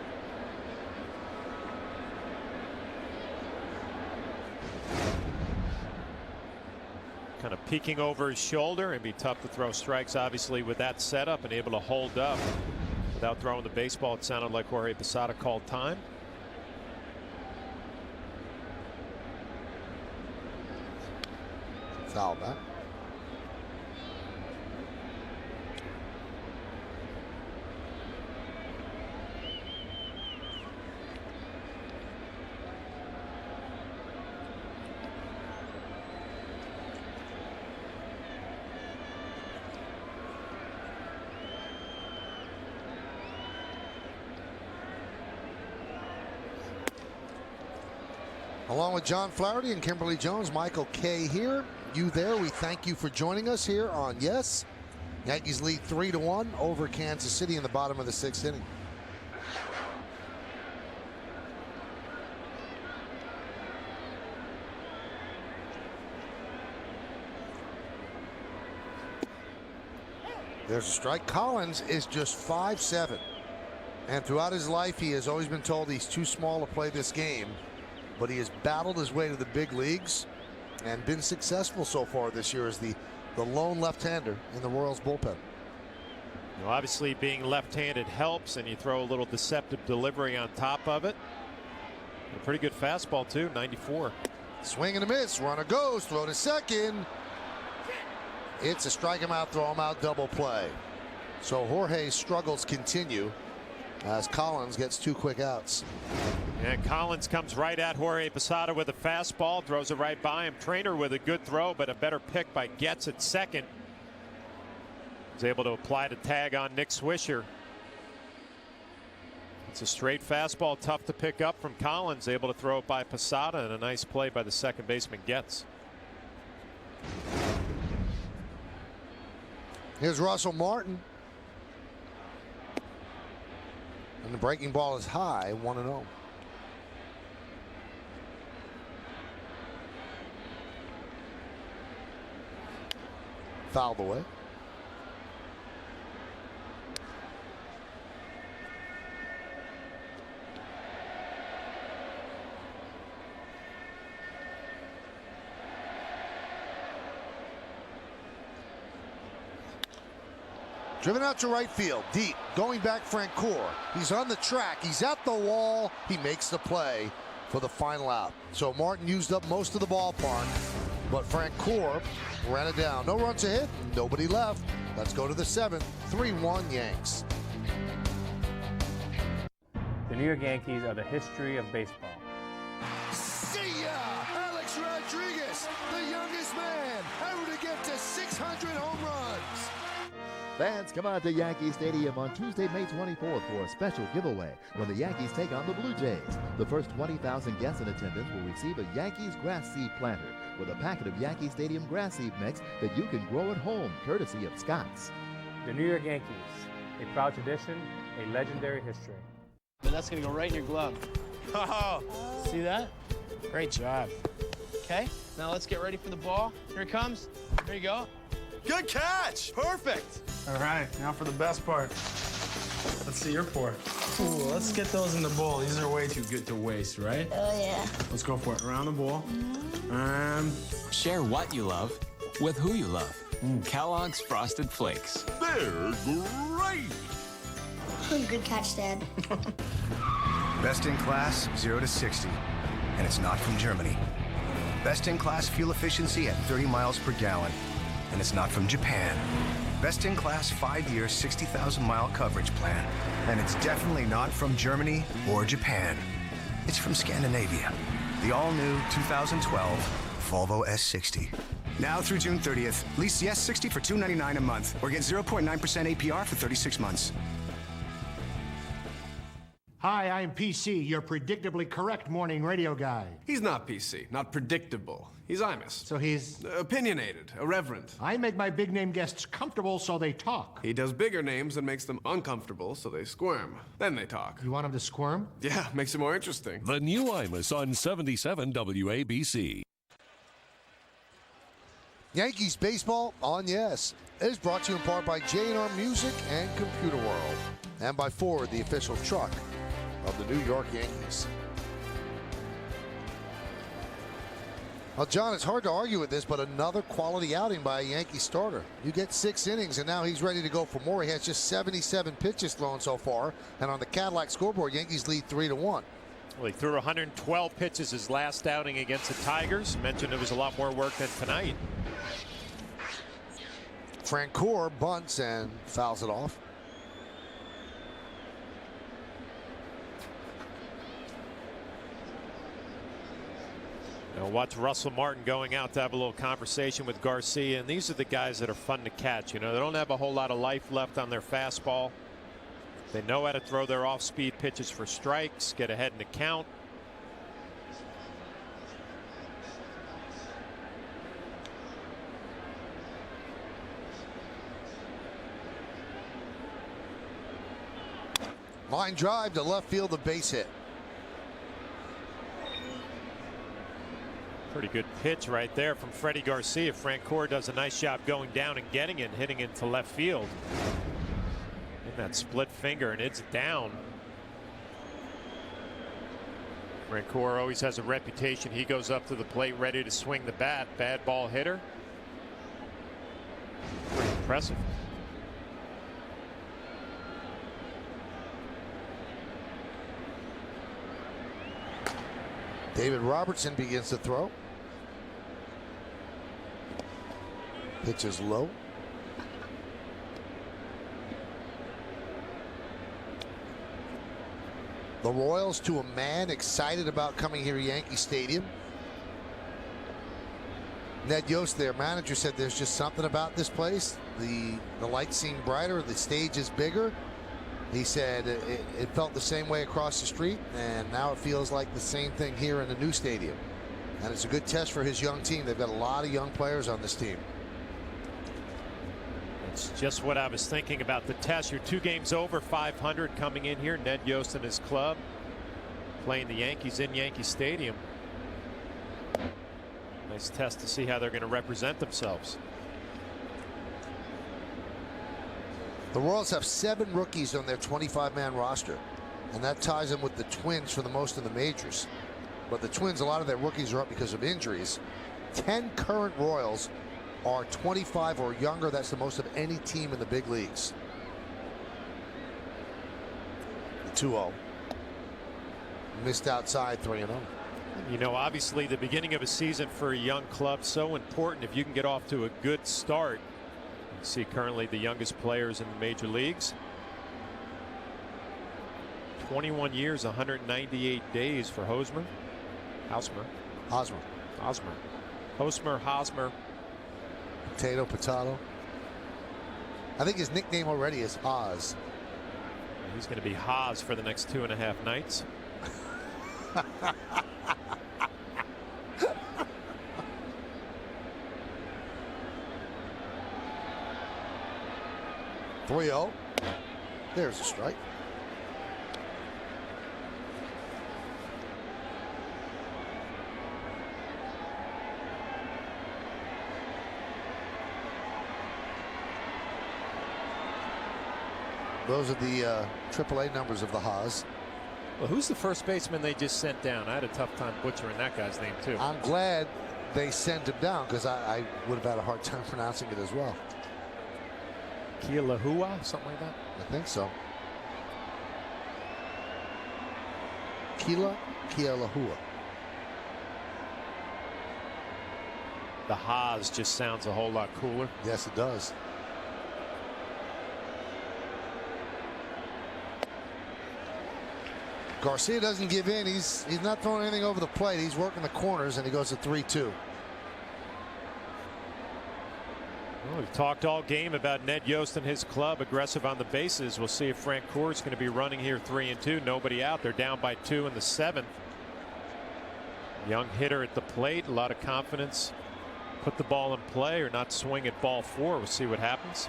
Kind of peeking over his shoulder, and be tough to throw strikes obviously with that setup, and able to hold up without throwing the baseball. It sounded like Jorge Posada called time. Foul back. Along with John Flaherty and Kimberly Jones, Michael Kay here. You there. We thank you for joining us here on Yes. Yankees lead 3-1 over Kansas City in the bottom of the 6th inning. There's a strike. Collins is just 5'7". And throughout his life, he has always been told he's too small to play this game. But he has battled his way to the big leagues and been successful so far this year as the lone left-hander in the Royals bullpen. Now, obviously, being left-handed helps, and you throw a little deceptive delivery on top of it. A pretty good fastball, too, 94. Swing and a miss. Runner goes. Throw to second. It's a strike him out, throw him out, double play. So Jorge's struggles continue as Collins gets 2 quick outs. And Collins comes right at Jorge Posada with a fastball, throws it right by him. Trainer with a good throw, but a better pick by Getz at second. Was able to apply the tag on Nick Swisher. It's a straight fastball, tough to pick up from Collins, able to throw it by Posada, and a nice play by the second baseman Getz. Here's Russell Martin. And the breaking ball is high, 1-0. Fouled away. Driven out to right field, deep, going back Francoeur. He's on the track, he's at the wall, he makes the play for the final out. So Martin used up most of the ballpark, but Francoeur ran it down. No runs to hit, nobody left. Let's go to the 7th, 3-1 Yanks. The New York Yankees are the history of baseball. See ya! Alex Rodriguez, the youngest man, ever to get to 600 home runs. Fans, come on to Yankee Stadium on Tuesday, May 24th for a special giveaway when the Yankees take on the Blue Jays. The first 20,000 guests in attendance will receive a Yankees grass seed planter with a packet of Yankee Stadium grass seed mix that you can grow at home, courtesy of Scott's. The New York Yankees, a proud tradition, a legendary history. But that's going to go right in your glove. Oh, see that? Great job. Okay, now let's get ready for the ball. Here it comes. Here you go. Good catch! Perfect! All right, now for the best part. Let's see your pour. Ooh, let's get those in the bowl. These are way too good to waste, right? Oh, yeah. Let's go for it. Around the bowl. Share what you love with who you love. Kellogg's Frosted Flakes. They're great! Good catch, Dad. Best in class, 0 to 60. And it's not from Germany. Best in class fuel efficiency at 30 miles per gallon. And it's not from Japan. Best in class 5-year, 60,000 mile coverage plan. And it's definitely not from Germany or Japan. It's from Scandinavia. The all new 2012 Volvo S60. Now through June 30th, lease the S60 for $299 a month or get 0.9% APR for 36 months. Hi, I'm PC, your predictably correct morning radio guy. He's not PC, not predictable. He's Imus. So he's... opinionated, irreverent. I make my big-name guests comfortable so they talk. He does bigger names and makes them uncomfortable so they squirm. Then they talk. You want them to squirm? Yeah, makes it more interesting. The new Imus on 77 WABC. Yankees baseball on Yes. It is brought to you in part by J&R Music and Computer World. And by Ford, the official truck of the New York Yankees. Well, John, it's hard to argue with this, but another quality outing by a Yankee starter. You get 6 innings, and now he's ready to go for more. He has just 77 pitches thrown so far, and on the Cadillac scoreboard, Yankees lead 3-1. Well, he threw 112 pitches his last outing against the Tigers. Mentioned it was a lot more work than tonight. Francoeur bunts and fouls it off. Now watch Russell Martin going out to have a little conversation with Garcia, and these are the guys that are fun to catch. You know, they don't have a whole lot of life left on their fastball. They know how to throw their off-speed pitches for strikes, get ahead in the count. Line drive to left field, a base hit. Pretty good pitch right there from Freddie Garcia. Francoeur does a nice job going down and getting it, hitting it to left field. In that split finger, and it's down. Francoeur always has a reputation. He goes up to the plate ready to swing the bat. Bad ball hitter. Pretty impressive. David Robertson begins to throw. Pitch is low. The Royals to a man excited about coming here to Yankee Stadium. Ned Yost, their manager, said there's just something about this place. The lights seem brighter, the stage is bigger. He said it felt the same way across the street, and now it feels like the same thing here in the new stadium. And it's a good test for his young team. They've got a lot of young players on this team. It's just what I was thinking about the test. You're 2 games over 500 coming in here. Ned Yost and his club playing the Yankees in Yankee Stadium. Nice test to see how they're going to represent themselves. The Royals have 7 rookies on their 25-man roster, and that ties them with the Twins for the most of the majors. But the Twins, a lot of their rookies are up because of injuries. 10 current Royals are 25 or younger. That's the most of any team in the big leagues. The 2-0. Missed outside 3-0. You know, obviously the beginning of a season for a young club so important. If you can get off to a good start. You see currently the youngest players in the major leagues. 21 years, 198 days for Hosmer. Hosmer. Potato. I think his nickname already is Oz. He's going to be Haas for the next 2.5 nights. 3-0. There's a strike. Those are the AAA numbers of the Haas. Well, who's the first baseman they just sent down? I had a tough time butchering that guy's name, too. I'm glad they sent him down because I would have had a hard time pronouncing it as well. Kialahua, something like that? I think so. Kialahua. The Haas just sounds a whole lot cooler. Yes, it does. Garcia doesn't give in. He's not throwing anything over the plate. He's working the corners, and he goes to 3-2. Well, we've talked all game about Ned Yost and his club, aggressive on the bases. We'll see if Francoeur is going to be running here 3-2. Nobody out. They're down by 2 in the 7th. Young hitter at the plate. A lot of confidence. Put the ball in play or not swing at ball 4. We'll see what happens.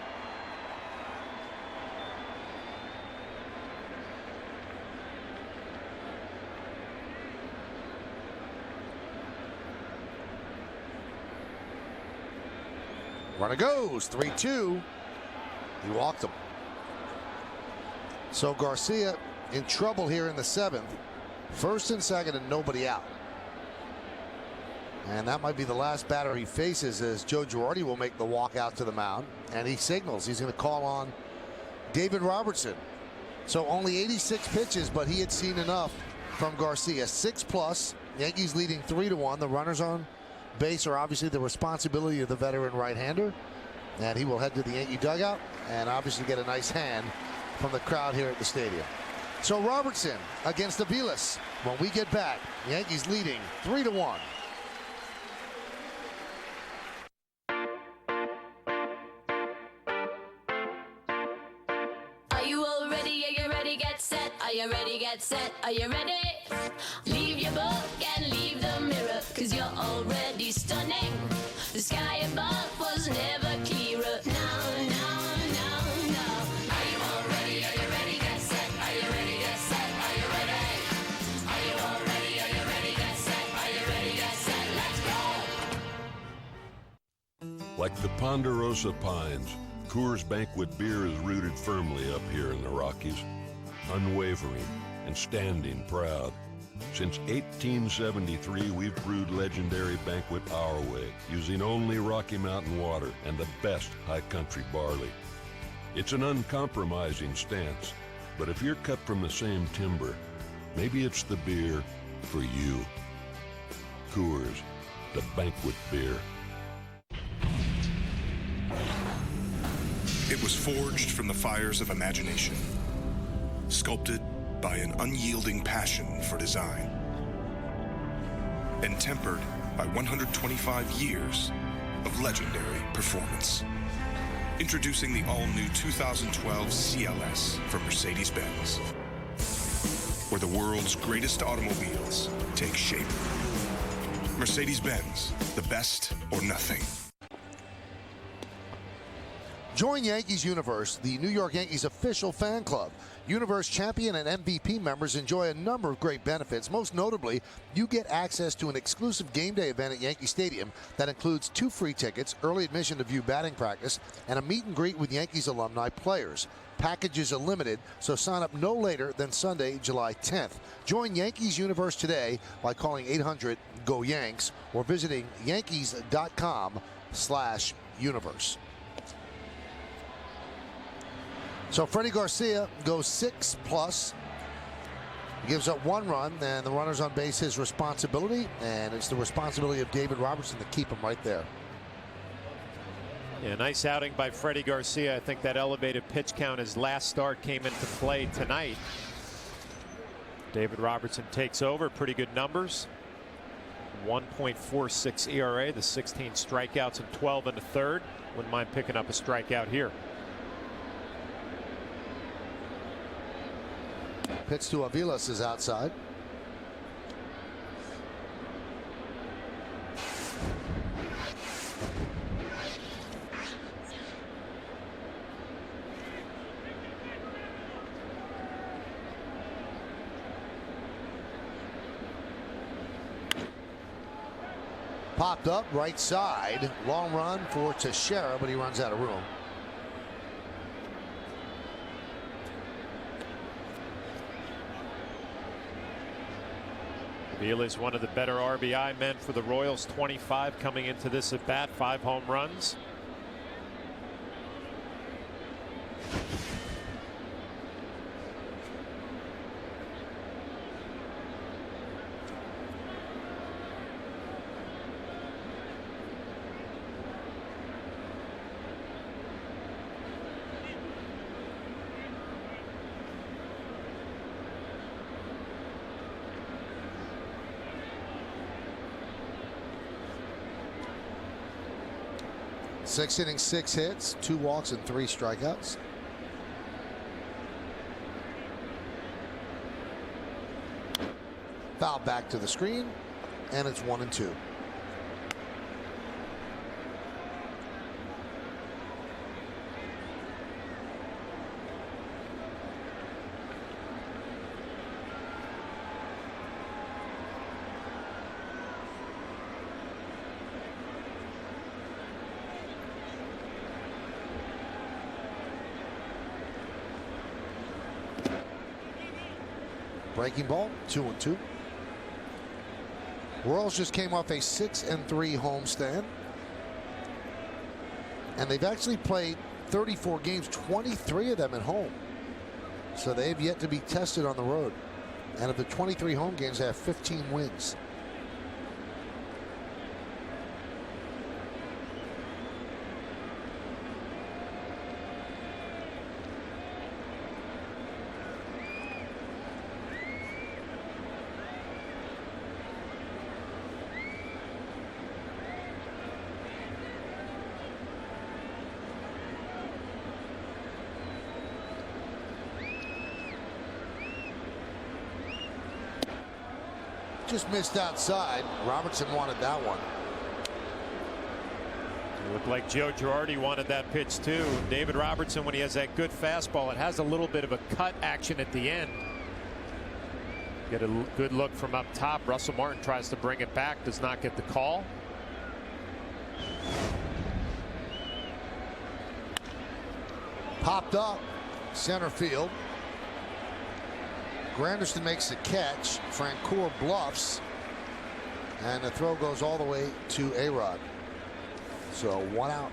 Runner goes 3-2. He walked him. So Garcia in trouble here in the 7th. 1st and 2nd and nobody out. And that might be the last batter he faces, as Joe Girardi will make the walk out to the mound, and he signals he's going to call on David Robertson. So only 86 pitches, but he had seen enough from Garcia. 6+. Yankees leading 3-1. The runners on base are obviously the responsibility of the veteran right-hander, and he will head to the Yankee dugout and obviously get a nice hand from the crowd here at the stadium. So Robertson against Aviles. When we get back, Yankees leading 3-1. Are you all ready? Are you ready? Get set. Are you ready? Get set. Are you ready? Leave your book and leave the mirror, 'cause you're already stunning. The sky above was never clearer. No, no, no, no. Are you all ready? Are you ready? Get set. Are you ready? Get set. Are you ready? Are you all ready? Are you ready? Get set. Are you ready? Get set. Let's go. The Ponderosa Pines. Coors Banquet beer is rooted firmly up here in the Rockies, unwavering and standing proud. Since 1873, we've brewed legendary Banquet our way, using only Rocky Mountain water and the best high country barley. It's an uncompromising stance, but if you're cut from the same timber, maybe it's the beer for you. Coors, the Banquet beer. It was forged from the fires of imagination, sculpted by an unyielding passion for design, and tempered by 125 years of legendary performance. Introducing the all-new 2012 CLS from Mercedes-Benz, where the world's greatest automobiles take shape. Mercedes-Benz, the best or nothing. Join Yankees Universe, the New York Yankees official fan club. Universe champion and MVP members enjoy a number of great benefits. Most notably, you get access to an exclusive game day event at Yankee Stadium that includes 2 free tickets, early admission to view batting practice, and a meet and greet with Yankees alumni players. Packages are limited, so sign up no later than Sunday, July 10th. Join Yankees Universe today by calling 800-GO-YANKS or visiting yankees.com/universe. So Freddie Garcia goes 6+. He gives up 1 run, and the runner's on base his responsibility, and it's the responsibility of David Robertson to keep him right there. Yeah, nice outing by Freddie Garcia. I think that elevated pitch count, his last start, came into play tonight. David Robertson takes over. Pretty good numbers. 1.46 ERA, the 16 strikeouts and 12 in the third. Wouldn't mind picking up a strikeout here. Pitch to Aviles is outside. Popped up right side. Long run for Teixeira, but he runs out of room. Beal is one of the better RBI men for the Royals. 25 coming into this at bat. 5 home runs. Six innings, 6 hits, 2 walks, and 3 strikeouts. Foul back to the screen, and it's 1-2. Breaking ball, 2-2. Royals just came off a 6-3 homestand, and they've actually played 34 games, 23 of them at home. So they have yet to be tested on the road. And of the 23 home games, they have 15 wins. Just missed outside. Robertson wanted that one. It looked like Joe Girardi wanted that pitch too. David Robertson, when he has that good fastball, it has a little bit of a cut action at the end. Get a good look from up top. Russell Martin tries to bring it back, does not get the call. Popped up, center field. Granderson makes the catch. Francoeur bluffs. And the throw goes all the way to A-Rod. So 1 out.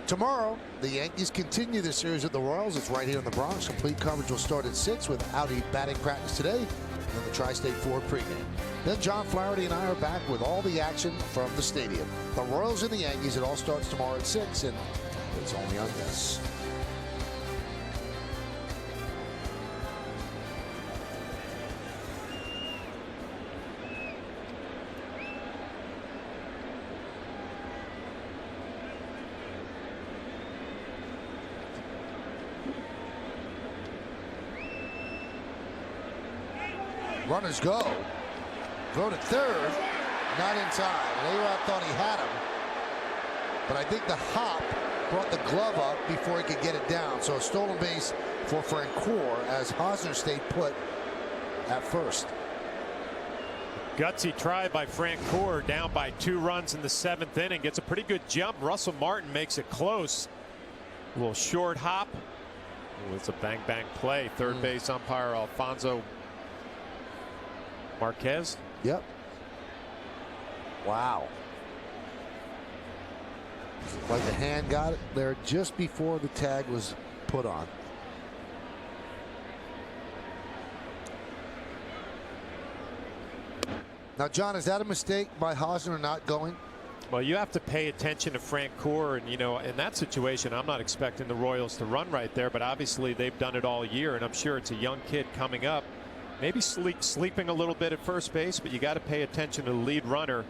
Tomorrow, the Yankees continue the series with the Royals. It's right here in the Bronx. Complete coverage will start at 6 with Audi batting practice today and the Tri-State Ford pregame. Then John Flaherty and I are back with all the action from the stadium. The Royals and the Yankees, it all starts tomorrow at 6, and it's only on this. Runners go. Throw to third. Not in time. And A-Rod thought he had him. But I think the hop brought the glove up before he could get it down. So a stolen base for Francoeur as Hosner stayed put at first. Gutsy try by Francoeur, down by 2 runs in the 7th inning. Gets a pretty good jump. Russell Martin makes it close. A little short hop. Oh, it's a bang-bang play. Third base umpire Alfonso Marquez. Yep. Wow. Like the hand got it there just before the tag was put on. Now, John, is that a mistake by Hosner not going? Well, you have to pay attention to Francoeur, and, you know, in that situation, I'm not expecting the Royals to run right there, but obviously they've done it all year, and I'm sure it's a young kid coming up. Maybe sleeping a little bit at first base, but you got to pay attention to the lead runner.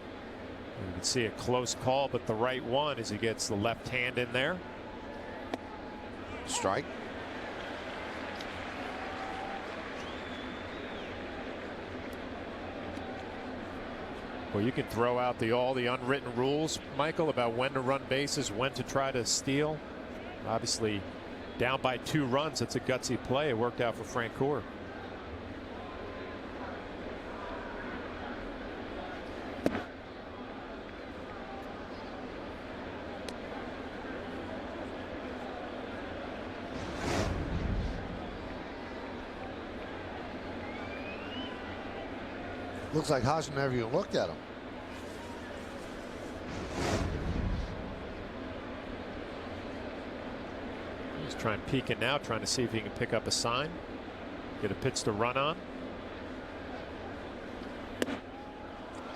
You can see a close call, but the right one as he gets the left hand in there. Strike. Well, you can throw out all the unwritten rules, Michael, about when to run bases, when to try to steal. Obviously, down by 2 runs, it's a gutsy play. It worked out for Francoeur. Looks like Hosner never even looked at him. He's trying peeking now, trying to see if he can pick up a sign, get a pitch to run on.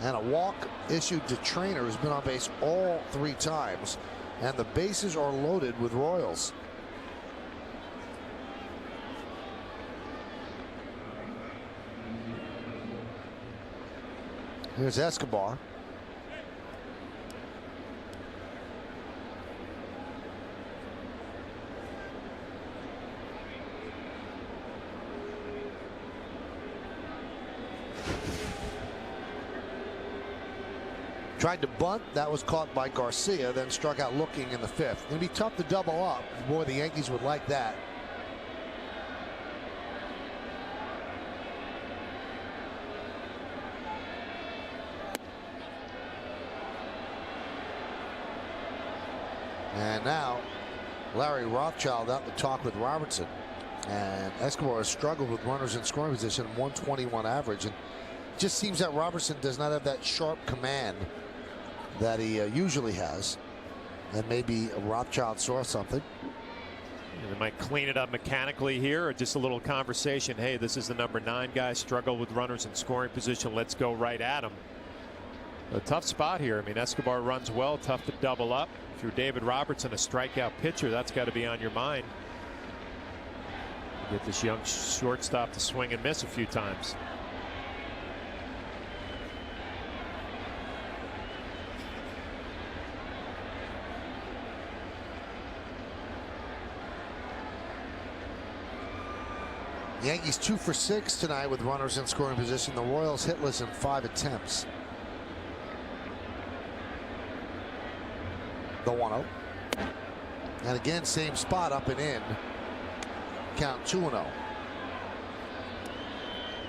And a walk issued to Trainer, who's been on base all 3 times. And the bases are loaded with Royals. Here's Escobar. Tried to bunt. That was caught by Garcia, then struck out looking in the 5th. It'd be tough to double up. Boy, the Yankees would like that. And now Larry Rothschild out to talk with Robertson. And Escobar has struggled with runners in scoring position, 121 average. And it just seems that Robertson does not have that sharp command that he usually has. And maybe Rothschild saw something. They might clean it up mechanically here, or just a little conversation. Hey, this is the number 9 guy, struggle with runners in scoring position. Let's go right at him. A tough spot here. I mean, Escobar runs well, tough to double up. If you're David Robertson, a strikeout pitcher, that's got to be on your mind. Get this young shortstop to swing and miss a few times. Yankees 2 for 6 tonight with runners in scoring position. The Royals hitless in 5 attempts. The 1-0. And again, same spot, up and in. Count 2-0.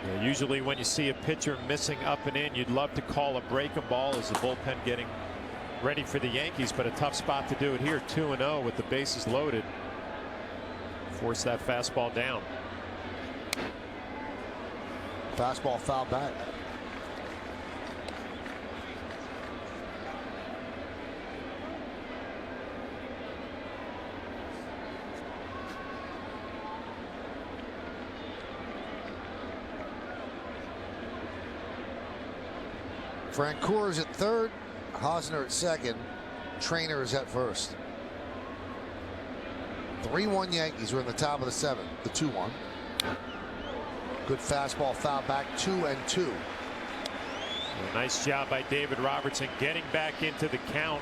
Yeah, usually when you see a pitcher missing up and in, you'd love to call a breaking ball as the bullpen getting ready for the Yankees, but a tough spot to do it here. 2-0 with the bases loaded. force that fastball down. Fastball foul back. Francoeur is at third, Hosner at second, Trainer is at first. 3-1 Yankees. We're in the top of the seventh. The 2-1. Good fastball foul back, 2-2. A nice job by David Robertson getting back into the count.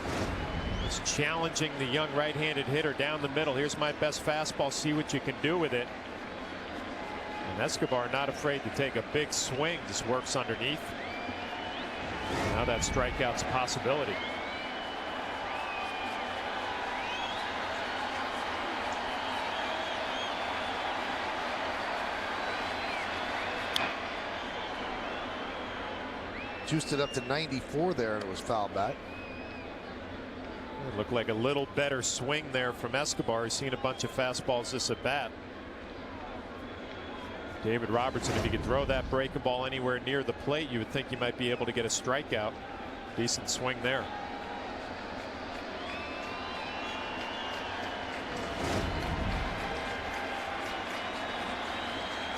He's challenging the young right-handed hitter down the middle. Here's my best fastball. See what you can do with it. And Escobar not afraid to take a big swing. Just works underneath. Now that strikeout's a possibility. Juiced it up to 94 there, and it was fouled back. It looked like a little better swing there from Escobar. He's seen a bunch of fastballs this at bat. David Robertson, if he could throw that breaking ball anywhere near the plate, you would think he might be able to get a strikeout. Decent swing there.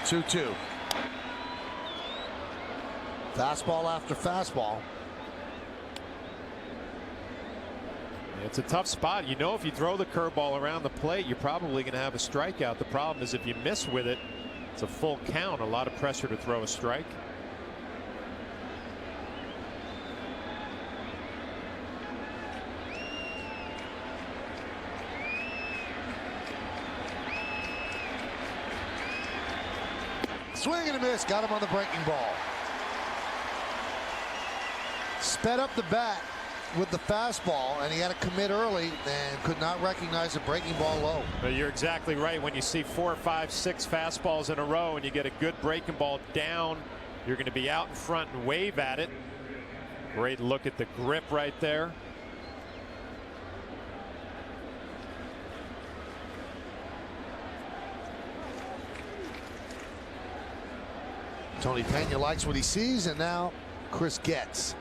Two. Fastball after fastball. It's a tough spot. You know, if you throw the curveball around the plate, you're probably going to have a strikeout. The problem is if you miss with it, it's a full count. A lot of pressure to throw a strike. Swing and a miss. Got him on the breaking ball. Sped up the bat with the fastball, and he had to commit early and could not recognize the breaking ball low. But you're exactly right. When you see 4, 5, 6 fastballs in a row and you get a good breaking ball down, you're going to be out in front and wave at it. Great look at the grip right there. Tony Pena likes what he sees, and now Chris Getz.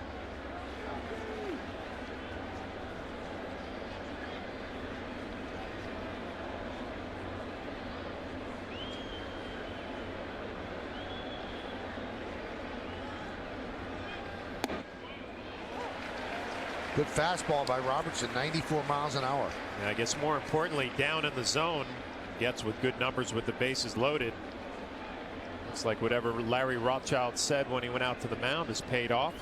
Good fastball by Robertson, 94 miles an hour. And I guess more importantly, down in the zone, Getz with good numbers with the bases loaded. Looks like whatever Larry Rothschild said when he went out to the mound has paid off.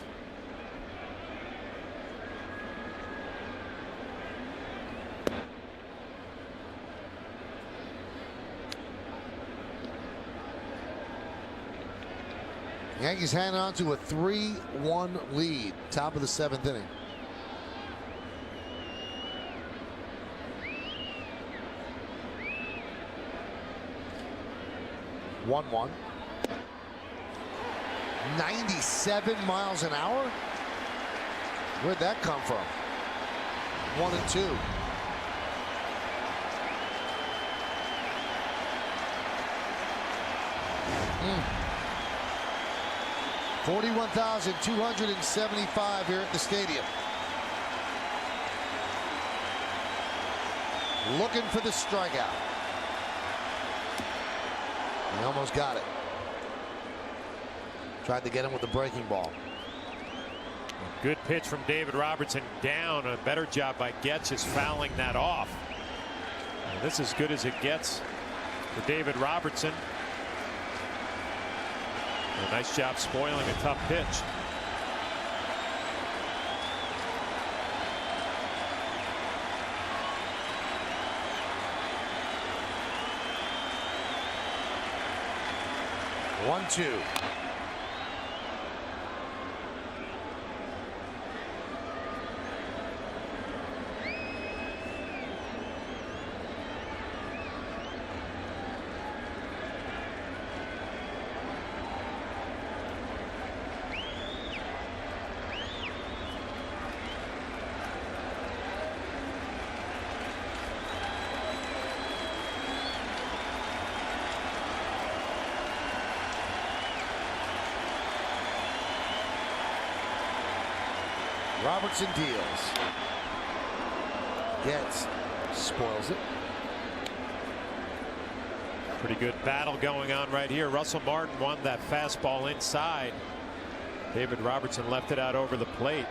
Yankees hang on to a 3-1 lead, top of the seventh inning. One. 97 miles an hour? Where'd that come from? 1-2. Mm. 41,275 here at the stadium. Looking for the strikeout. He almost got it. Tried to get him with the breaking ball. Good pitch from David Robertson down. A better job by Getz just fouling that off. And this is as good as it gets for David Robertson. A nice job spoiling a tough pitch. One-two. Robertson deals. Gets, spoils it. Pretty good battle going on right here. Russell Martin won that fastball inside. David Robertson left it out over the plate.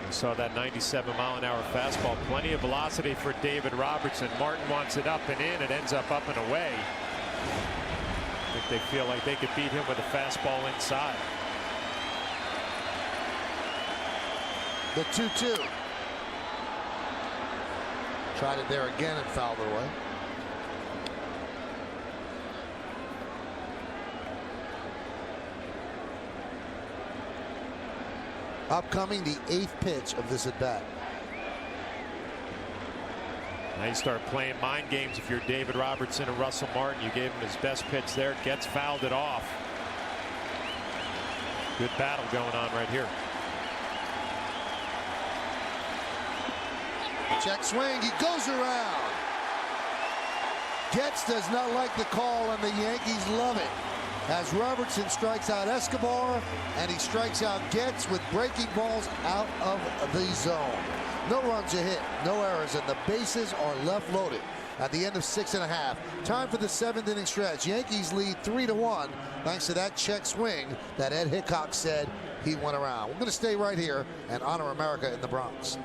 We saw that 97-mile-an-hour fastball. Plenty of velocity for David Robertson. Martin wants it up and in. It ends up and away. I think they feel like they could beat him with a fastball inside. The 2-2. Tried it there again and fouled it away. Upcoming, the 8th pitch of this at bat. Now you start playing mind games if you're David Robertson and Russell Martin. You gave him his best pitch there. Gets fouled it off. Good battle going on right here. Check swing. He goes around. Getz does not like the call, and the Yankees love it. As Robertson strikes out Escobar, and he strikes out Getz with breaking balls out of the zone. No runs a hit, no errors, and the bases are left loaded at the end of 6.5. Time for the 7th inning stretch. Yankees lead 3-1 thanks to that check swing that Ed Hickok said he went around. We're going to stay right here and honor America in the Bronx.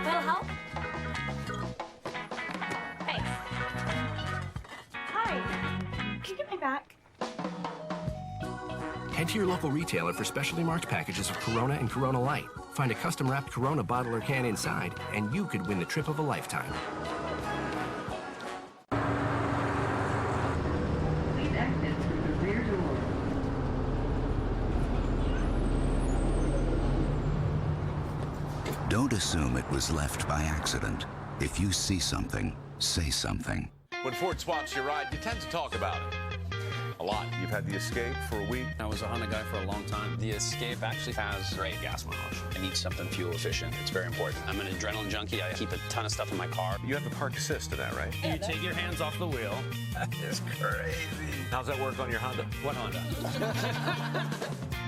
Little help? Thanks. Hi. Can you get my back? Head to your local retailer for specialty marked packages of Corona and Corona Light. Find a custom wrapped Corona bottle or can inside, and you could win the trip of a lifetime. Please exit through the rear door. Don't assume it was left by accident. If you see something, say something. When Ford swaps your ride, you tend to talk about it. A lot. You've had the Escape for a week. I was a Honda guy for a long time. The Escape actually has great gas mileage. I need something fuel efficient. It's very important. I'm an adrenaline junkie. I keep a ton of stuff in my car. You have the park assist to that, right? You take your hands off the wheel. That is crazy. How's that work on your Honda? What Honda?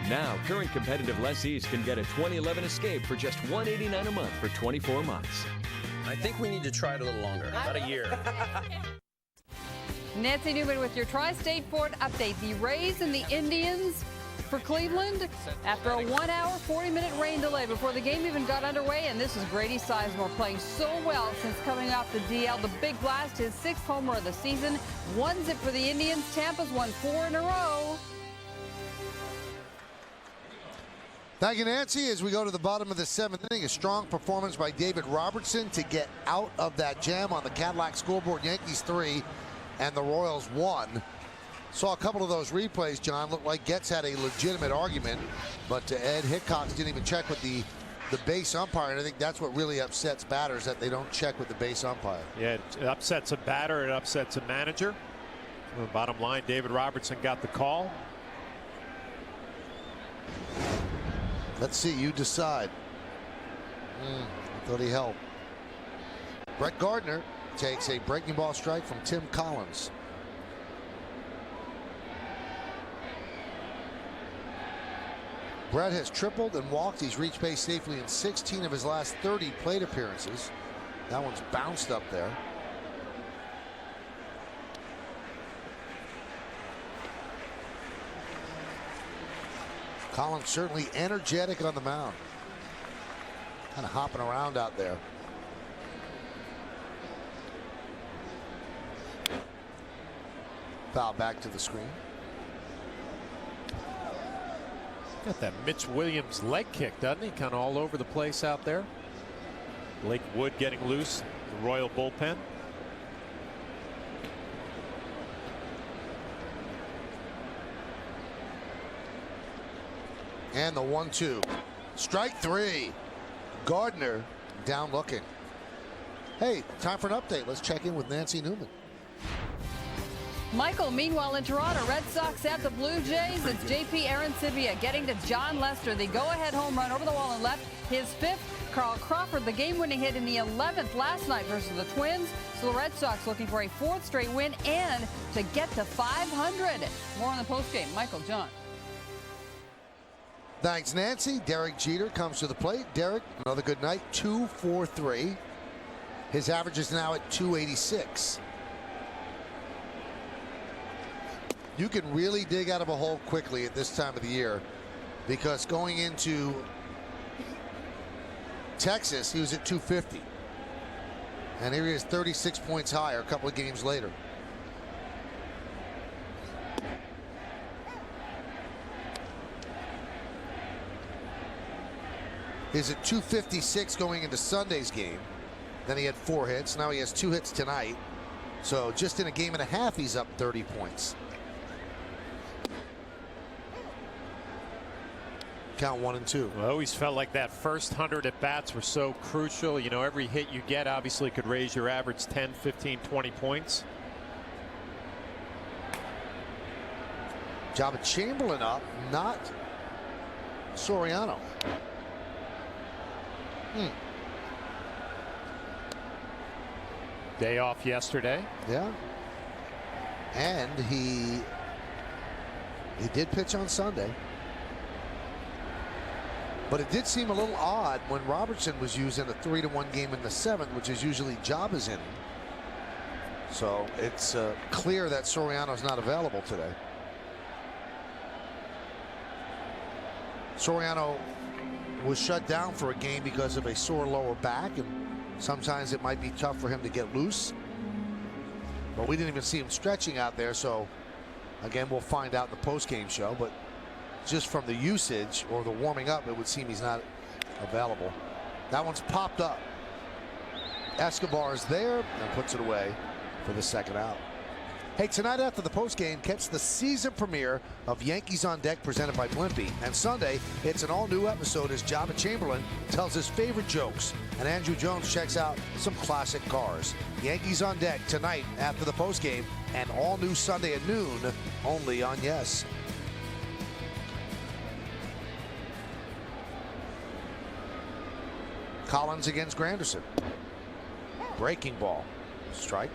Now, current competitive lessees can get a 2011 Escape for just $189 a month for 24 months. I think we need to try it a little longer, about a year. Nancy Newman with your Tri-State Ford update. The Rays and the Indians for Cleveland after a 1-hour, 40-minute rain delay before the game even got underway. And this is Grady Sizemore playing so well since coming off the DL. The big blast, his 6th homer of the season. 1-0 for the Indians. Tampa's won 4 in a row. Thank you, Nancy. As we go to the bottom of the 7th inning, a strong performance by David Robertson to get out of that jam on the Cadillac scoreboard. Yankees 3 and the Royals 1. Saw a couple of those replays, John. Looked like Getz had a legitimate argument, but Ed Hickok didn't even check with the base umpire, and I think that's what really upsets batters, that they don't check with the base umpire. Yeah, it upsets a batter, it upsets a manager. Well, bottom line, David Robertson got the call. Let's see, you decide. I thought he helped. Brett Gardner takes a breaking ball strike from Tim Collins. Brett has tripled and walked. He's reached base safely in 16 of his last 30 plate appearances. That one's bounced up there. Collins certainly energetic on the mound. Kind of hopping around out there. Foul back to the screen. Got that Mitch Williams leg kick, doesn't he? Kind of all over the place out there. Blake Wood getting loose. The Royal bullpen. And the 1-2. Strike three. Gardner down looking. Hey, time for an update. Let's check in with Nancy Newman. Michael, meanwhile in Toronto, Red Sox at the Blue Jays. It's JP Arancibia getting to John Lester. The go-ahead home run over the wall and left. His fifth. Carl Crawford, the game-winning hit in the 11th last night versus the Twins. So the Red Sox looking for a fourth straight win and to get to 500. More on the postgame. Michael, John. Thanks, Nancy. Derek Jeter comes to the plate. Derek, another good night. 2 for 3. His average is now at 286. You can really dig out of a hole quickly at this time of the year, because going into Texas, he was at 250. And here he is 36 points higher a couple of games later. He's at 256 going into Sunday's game. Then he had 4 hits. Now he has 2 hits tonight. So just in a game and a half, he's up 30 points. Count 1 and 2. I always felt like that first 100 at bats were so crucial. You know, every hit you get obviously could raise your average 10, 15, 20 points. Job of Chamberlain up, not Soriano. Day off yesterday. Yeah. And he did pitch on Sunday. But it did seem a little odd when Robertson was used in a 3-1 game in the 7th, which is usually Jabba's inning. So it's clear that Soriano's not available today. Soriano was shut down for a game because of a sore lower back, and sometimes it might be tough for him to get loose. But we didn't even see him stretching out there, so again, we'll find out in the post-game show. But just from the usage or the warming up, it would seem he's not available. That one's popped up. Escobar's there and puts it away for the second out. Hey, tonight after the postgame, catch the season premiere of Yankees on Deck presented by Blimpie. And Sunday, it's an all-new episode as Jabba Chamberlain tells his favorite jokes and Andrew Jones checks out some classic cars. Yankees on Deck tonight after the postgame, and all new Sunday at noon only on Yes. Collins against Granderson. Breaking ball. Strike.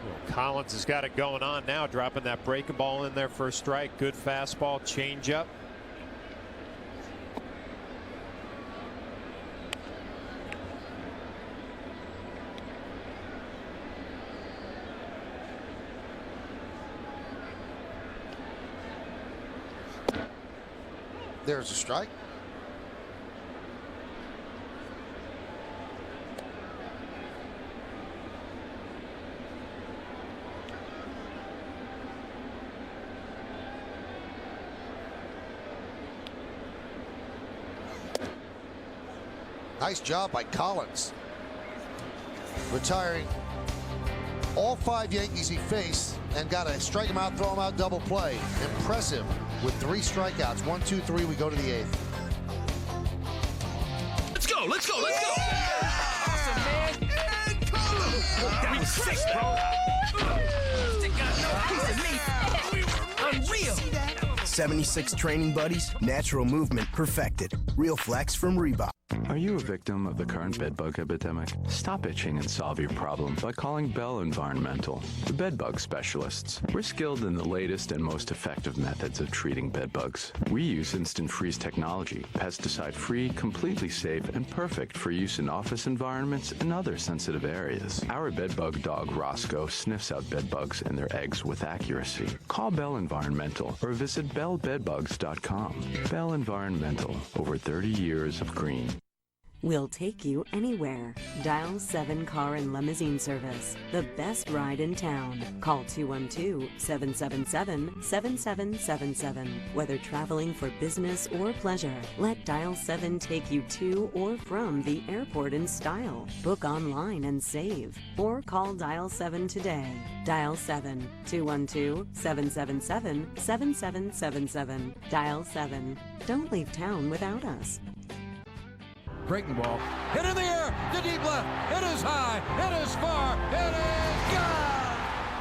Well, Collins has got it going on now, dropping that breaking ball in there for a strike. Good fastball, changeup. There's a strike. Nice job by Collins. Retiring all 5 Yankees he faced and got to strike him out, throw him out, double play. Impressive with 3 strikeouts. 1, 2, 3. We go to the 8th. Let's go, let's go, let's go! Awesome, man. That was sick, bro. Unreal. 76 training buddies, natural movement perfected. Real flex from Reebok. Are you a victim of the current bedbug epidemic? Stop itching and solve your problem by calling Bell Environmental, the bedbug specialists. We're skilled in the latest and most effective methods of treating bedbugs. We use instant freeze technology, pesticide-free, completely safe, and perfect for use in office environments and other sensitive areas. Our bedbug dog, Roscoe, sniffs out bedbugs and their eggs with accuracy. Call Bell Environmental or visit bellbedbugs.com. Bell Environmental, over 30 years of green. We'll take you anywhere. Dial 7 Car and Limousine Service. The best ride in town. Call 212-777-7777. Whether traveling for business or pleasure, let Dial 7 take you to or from the airport in style. Book online and save. Or call Dial 7 today. Dial 7 212-777-7777. Dial 7. Don't leave town without us. Breaking ball. Hit in the air. To deep left. It is high. It is far. It is gone.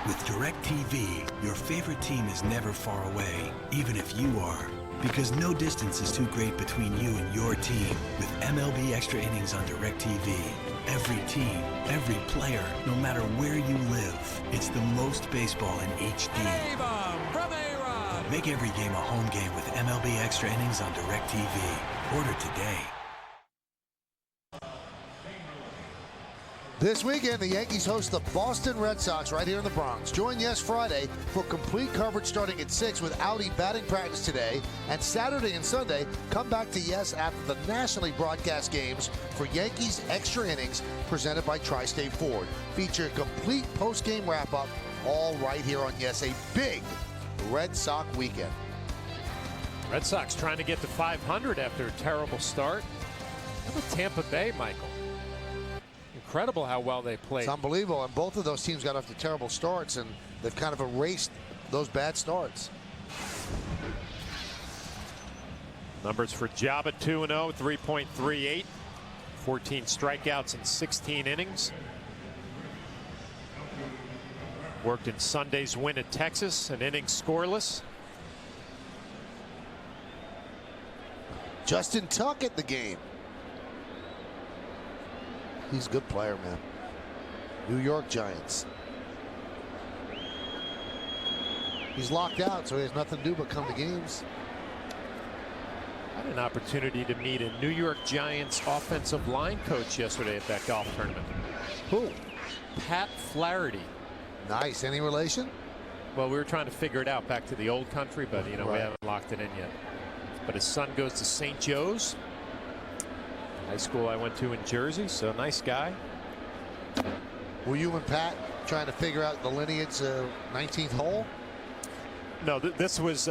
With DirecTV, your favorite team is never far away, even if you are. Because no distance is too great between you and your team. With MLB Extra Innings on DirecTV. Every team, every player, no matter where you live. It's the most baseball in HD. From A-Rod. Make every game a home game with MLB Extra Innings on DirecTV. Order today. This weekend, the Yankees host the Boston Red Sox right here in the Bronx. Join Yes Friday for complete coverage starting at 6 with Audi batting practice today. And Saturday and Sunday, come back to Yes after the nationally broadcast games for Yankees Extra Innings presented by Tri-State Ford. Feature complete post-game wrap-up all right here on Yes. A big Red Sox weekend. Red Sox trying to get to 500 after a terrible start. How about Tampa Bay, Michael? Incredible how well they played. It's unbelievable, and both of those teams got off to terrible starts, and they've kind of erased those bad starts. Numbers for Job at 2-0, 3.38, 14 strikeouts in 16 innings. Worked in Sunday's win at Texas, an inning scoreless. Justin Tuck at the game. He's a good player, man. New York Giants. He's locked out, so he has nothing to do but come to games. I had an opportunity to meet a New York Giants offensive line coach yesterday at that golf tournament. Who? Pat Flaherty. Nice. Any relation? Well, we were trying to figure it out back to the old country, but, you know, we haven't locked it in yet. But his son goes to St. Joe's. High school I went to in Jersey, so nice guy. Were you and Pat trying to figure out the lineage 19th hole? No, this was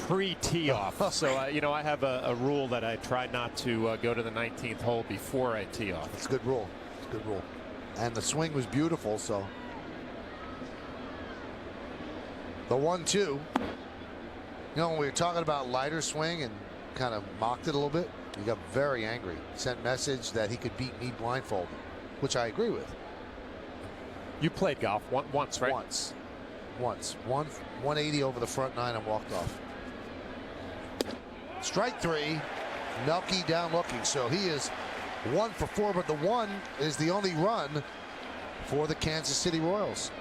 pre-tee off. So, you know, I have a rule that I try not to go to the 19th hole before I tee off. It's a good rule. It's a good rule. And the swing was beautiful, so. The 1-2. You know, when we were talking about lighter swing and kind of mocked it a little bit, he got very angry. Sent message that he could beat me blindfolded, which I agree with. You played golf once, right? Once. 180 over the front nine and walked off. Strike three. Melky down looking. So he is 1 for 4, but the one is the only run for the Kansas City Royals.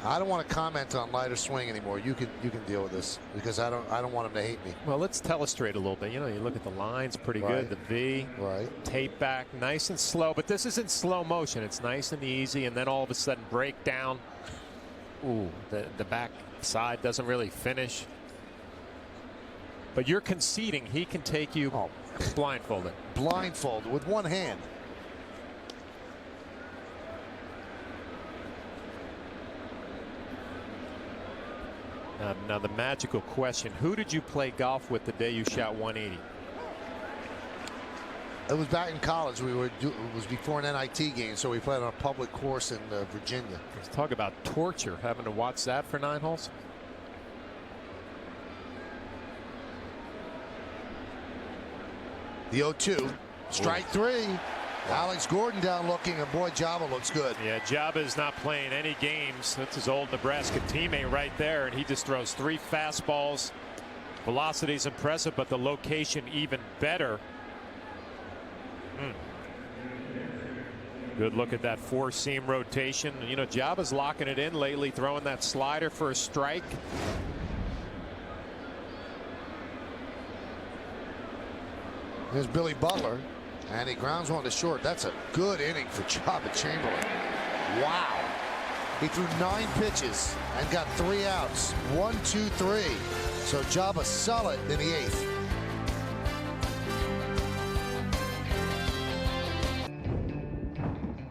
I don't want to comment on lighter swing anymore. You can deal with this because I don't want him to hate me. Well, let's telestrate a little bit. You know, you look at the lines, pretty good. The V, tape back, nice and slow. But this isn't slow motion. It's nice and easy, and then all of a sudden break down. Ooh, the back side doesn't really finish. But you're conceding he can take you blindfolded. Blindfolded with one hand. Now the magical question, who did you play golf with the day you shot 180? It was back in college. It was before an NIT game, so we played on a public course in Virginia. Let's talk about torture, having to watch that for 9 holes. The 0-2, strike three. Alex Gordon down looking, and boy, Java looks good. Yeah, Java is not playing any games. That's his old Nebraska teammate right there, and he just throws 3 fastballs. Velocity is impressive, but the location even better. Good look at that four-seam rotation. You know, Jaba's locking it in lately, throwing that slider for a strike. There's Billy Butler, and he grounds one to short. That's a good inning for Jaba Chamberlain. Wow. He threw 9 pitches and got 3 outs. 1, 2, 3. So Jaba solid in the 8th.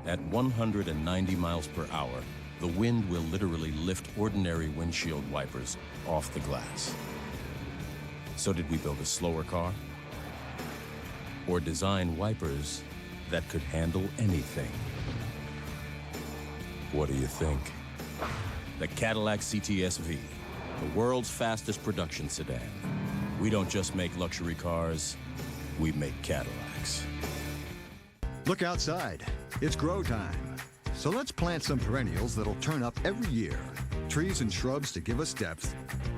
At 190 miles per hour, the wind will literally lift ordinary windshield wipers off the glass. So did we build a slower car? Or design wipers that could handle anything? What do you think? The Cadillac CTS-V, the world's fastest production sedan. We don't just make luxury cars, we make Cadillacs. Look outside. It's grow time. So let's plant some perennials that'll turn up every year. Trees and shrubs to give us depth,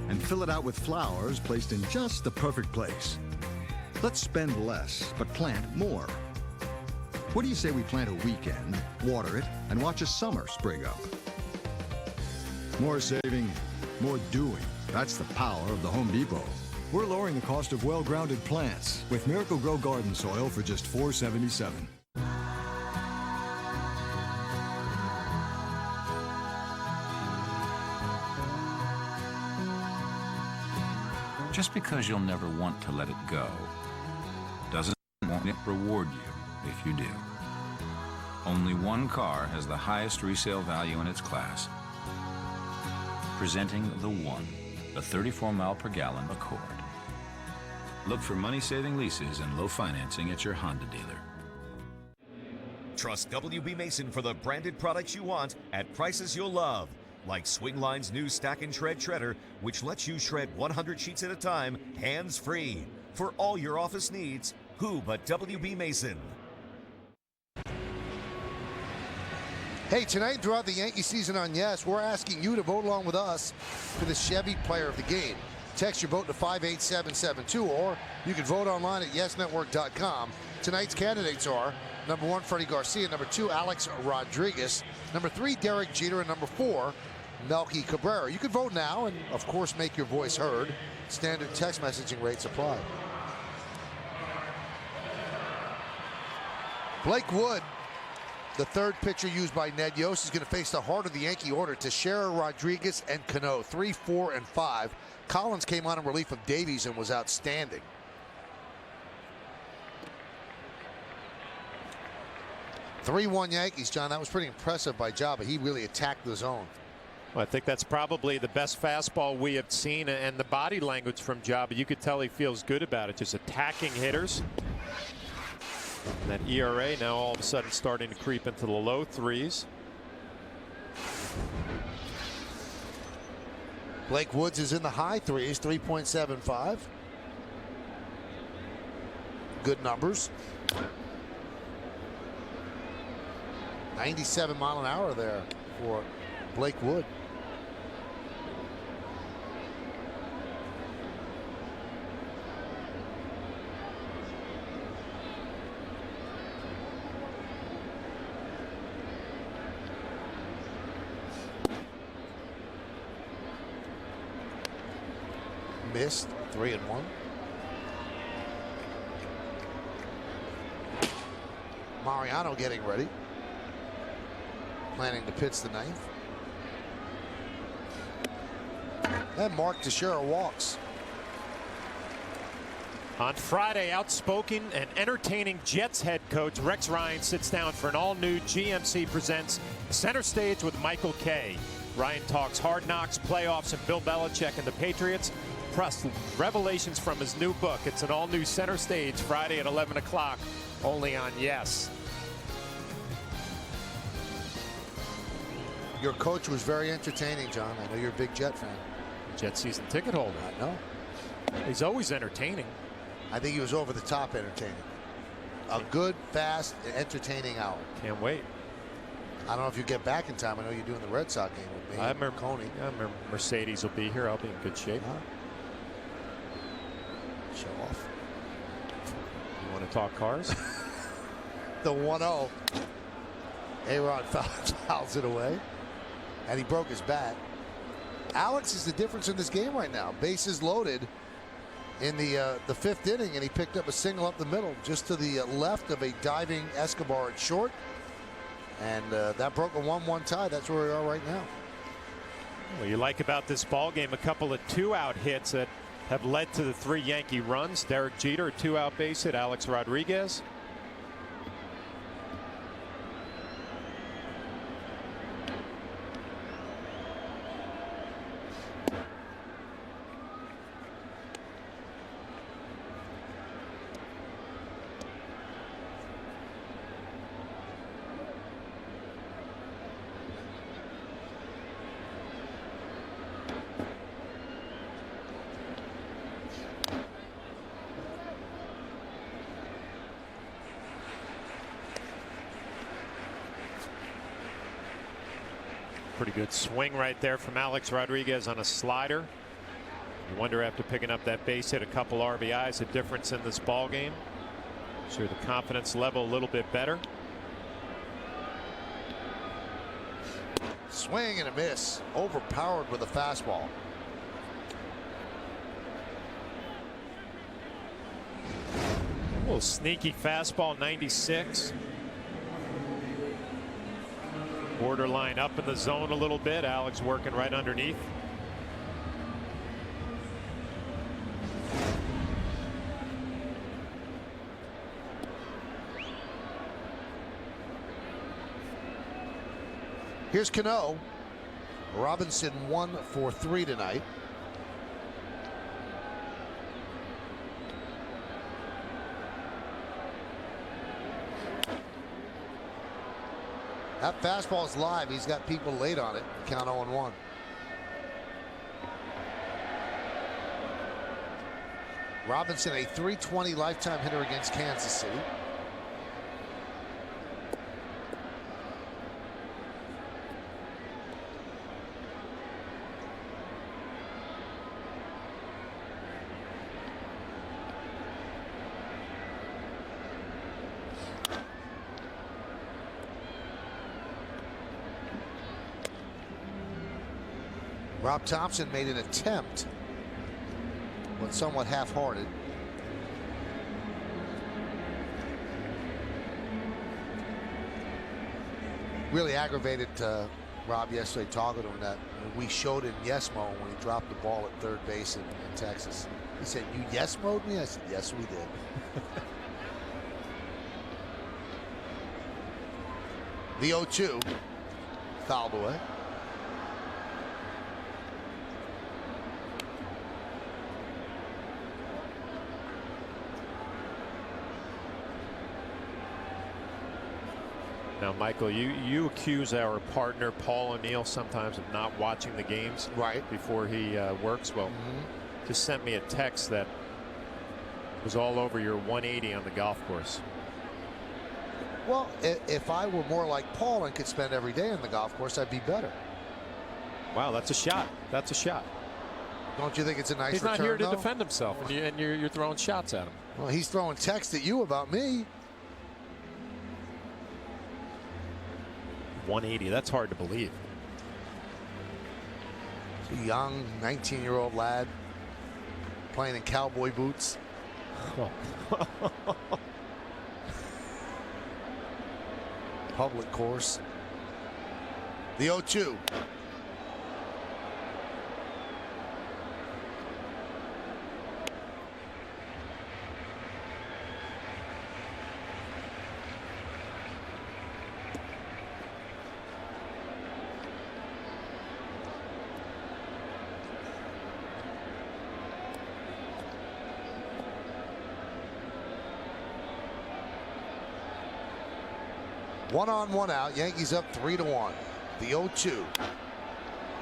and fill it out with flowers placed in just the perfect place. Let's spend less, but plant more. What do you say we plant a weekend, water it, and watch a summer spring up? More saving, more doing. That's the power of the Home Depot. We're lowering the cost of well-grounded plants with Miracle Grow Garden Soil for just $4.77. Just because you'll never want to let it go doesn't want it reward you if you do. Only one car has the highest resale value in its class. Presenting the One, the 34-mile-per-gallon Accord. Look for money-saving leases and low financing at your Honda dealer. Trust WB Mason for the branded products you want at prices you'll love. Like Swingline's new Stack and Shred Shredder, which lets you shred 100 sheets at a time, hands-free. For all your office needs, who but WB Mason? Hey, tonight throughout the Yankee season on Yes, we're asking you to vote along with us for the Chevy Player of the Game. Text your vote to 58772, or you can vote online at yesnetwork.com. Tonight's candidates are number 1, Freddie Garcia, number 2, Alex Rodriguez, number 3, Derek Jeter, and number 4, Melky Cabrera. You can vote now and, of course, make your voice heard. Standard text messaging rates apply. Blake Wood, the third pitcher used by Ned Yost, is going to face the heart of the Yankee order, Teixeira, Rodriguez, and Cano, 3, 4, and 5. Collins came on in relief of Davies and was outstanding. "3-1 Yankees, John. That was pretty impressive by Jaba. He really attacked the zone. Well, I think that's probably the best fastball we have seen, and the body language from Jaba, you could tell he feels good about it, just attacking hitters. And that ERA now all of a sudden starting to creep into the low 3s. Blake Woods is in the high 3s, 3.75. Good numbers. 97 mile an hour there for Blake Wood. Missed, 3-1. Mariano getting ready. Planning to pitch the 9th. And Mark Teixeira walks. On Friday, outspoken and entertaining Jets head coach Rex Ryan sits down for an all-new GMC Presents Center Stage with Michael Kay. Ryan talks Hard Knocks, playoffs, and Bill Belichick and the Patriots, plus revelations from his new book. It's an all-new Center Stage Friday at 11 o'clock, only on Yes. Your coach was very entertaining, John. I know you're a big Jet fan. Jet season ticket holder. I know. He's always entertaining. I think he was over the top entertaining. A good, fast, entertaining hour. Can't wait. I don't know if you get back in time. I know you're doing the Red Sox game with me. I remember Coney. I remember Mercedes will be here. I'll be in good shape. Show off. You want to talk cars? the 1-0. A-Rod fouls it away, and he broke his bat. Alex is the difference in this game right now. Bases loaded in the 5th inning, and he picked up a single up the middle, just to the left of a diving Escobar at short, and that broke a 1-1 tie. That's where we are right now. What you like about this ball game, a couple of 2-out hits that have led to the 3 Yankee runs. Derek Jeter, a 2-out base hit. Alex Rodriguez. Pretty good swing right there from Alex Rodriguez on a slider. You wonder, after picking up that base hit, a couple RBIs, a difference in this ball game. Sure, the confidence level a little bit better. Swing and a miss. Overpowered with a fastball. A little sneaky fastball, 96. Borderline up in the zone a little bit. Alex working right underneath. Here's Cano. Robinson 1 for 3 tonight. That fastball is live. He's got people late on it. Count 0-1. Robinson, a .320 lifetime hitter against Kansas City. Rob Thompson made an attempt, but somewhat half-hearted. Really aggravated Rob yesterday, talking to him, that we showed in yes-mo when he dropped the ball at third base in Texas. He said, "You yes-mo'd me?" I said, "Yes, we did." The 0-2 fouled away. Now, Michael, you accuse our partner Paul O'Neill sometimes of not watching the games before he works. Well, just sent me a text that was all over your 180 on the golf course. Well, if I were more like Paul and could spend every day on the golf course, I'd be better. Wow, that's a shot. That's a shot. Don't you think it's a nice return? He's not here to defend himself, and you're throwing shots at him. Well, he's throwing texts at you about me. 180, that's hard to believe. It's a young 19-year-old lad playing in cowboy boots. Public course. The 0-2. One on, one out. Yankees up 3-1. The 0-2.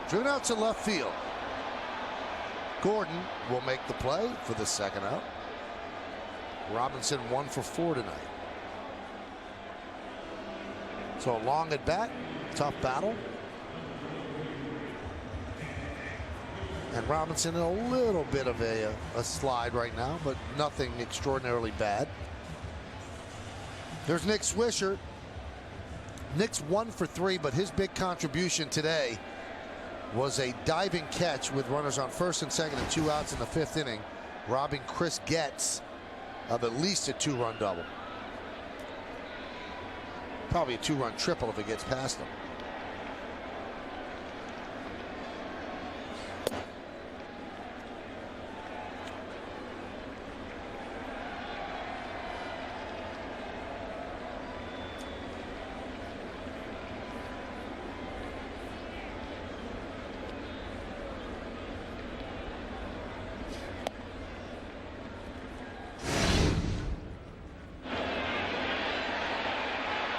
Driven out to left field. Gordon will make the play for the second out. Robinson 1 for 4 tonight. So long at bat. Tough battle. And Robinson in a little bit of a slide right now, but nothing extraordinarily bad. There's Nick Swisher. Nick's 1 for 3, but his big contribution today was a diving catch with runners on first and second and 2 outs in the 5th inning, robbing Chris Getz of at least a 2-run double. Probably a 2-run triple if it gets past him.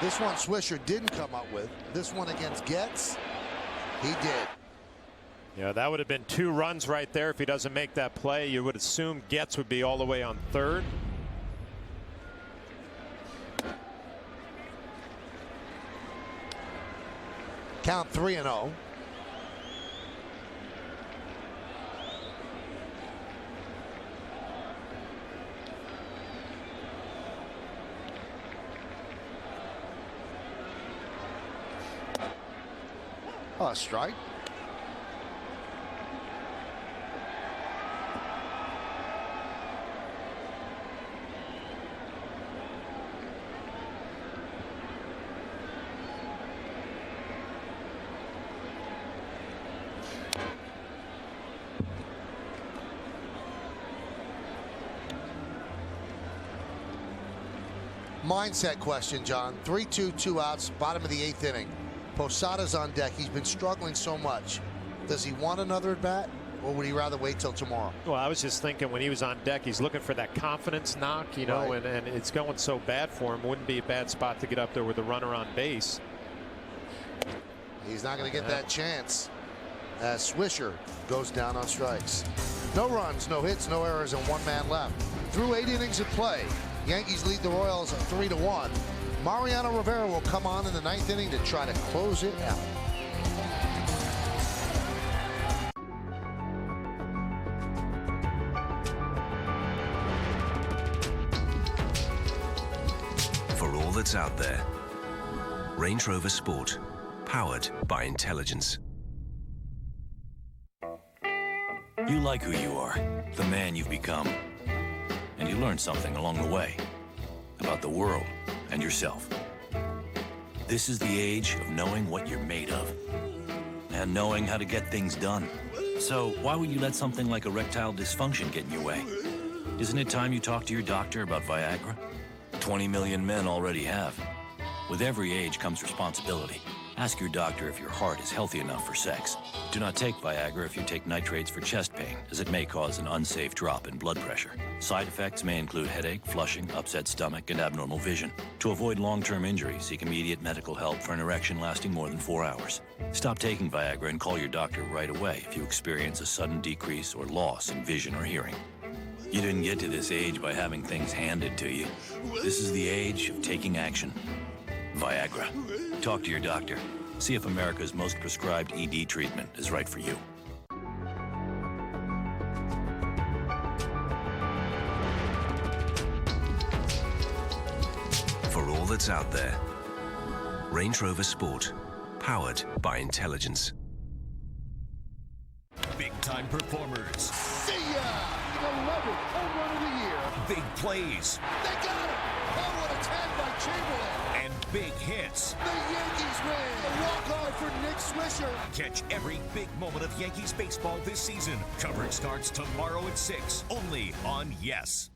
This one Swisher didn't come up with. This one against Getz, he did. Yeah, that would have been 2 runs right there. If he doesn't make that play, you would assume Getz would be all the way on third. Count 3-0. Oh, a strike. Mindset question, John. 3-2, 2 outs, bottom of the 8th inning. Posada's on deck. He's been struggling so much. Does he want another at bat, or would he rather wait till tomorrow? Well, I was just thinking when he was on deck, he's looking for that confidence knock, you know, Right. and it's going so bad for him. Wouldn't be a bad spot to get up there with a runner on base. He's not going to get that chance as Swisher goes down on strikes. No runs, no hits, no errors, and 1 man left. Through 8 innings of play, Yankees lead the Royals 3-1. Mariano Rivera will come on in the 9th inning to try to close it out. For all that's out there, Range Rover Sport, powered by intelligence. You like who you are, the man you've become. And you learn something along the way about the world and yourself. This is the age of knowing what you're made of and knowing how to get things done. So why would you let something like erectile dysfunction get in your way? Isn't it time you talk to your doctor about Viagra? 20 million men already have. With every age comes responsibility. Ask your doctor if your heart is healthy enough for sex. Do not take Viagra if you take nitrates for chest pain, as it may cause an unsafe drop in blood pressure. Side effects may include headache, flushing, upset stomach, and abnormal vision. To avoid long-term injury, seek immediate medical help for an erection lasting more than 4 hours. Stop taking Viagra and call your doctor right away if you experience a sudden decrease or loss in vision or hearing. You didn't get to this age by having things handed to you. This is the age of taking action. Viagra. Talk to your doctor. See if America's most prescribed ED treatment is right for you. For all that's out there, Range Rover Sport, powered by intelligence. Big-time performers. See ya! The 11th home run of the year. Big plays. They got it! Oh, what a tag by Chamberlain! And big hits. The Yankees win! A walk-off for Nick Swisher. Catch every big moment of Yankees baseball this season. Coverage starts tomorrow at 6, only on Yes.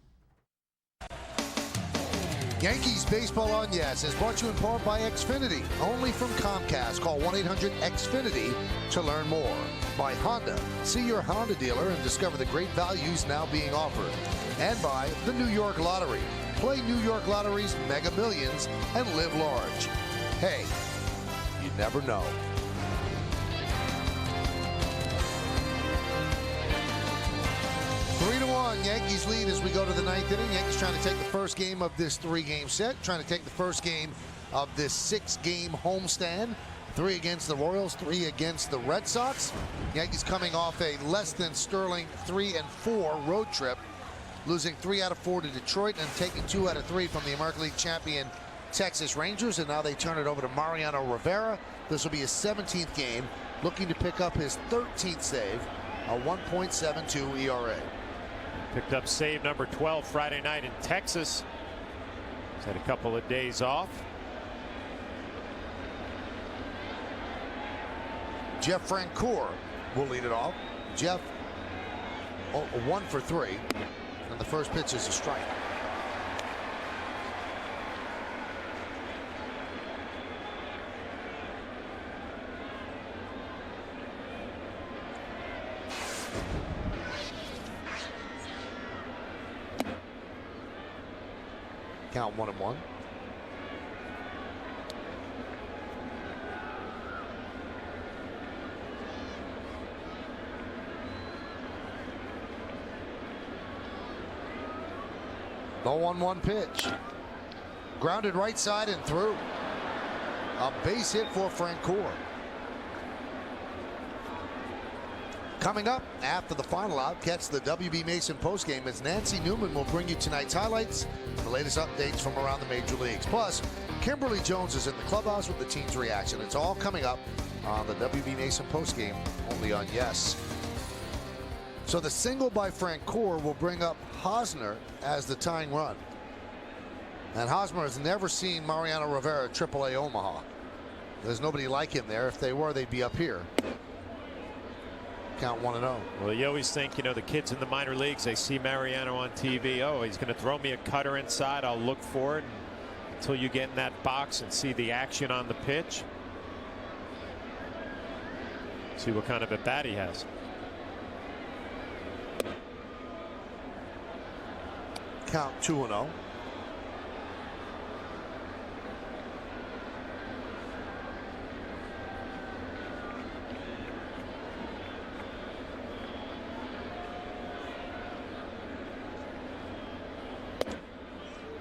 Yankees Baseball on Yes is brought to you in part by Xfinity, only from Comcast. Call 1-800-XFINITY to learn more. By Honda. See your Honda dealer and discover the great values now being offered. And by the New York Lottery. Play New York Lottery's Mega Millions and live large. Hey, you never know. Three to 1, Yankees lead as we go to the 9th inning. Yankees trying to take the first game of this 3-game set, trying to take the first game of this 6-game homestand. 3 against the Royals, 3 against the Red Sox. Yankees coming off a less than sterling 3-4 road trip, losing 3 out of 4 to Detroit and taking 2 out of 3 from the American League champion Texas Rangers, and now they turn it over to Mariano Rivera. This will be his 17th game, looking to pick up his 13th save, a 1.72 ERA. Picked up save number 12 Friday night in Texas. He's had a couple of days off. Jeff Francoeur will lead it off. Jeff, 1 for 3, and the first pitch is a strike. Count 1-1. The 1-1 pitch. Grounded right side and through. A base hit for Francoeur. Coming up after the final out, catch the WB Mason postgame as Nancy Newman will bring you tonight's highlights and the latest updates from around the major leagues. Plus, Kimberly Jones is in the clubhouse with the team's reaction. It's all coming up on the WB Mason postgame, only on Yes. So the single by Francoeur will bring up Hosmer as the tying run. And Hosmer has never seen Mariano Rivera at AAA Omaha. There's nobody like him there. If they were, they'd be up here. Count 1-0. Well, you always think, the kids in the minor leagues, they see Mariano on TV. Oh, he's going to throw me a cutter inside. I'll look for it until you get in that box and see the action on the pitch. See what kind of at bat he has. Count 2-0.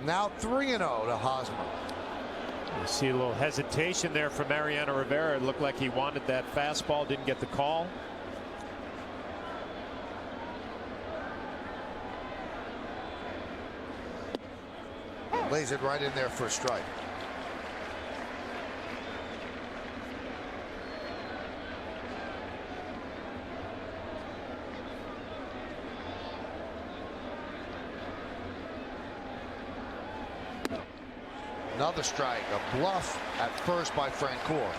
Now 3-0 to Hosmer. You see a little hesitation there from Mariano Rivera. It looked like he wanted that fastball, didn't get the call. Lays it right in there for a strike. Another strike, a bluff at first by Francoeur.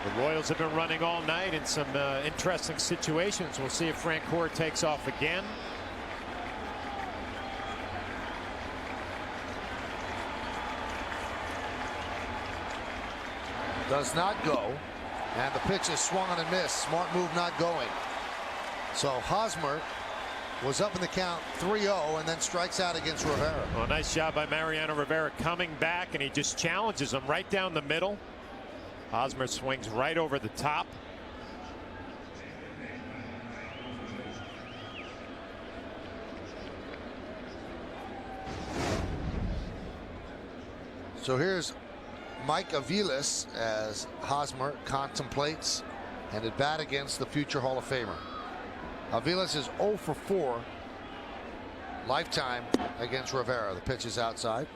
The Royals have been running all night in some interesting situations. We'll see if Francoeur takes off again. Does not go, and the pitch is swung on and missed. Smart move not going. So Hosmer was up in the count 3-0 and then strikes out against Rivera. Well, nice job by Mariano Rivera coming back, and he just challenges him right down the middle. Hosmer swings right over the top. So here's Mike Aviles as Hosmer contemplates and at bat against the future Hall of Famer. Aviles is 0 for 4 lifetime against Rivera. The pitch is outside.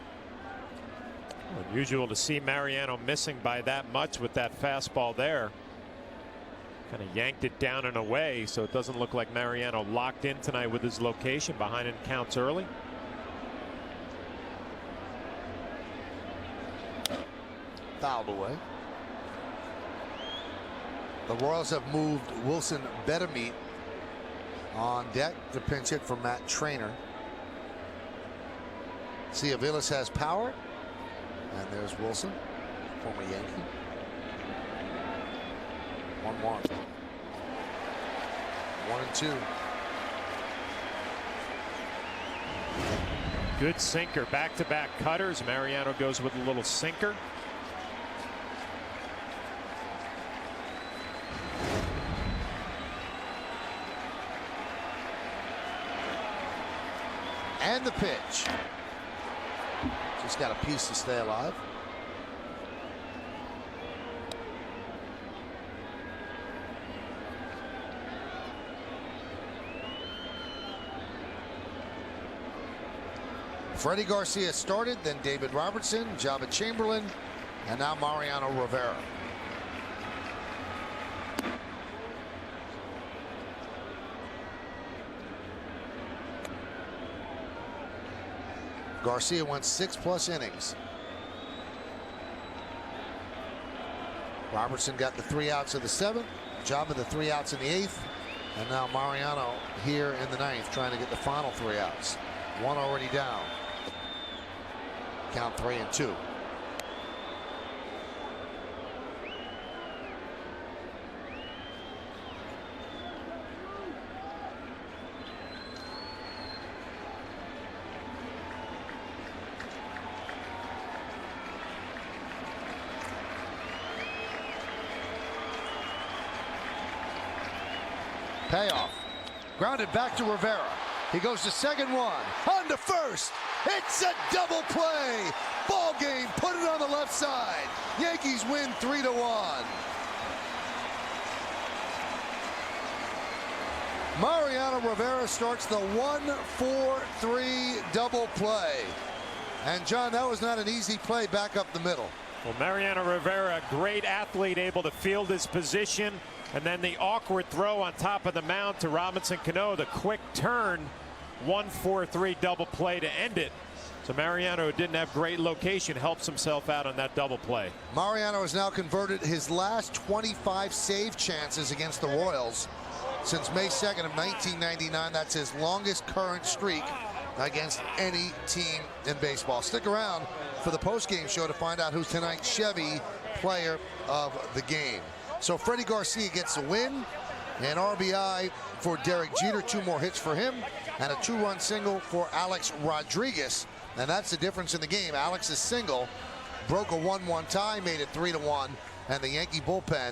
Unusual to see Mariano missing by that much with that fastball there. Kind of yanked it down and away, so it doesn't look like Mariano locked in tonight with his location. Behind in counts early. Fouled away. The Royals have moved Wilson Betemeat on deck to pinch hit for Matt Trainer. See, Aviles has power. And there's Wilson, former Yankee. 1-1. 1-2. Good sinker. Back-to-back cutters. Mariano goes with a little sinker. And the pitch. Just got a piece to stay alive. Freddie Garcia started, then David Robertson, Jabba Chamberlain, and now Mariano Rivera. Garcia went 6+ innings. Robertson got the 3 outs of the 7th, Jabba the 3 outs in the 8th, and now Mariano here in the 9th trying to get the final 3 outs. 1 already down. Count 3-2. Payoff. Grounded back to Rivera. He goes to second, 1. On to first. It's a double play. Ball game. Put it on the left side. Yankees win 3-1. Mariano Rivera starts the 1-4-3 double play. And John, that was not an easy play back up the middle. Well, Mariano Rivera, a great athlete, able to field his position. And then the awkward throw on top of the mound to Robinson Cano, the quick turn, 1-4-3 double play to end it. So Mariano, who didn't have great location, helps himself out on that double play. Mariano has now converted his last 25 save chances against the Royals since May 2nd of 1999. That's his longest current streak against any team in baseball. Stick around for the post-game show to find out who's tonight's Chevy player of the game. So Freddie Garcia gets a win, an RBI for Derek Jeter, 2 more hits for him, and a 2-run single for Alex Rodriguez. And that's the difference in the game. Alex's single broke a 1-1 tie, made it 3-1, and the Yankee bullpen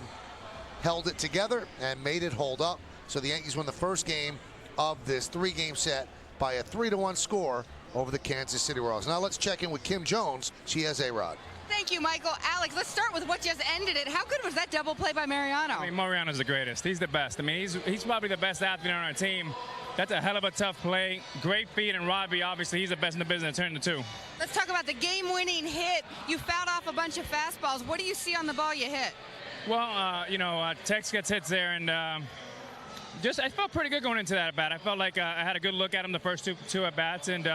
held it together and made it hold up. So the Yankees win the first game of this 3-game set by a 3-1 score over the Kansas City Royals. Now let's check in with Kim Jones. She has A-Rod. Thank you, Michael. Alex, let's start with what just ended it. How good was that double play by Mariano? I mean, Mariano's the greatest. He's the best. I mean, he's probably the best athlete on our team. That's a hell of a tough play. Great feed, and Robbie, obviously, he's the best in the business, turning the 2. Let's talk about the game-winning hit. You fouled off a bunch of fastballs. What do you see on the ball you hit? Well, Tex gets hits there, and I felt pretty good going into that at-bat. I felt like I had a good look at him the first two at-bats, and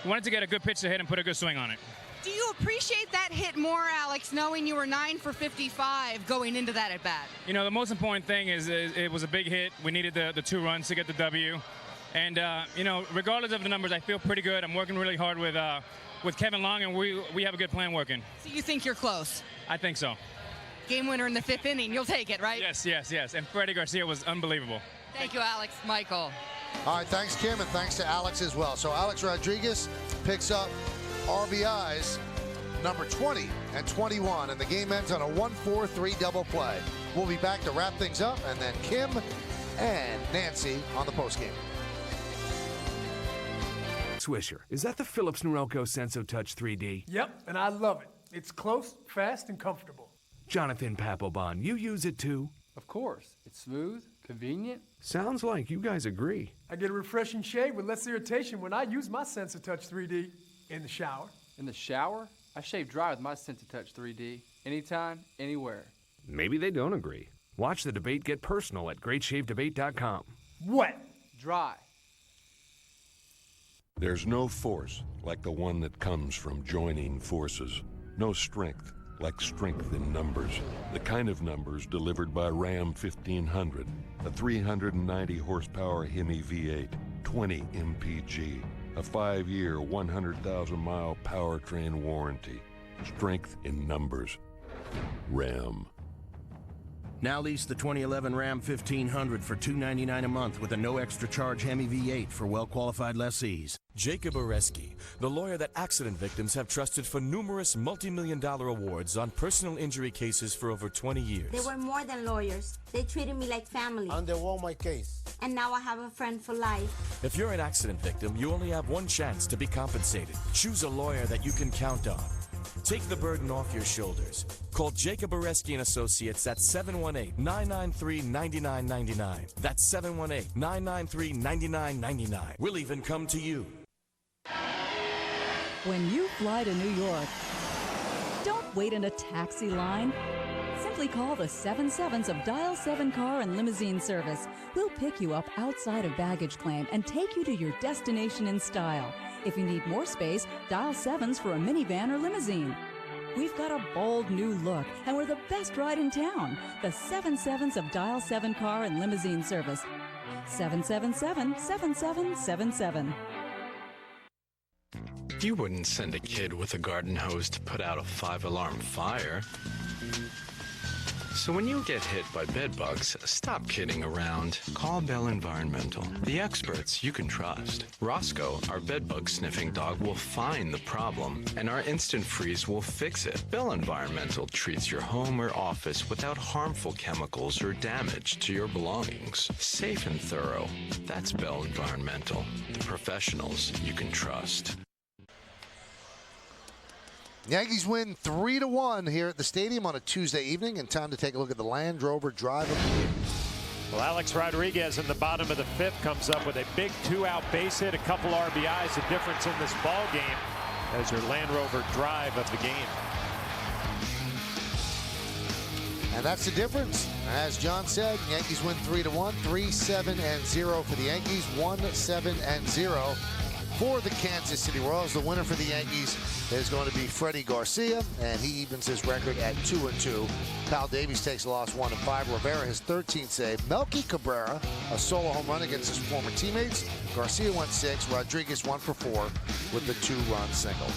wanted to get a good pitch to hit and put a good swing on it. Do you appreciate that hit more, Alex, knowing you were 9 for 55 going into that at-bat? You know, the most important thing is it was a big hit. We needed the 2 runs to get the W. And, regardless of the numbers, I feel pretty good. I'm working really hard with Kevin Long, and we have a good plan working. So you think you're close? I think so. Game winner in the 5th inning. You'll take it, right? Yes. And Freddie Garcia was unbelievable. Thank you, Alex. Michael. All right, thanks, Kim, and thanks to Alex as well. So Alex Rodriguez picks up RBIs number 20 and 21, and the game ends on a 1-4-3 double play. We'll be back to wrap things up, and then Kim and Nancy on the postgame. Swisher, is that the Philips Norelco SensoTouch 3D? Yep, and I love it. It's close, fast, and comfortable. Jonathan Papelbon, you use it too? Of course. It's smooth, convenient. Sounds like you guys agree. I get a refreshing shave with less irritation when I use my SensoTouch 3D in the shower. In the shower? I shave dry with my SensoTouch 3D. Anytime, anywhere. Maybe they don't agree. Watch the debate get personal at greatshavedebate.com. Wet. Dry. There's no force like the one that comes from joining forces. No strength like strength in numbers. The kind of numbers delivered by Ram 1500, a 390 horsepower Hemi V8, 20 MPG, a 5-year, 100,000-mile powertrain warranty. Strength in numbers. Ram. Now lease the 2011 Ram 1500 for $299 a month with a no extra charge Hemi V8 for well-qualified lessees. Jacob Oreski, the lawyer that accident victims have trusted for numerous multi-million-dollar awards on personal injury cases for over 20 years. They were more than lawyers. They treated me like family. And they won my case. And now I have a friend for life. If you're an accident victim, you only have one chance to be compensated. Choose a lawyer that you can count on. Take the burden off your shoulders. Call Jacob Oreski and Associates at 718-993-9999. That's 718-993-9999. We'll even come to you. When you fly to New York, don't wait in a taxi line. Simply call the 77s of Dial 7 Car and Limousine Service. We'll pick you up outside of baggage claim and take you to your destination in style. If you need more space, dial 7s for a minivan or limousine. We've got a bold new look, and we're the best ride in town. The 77s of Dial 7 Car and Limousine Service. 777-7777. You wouldn't send a kid with a garden hose to put out a 5-alarm fire. So when you get hit by bed bugs, stop kidding around. Call Bell Environmental, the experts you can trust. Roscoe, our bed bug sniffing dog, will find the problem, and our instant freeze will fix it. Bell Environmental treats your home or office without harmful chemicals or damage to your belongings. Safe and thorough. That's Bell Environmental, the professionals you can trust. Yankees win 3-1 here at the stadium on a Tuesday evening, and time to take a look at the Land Rover drive of the year. Well, Alex Rodriguez in the bottom of the fifth comes up with a big 2-out base hit, a couple RBIs, the difference in this ball game as your Land Rover drive of the game. And that's the difference. As John said, Yankees win 3-1, 3-7-0 for the Yankees, 1-7-0 for the Kansas City Royals. The winner for the Yankees is going to be Freddie Garcia, and he evens his record at 2-2. Kyle Davies takes a loss 1-5. Rivera his 13th save. Melky Cabrera, a solo home run against his former teammates. Garcia went 6. Rodriguez 1 for 4 with the 2-run single.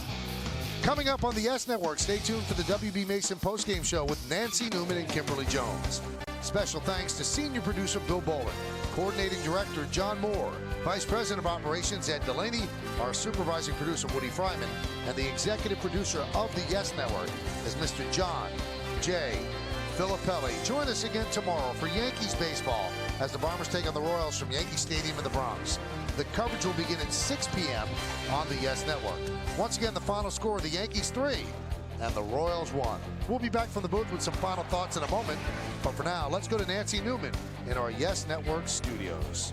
Coming up on the YES Network, stay tuned for the WB Mason postgame show with Nancy Newman and Kimberly Jones. Special thanks to senior producer Bill Bolin, coordinating director John Moore, Vice President of Operations Ed Delaney, our supervising producer Woody Fryman, and the executive producer of the YES Network is Mr. John J. Filippelli. Join us again tomorrow for Yankees baseball as the Bombers take on the Royals from Yankee Stadium in the Bronx. The coverage will begin at 6 p.m. on the YES Network. Once again, the final score, the Yankees 3 and the Royals 1. We'll be back from the booth with some final thoughts in a moment. But for now, let's go to Nancy Newman in our YES Network studios.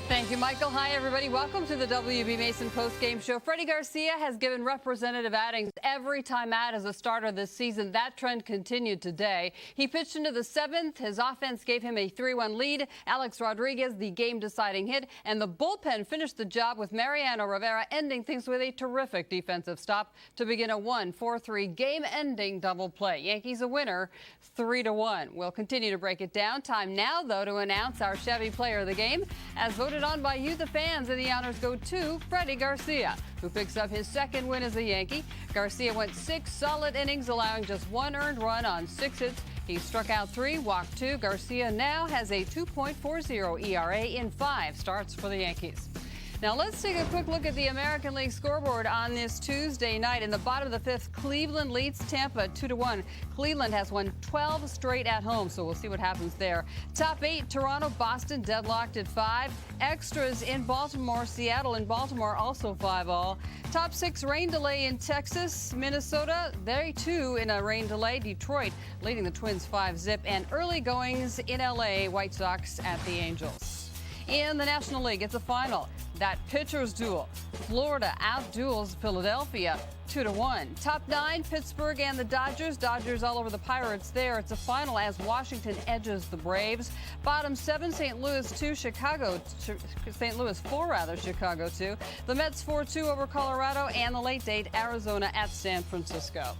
Thank you, Michael. Hi, everybody. Welcome to the WB Mason postgame show. Freddie Garcia has given representative outings every time out as a starter this season. That trend continued today. He pitched into the 7th. His offense gave him a 3-1 lead. Alex Rodriguez, the game-deciding hit. And the bullpen finished the job with Mariano Rivera ending things with a terrific defensive stop to begin a 1-4-3 game-ending double play. Yankees a winner, 3-1. We'll continue to break it down. Time now, though, to announce our Chevy player of the game. As voted on by you, the fans, and the honors go to Freddie Garcia, who picks up his 2nd win as a Yankee. Garcia went 6 solid innings, allowing just 1 earned run on 6 hits. He struck out 3, walked 2. Garcia now has a 2.40 ERA in 5 starts for the Yankees. Now let's take a quick look at the American League scoreboard on this Tuesday night. In the bottom of the 5th, Cleveland leads Tampa 2-1. Cleveland has won 12 straight at home, so we'll see what happens there. Top 8, Toronto, Boston deadlocked at 5. Extras in Baltimore, Seattle and Baltimore also 5-all. Top 6, rain delay in Texas, Minnesota, they too in a rain delay. Detroit leading the Twins 5-zip, and early goings in LA, White Sox at the Angels. In the National League, it's a final. That pitcher's duel. Florida outduels Philadelphia 2-1. Top 9, Pittsburgh and the Dodgers. Dodgers all over the Pirates there. It's a final as Washington edges the Braves. Bottom 7, St. Louis 2, St. Louis 4 rather, Chicago 2. The Mets 4-2 over Colorado, and the late date Arizona at San Francisco.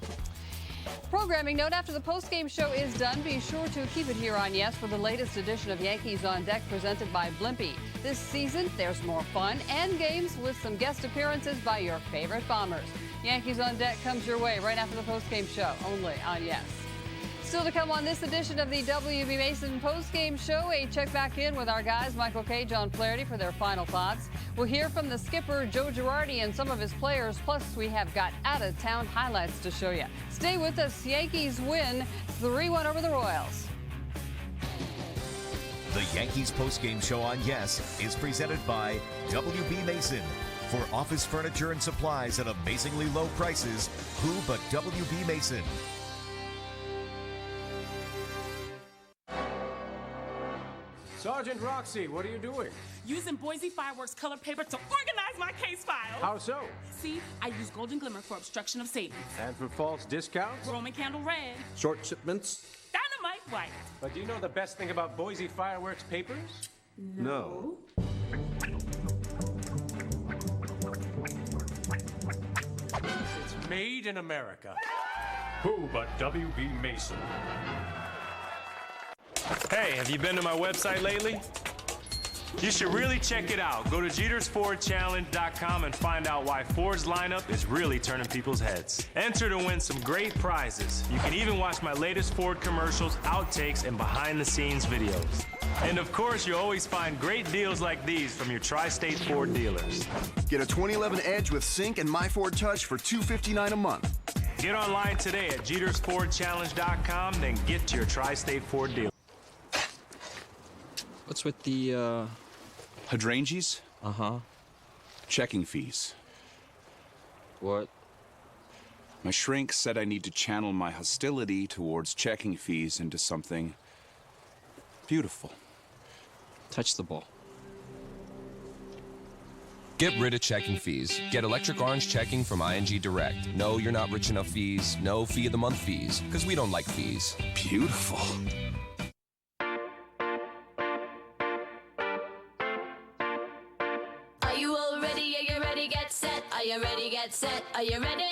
Programming note, after the postgame show is done, be sure to keep it here on YES for the latest edition of Yankees on Deck presented by Blimpie. This season, there's more fun and games with some guest appearances by your favorite Bombers. Yankees on Deck comes your way right after the postgame show, only on YES. Still to come on this edition of the WB Mason postgame show, a check back in with our guys Michael K., John Flaherty for their final thoughts. We'll hear from the skipper Joe Girardi and some of his players, plus we have got out-of-town highlights to show you. Stay with us. Yankees win 3-1 over the Royals. The Yankees postgame show on YES is presented by WB Mason. For office furniture and supplies at amazingly low prices, who but WB Mason? Sergeant Roxy, what are you doing? Using Boise Fireworks color paper to organize my case file. How so? See, I use Golden Glimmer for obstruction of savings. And for false discounts? Roman candle red. Short shipments? Dynamite white. But do you know the best thing about Boise Fireworks papers? No. It's made in America. Who but W.B. Mason? Hey, have you been to my website lately? You should really check it out. Go to JetersFordChallenge.com and find out why Ford's lineup is really turning people's heads. Enter to win some great prizes. You can even watch my latest Ford commercials, outtakes, and behind-the-scenes videos. And of course, you always find great deals like these from your Tri-State Ford dealers. Get a 2011 Edge with Sync and My Ford Touch for $259 a month. Get online today at JetersFordChallenge.com, then get to your Tri-State Ford dealer. What's with the, hydrangeas? Uh-huh. Checking fees. What? My shrink said I need to channel my hostility towards checking fees into something beautiful. Touch the ball. Get rid of checking fees. Get electric orange checking from ING Direct. No, you're not rich enough fees. No fee of the month fees, because we don't like fees. Beautiful. Are you all ready? Are you ready? Get set. Are you ready? Get set. Are you ready?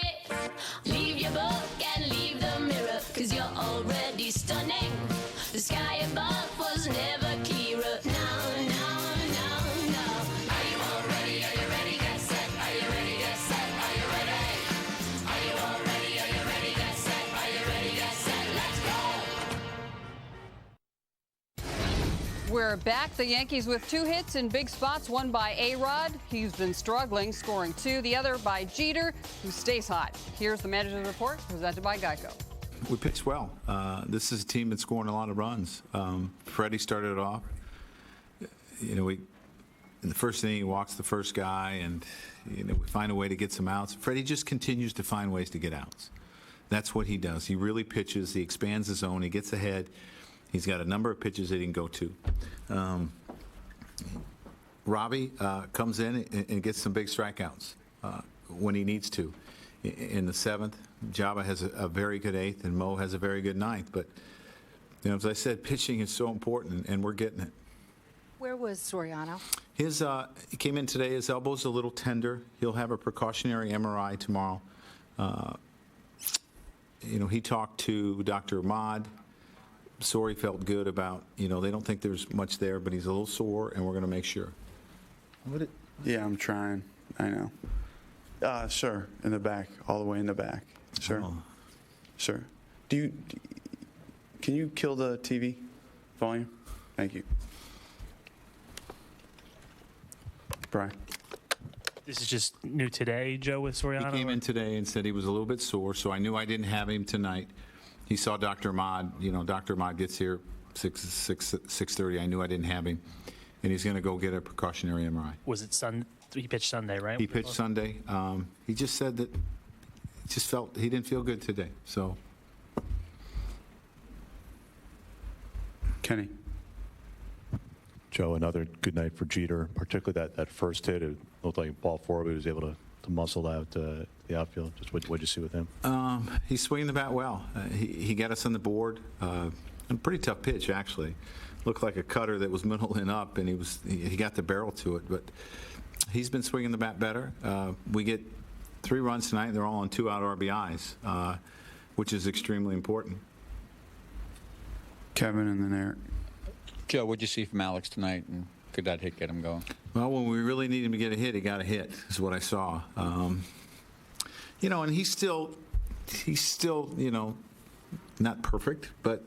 Leave your book and leave the mirror, 'cause you're already stunning. The sky above was never clearer. No, no, no, no. Are you all ready? Are you ready? Get set. Are you ready? Get set. Are you ready? Are you all ready? Are you ready? Get set. Are you ready? Get set. Let's go. We're back. The Yankees with 2 hits in big spots, one by A-Rod. He's been struggling, scoring 2. The other by Jeter, who stays hot. Here's the manager's report, presented by Geico. We pitched well. This is a team that's scoring a lot of runs. Freddie started it off. You know, in the first inning, he walks the first guy, and we find a way to get some outs. Freddie just continues to find ways to get outs. That's what he does. He really pitches. He expands his zone. He gets ahead. He's got a number of pitches that he can go to. Robbie comes in and gets some big strikeouts when he needs to. In the 7th, Jabba has a very good 8th, and Mo has a very good 9th. But, as I said, pitching is so important, and we're getting it. Where was Soriano? He came in today. His elbow's a little tender. He'll have a precautionary MRI tomorrow. He talked to Dr. Ahmad. Sori felt good about, they don't think there's much there, but he's a little sore, and we're going to make sure. Yeah, I'm trying. I know. Sure, in the back, all the way in the back. Sure. Oh. Sure. Can you kill the TV volume? Thank you. Brian. This is just new today, Joe, with Soriano? He came in today and said he was a little bit sore, so I knew I didn't have him tonight. He saw Dr. Ahmad. Dr. Ahmad gets here 6:30. I knew I didn't have him, and he's going to go get a precautionary MRI. Was it Sunday? He pitched Sunday, right? He pitched Sunday. He just said that he didn't feel good today. So, Kenny. Joe, another good night for Jeter, particularly that first hit. It looked like ball forward. He was able to muscle out the outfield. Just what'd you see with him? He's swinging the bat well. He got us on the board. A pretty tough pitch, actually. Looked like a cutter that was middle and up, and he got the barrel to it. But he's been swinging the bat better. We get 3 runs tonight, and they're all on 2-out RBIs, which is extremely important. Kevin and then Eric. Joe, what'd you see from Alex tonight, and could that hit get him going? Well, when we really need him to get a hit, he got a hit, is what I saw. And he's still, not perfect, but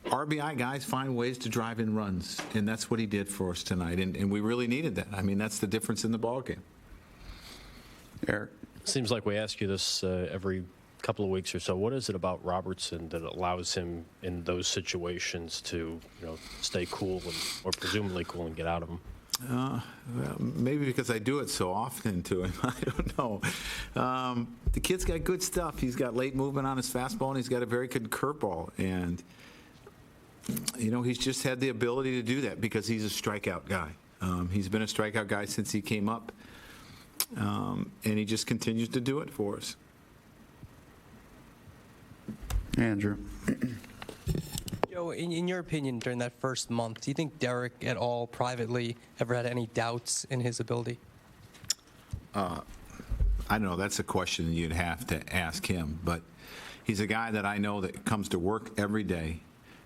RBI guys find ways to drive in runs, and that's what he did for us tonight, and we really needed that. I mean, that's the difference in the ballgame. Eric? Seems like we ask you this every couple of weeks or so. What is it about Robertson that allows him in those situations to, stay cool or presumably cool and get out of them? Well, maybe because I do it so often to him. I don't know. The kid's got good stuff. He's got late movement on his fastball, and he's got a very good curveball. And You know, he's just had the ability to do that because he's a strikeout guy. He's been a strikeout guy since he came up, and he just continues to do it for us. Andrew. Joe, in your opinion, during that first month, do you think Derek at all privately ever had any doubts in his ability? I don't know. That's a question you'd have to ask him. But he's a guy that I know that comes to work every day,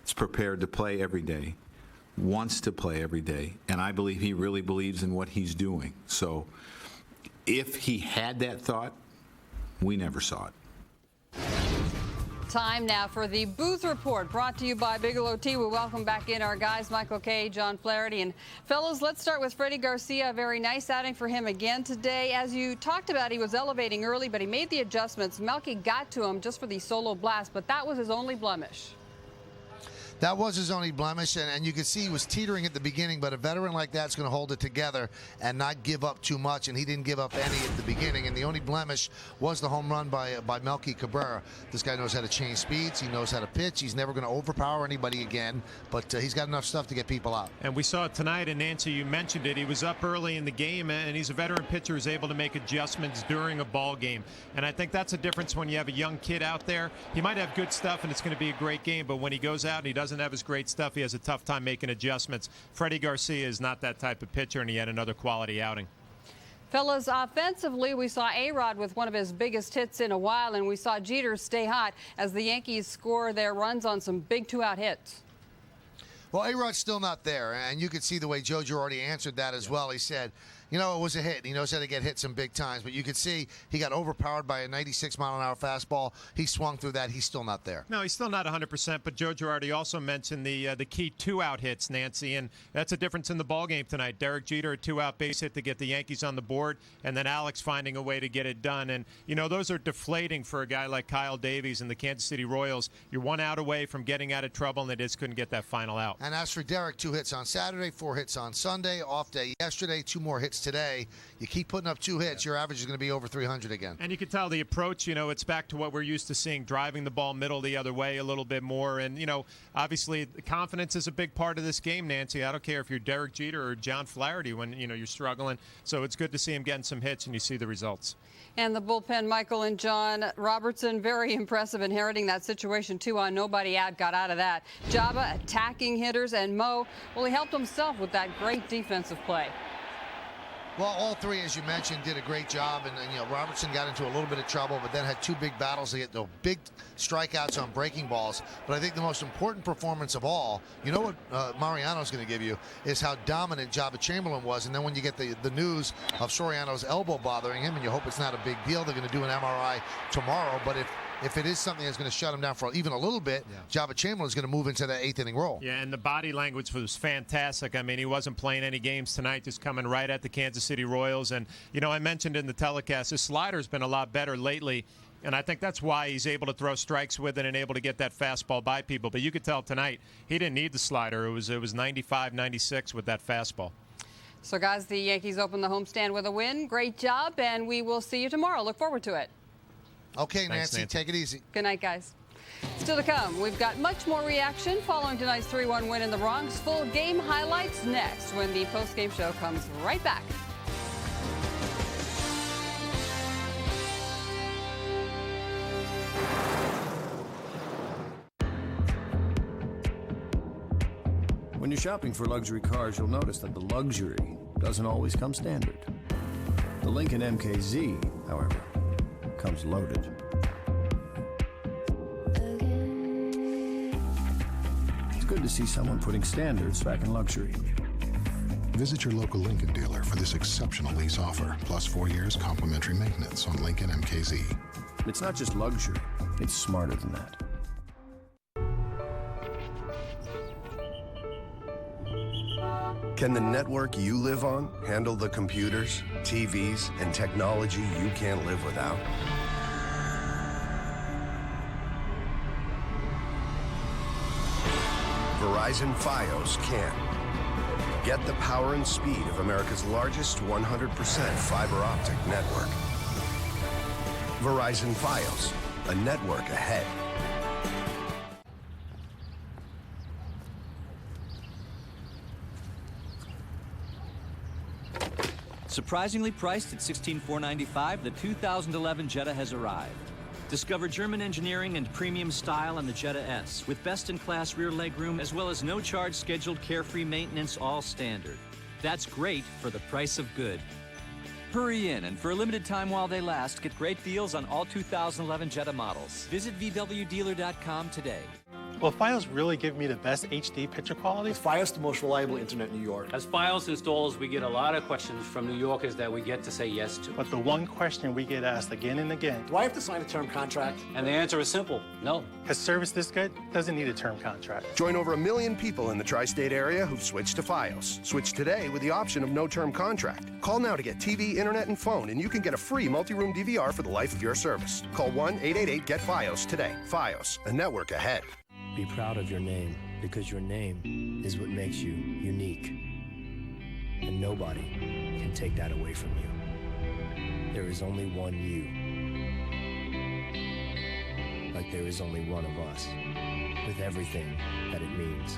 is prepared to play every day, wants to play every day, and I believe he really believes in what he's doing. So if he had that thought, we never saw it. Time now for the Booth Report, brought to you by Bigelow Tea. We welcome back in our guys, Michael Kay, John Flaherty. And fellas, let's start with Freddie Garcia. A very nice outing for him again today. As you talked about, he was elevating early, but he made the adjustments. Melky got to him just for the solo blast, but that was his only blemish. That was his only blemish, and you could see he was teetering at the beginning, but a veteran like that's going to hold it together and not give up too much, and he didn't give up any at the beginning, and the only blemish was the home run by Melky Cabrera. This guy knows how to change speeds. He knows how to pitch. He's never going to overpower anybody again, but he's got enough stuff to get people out. And we saw it tonight, and Nancy, you mentioned it. He was up early in the game, and he's a veteran pitcher who's able to make adjustments during a ball game, and I think that's a difference when you have a young kid out there. He might have good stuff, and it's going to be a great game, but when he goes out and he doesn't have his great stuff, he has a tough time making adjustments. Freddie Garcia is not that type of pitcher, and he had another quality outing. Fellas, offensively, we saw A-Rod with one of his biggest hits in a while, and we saw Jeter stay hot as the Yankees score their runs on some big two-out hits. Well, A-Rod's still not there, and you could see the way Joe Girardi answered that as well. He said, you know, it was a hit. He knows how to get hit some big times, but you could see he got overpowered by a 96-mile-an-hour fastball. He swung through that. He's still not there. No, he's still not 100%, but Joe Girardi also mentioned the key two-out hits, Nancy, and that's a difference in the ballgame tonight. Derek Jeter, a two-out base hit to get the Yankees on the board, and then Alex finding a way to get it done. And, you know, those are deflating for a guy like Kyle Davies and the Kansas City Royals. You're 1 out away from getting out of trouble, and they just couldn't get that final out. And as for Derek, 2 hits on Saturday, 4 hits on Sunday, off day yesterday, 2 more hits today. You keep putting up 2 hits, your average is going to be over 300 again. And you can tell the approach, you know, it's back to what we're used to seeing, driving the ball middle the other way a little bit more. And, you know, obviously confidence is a big part of this game, Nancy. I don't care if you're Derek Jeter or John Flaherty when, you know, you're struggling. So it's good to see him getting some hits and you see the results. And the bullpen, Michael and John. Robertson, very impressive, inheriting that situation. 2 on, nobody out, got out of that. Jabba attacking hitters, and Mo, well, he helped himself with that great defensive play. Well, all 3, as you mentioned, did a great job, and you know, Robertson got into a little bit of trouble, but then had 2 big battles to get the big strikeouts on breaking balls. But I think the most important performance of all, you know what Mariano's going to give you, is how dominant Jabba Chamberlain was. And then when you get the news of Soriano's elbow bothering him, and you hope it's not a big deal, they're going to do an MRI tomorrow. But if it is something that's going to shut him down for even a little bit, Jabba Chamberlain is going to move into that 8th inning role. Yeah, and the body language was fantastic. I mean, he wasn't playing any games tonight, just coming right at the Kansas City Royals. And, you know, I mentioned in the telecast, his slider's been a lot better lately, and I think that's why he's able to throw strikes with it and able to get that fastball by people. But you could tell tonight he didn't need the slider. It was 95, 96 with that fastball. So, guys, the Yankees open the homestand with a win. Great job, and we will see you tomorrow. Look forward to it. Okay, Nancy, take it easy. Good night, guys. Still to come, we've got much more reaction following tonight's 3-1 win in the Bronx. Full game highlights next when the post-game show comes right back. When you're shopping for luxury cars, you'll notice that the luxury doesn't always come standard. The Lincoln MKZ, however, comes loaded. It's good to see someone putting standards back in luxury. Visit your local Lincoln dealer for this exceptional lease offer, plus 4 years complimentary maintenance on Lincoln MKZ. It's not just luxury, it's smarter than that. Can the network you live on handle the computers, TVs, and technology you can't live without? Verizon Fios can. Get the power and speed of America's largest 100% fiber optic network. Verizon Fios, a network ahead. Surprisingly priced at $16,495, the 2011 Jetta has arrived. Discover German engineering and premium style on the Jetta S, with best-in-class rear legroom as well as no-charge scheduled carefree maintenance, all standard. That's great for the price of good. Hurry in, and for a limited time while they last, get great deals on all 2011 Jetta models. Visit VWDealer.com today. Will Fios really give me the best HD picture quality? Is Fios the most reliable internet in New York? As Fios installers, we get a lot of questions from New Yorkers that we get to say yes to. But the one question we get asked again and again, do I have to sign a term contract? And the answer is simple, no. Has service this good? Doesn't need a term contract. Join over 1 million people in the tri-state area who've switched to Fios. Switch today with the option of no term contract. Call now to get TV, internet, and phone, and you can get a free multi-room DVR for the life of your service. Call 1-888-GET-FIOS today. Fios, a network ahead. Be proud of your name, because your name is what makes you unique. And nobody can take that away from you. There is only one you. Like there is only one of us, with everything that it means.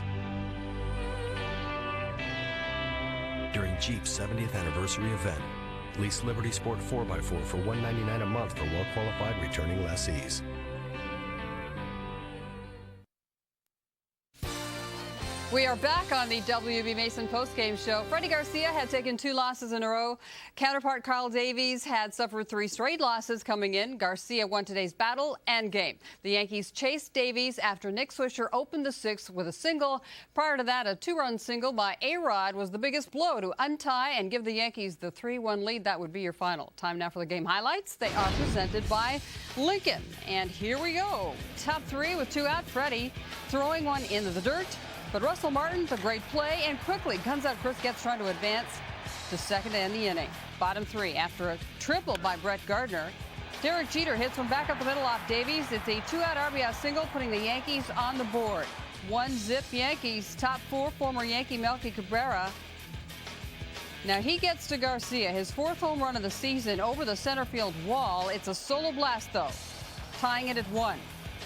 During Jeep's 70th anniversary event, lease Liberty Sport 4x4 for $199 a month for well-qualified returning lessees. We are back on the WB Mason postgame show. Freddie Garcia had taken 2 losses in a row. Counterpart Carl Davies had suffered 3 straight losses coming in. Garcia won today's battle and game. The Yankees chased Davies after Nick Swisher opened the 6th with a single. Prior to that, a 2-run single by A-Rod was the biggest blow to untie and give the Yankees the 3-1 lead. That would be your final. Time now for the game highlights. They are presented by Lincoln. And here we go. Top 3 with 2 out. Freddie throwing one into the dirt. But Russell Martin, the great play, and quickly guns out Chris Getz trying to advance to second to end the inning. Bottom 3 after a triple by Brett Gardner. Derek Jeter hits from back up the middle off Davies. It's a 2-out RBI single, putting the Yankees on the board. 1-zip Yankees. Top 4, former Yankee Melky Cabrera. Now he gets to Garcia, his 4th home run of the season over the center field wall. It's a solo blast, though, tying it at 1.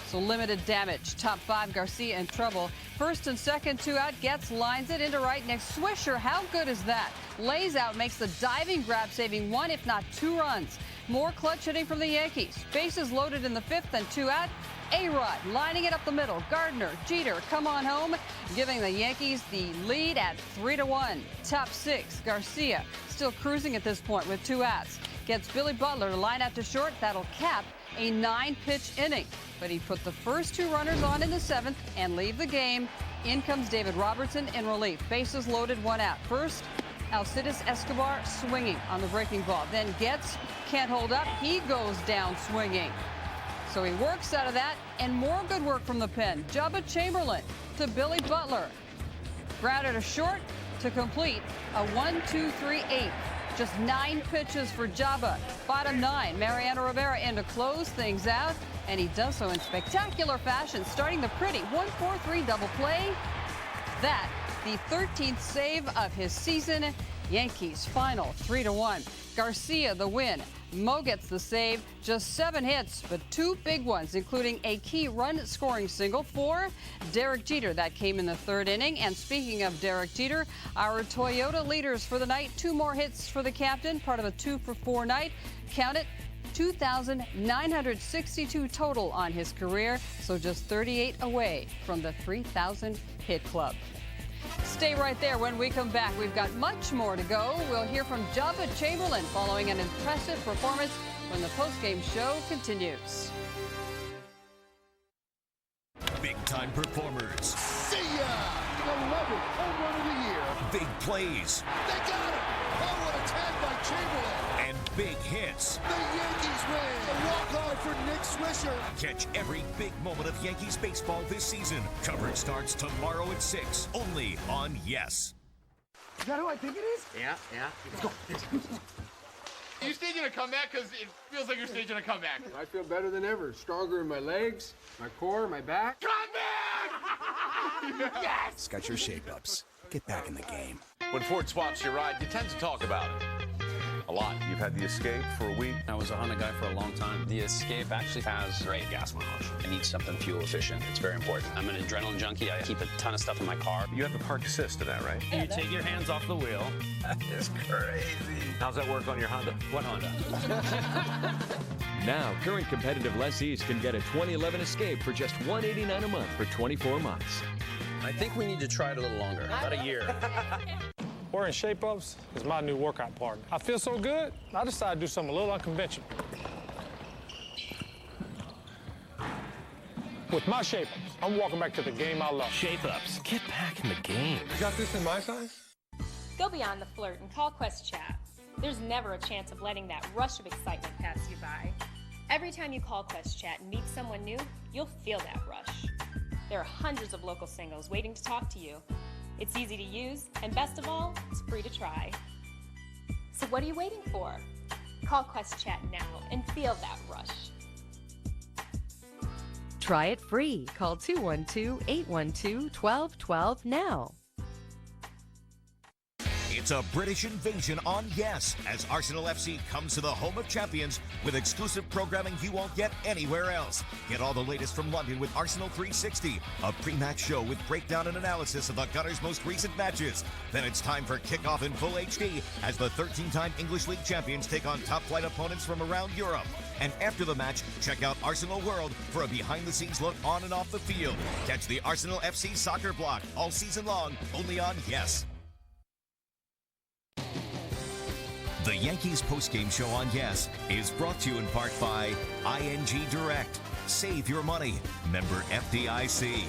So limited damage. Top 5, Garcia in trouble. First and second, 2 out. Getz lines it into right next. Swisher, how good is that? Lays out, makes the diving grab, saving 1, if not 2 runs. More clutch hitting from the Yankees. Bases loaded in the 5th and 2 out. A-Rod lining it up the middle. Gardner, Jeter, come on home, giving the Yankees the lead at 3-1. Top 6, Garcia still cruising at this point with 2 outs. Gets Billy Butler to line out to short. That'll cap a 9-pitch inning. But he put the first 2 runners on in the 7th and leave the game. In comes David Robertson in relief. Bases loaded, 1 out. First, Alcides Escobar swinging on the breaking ball. Then Getz can't hold up. He goes down swinging. So he works out of that, and more good work from the pen. Jubba Chamberlain to Billy Butler. Grounded to short to complete a 1-2-3-8. Just 9 pitches for Jabba. Bottom 9, Mariano Rivera in to close things out, and he does so in spectacular fashion, starting the pretty 1-4-3 double play. That, the 13th save of his season. Yankees final 3-1. Garcia the win. Mo gets the save. Just 7 hits, but 2 big ones, including a key run-scoring single for Derek Jeter. That came in the 3rd inning. And speaking of Derek Jeter, our Toyota leaders for the night. 2 more hits for the captain, part of a 2-for-4 night. Count it, 2,962 total on his career, so just 38 away from the 3,000 hit club. Stay right there. When we come back, we've got much more to go. We'll hear from Jabba Chamberlain following an impressive performance when the postgame show continues. Big-time performers. See ya! The 11th home run of the year. Big plays. They got it! Oh, what a tag by Chamberlain! And big hits. The Yankees win! A walk-off for Nick Swisher. Catch every big moment of Yankees baseball this season. Coverage starts tomorrow at 6, only on Yes. Is that who I think it is? Yeah. Let's go. Are you staging a comeback? Because it feels like you're staging a comeback. I feel better than ever. Stronger in my legs, my core, my back. Comeback! Yes! Skechers your shape-ups. Get back in the game. When Ford swaps your ride, you tend to talk about it. a lot. You've had the Escape for a week. I was a Honda guy for a long time. The Escape actually has great gas mileage. I need something fuel efficient. It's very important. I'm an adrenaline junkie. I keep a ton of stuff in my car. You have the park assist in that, right? You take your hands off the wheel. It's crazy. How's that work on your Honda? What Honda? Now, current competitive lessees can get a 2011 Escape for just $189 a month for 24 months. I think we need to try it a little longer, about a year. Wearing shape-ups is my new workout partner. I feel so good, I decided to do something a little unconventional. With my shape-ups, I'm walking back to the game I love. Shape-ups, get back in the game. You got this in my size? Go beyond the flirt and call Quest Chat. There's never a chance of letting that rush of excitement pass you by. Every time you call Quest Chat and meet someone new, you'll feel that rush. There are hundreds of local singles waiting to talk to you. It's easy to use, and best of all, it's free to try. So what are you waiting for? Call Quest Chat now and feel that rush. Try it free. Call 212-812-1212 now. It's a British invasion on Yes, as Arsenal FC comes to the home of champions with exclusive programming you won't get anywhere else. Get all the latest from London with Arsenal 360, a pre-match show with breakdown and analysis of the Gunners' most recent matches. Then it's time for kickoff in full HD as the 13-time English League champions take on top-flight opponents from around Europe. And after the match, check out Arsenal World for a behind-the-scenes look on and off the field. Catch the Arsenal FC soccer block all season long, only on Yes. The Yankees postgame show on Yes is brought to you in part by ING Direct. Save your money. Member FDIC.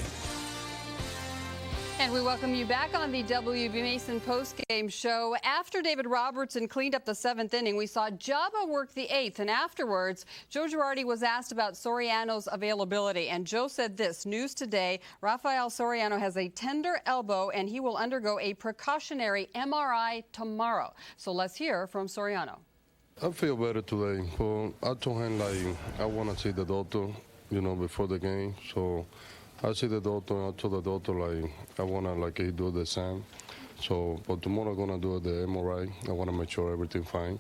And we welcome you back on the WB Mason postgame show. After David Robertson cleaned up the 7th inning, we saw Jabba work the 8th. And afterwards, Joe Girardi was asked about Soriano's availability. And Joe said this, news today, Rafael Soriano has a tender elbow and he will undergo a precautionary MRI tomorrow. So let's hear from Soriano. I feel better today. But I told him, I want to see the doctor, before the game. So I see the doctor, and I told the doctor, I want to, he do the same. So, but tomorrow I'm going to do the MRI. I want to make sure everything fine.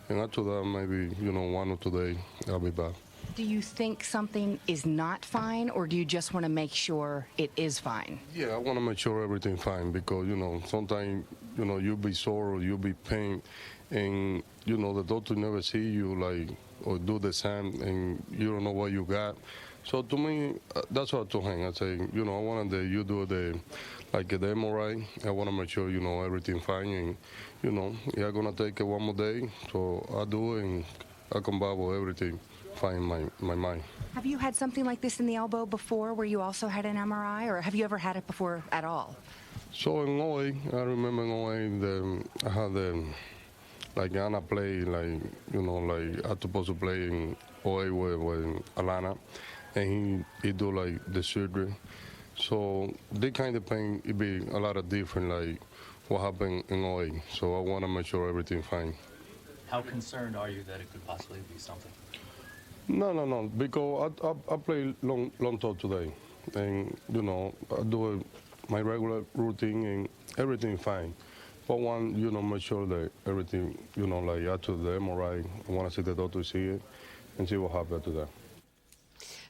And after that, maybe, 1 or 2 days, I'll be back. Do you think something is not fine, or do you just want to make sure it is fine? Yeah, I want to make sure everything's fine because, sometimes, you'll be sore or you'll be pain, and, the doctor never see you, or do the same, and you don't know what you got. So to me, that's what I told him. I say, I wanted you do the MRI. I want to make sure, everything fine. And, you're going to take it 1 more day. So I do it, and I come back with everything fine in my mind. Have you had something like this in the elbow before where you also had an MRI, or have you ever had it before at all? So in OA, I remember in OA, I had Anna play, I supposed to play in OA with Alana. And he do the surgery. So the kind of pain, it be a lot of different, what happened in OA. So I want to make sure everything fine. How concerned are you that it could possibly be something? No, because I play long talk today. And, I do my regular routine and everything fine. But make sure that everything, after the MRI, I want to see the doctor see it and see what happened to that.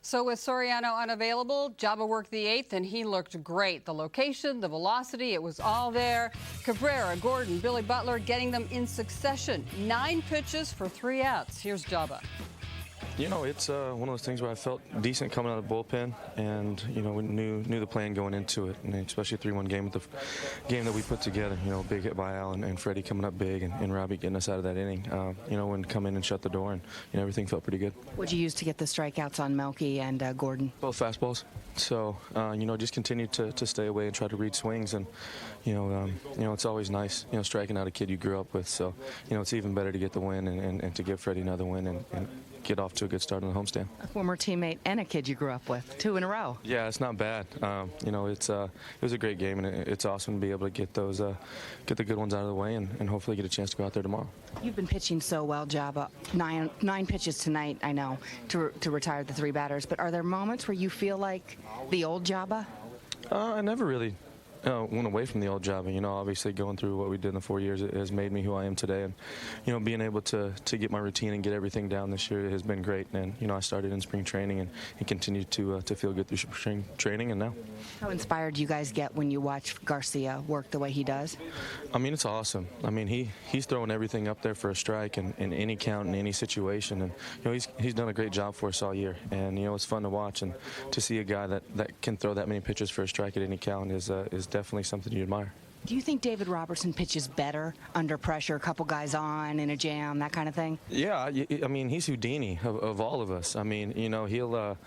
So with Soriano unavailable, Jabba worked the 8th, and he looked great. The location, the velocity, it was all there. Cabrera, Gordon, Billy Butler getting them in succession. 9 pitches for 3 outs. Here's Jabba. It's one of those things where I felt decent coming out of the bullpen, and we knew the plan going into it, and especially a 3-1 game with the game that we put together. Big hit by Al and Freddie coming up big, and Robbie getting us out of that inning. When come in and shut the door, and everything felt pretty good. What'd you use to get the strikeouts on Melky and Gordon? Both fastballs. So just continue to stay away and try to read swings, and it's always nice striking out a kid you grew up with. So it's even better to get the win and to give Freddie another win and get off to a good start on the homestand. A former teammate and a kid you grew up with, 2 in a row. Yeah, it's not bad. It was a great game, and it's awesome to be able to get get the good ones out of the way, and hopefully get a chance to go out there tomorrow. You've been pitching so well, Jabba. 9 pitches tonight, I know, to retire the 3 batters. But are there moments where you feel like the old Jabba? I never really went away from the old job, and obviously going through what we did in the 4 years, it has made me who I am today. And being able to get my routine and get everything down this year has been great. And I started in spring training and continued to feel good through spring training, and now. How inspired do you guys get when you watch Garcia work the way he does? I mean, it's awesome. I mean, he's throwing everything up there for a strike in any count, in any situation, and he's done a great job for us all year. And it's fun to watch, and to see a guy that can throw that many pitches for a strike at any count is definitely something you admire. Do you think David Robertson pitches better under pressure, a couple guys on in a jam, that kind of thing? Yeah, I mean, he's Houdini of all of us. I mean, he'll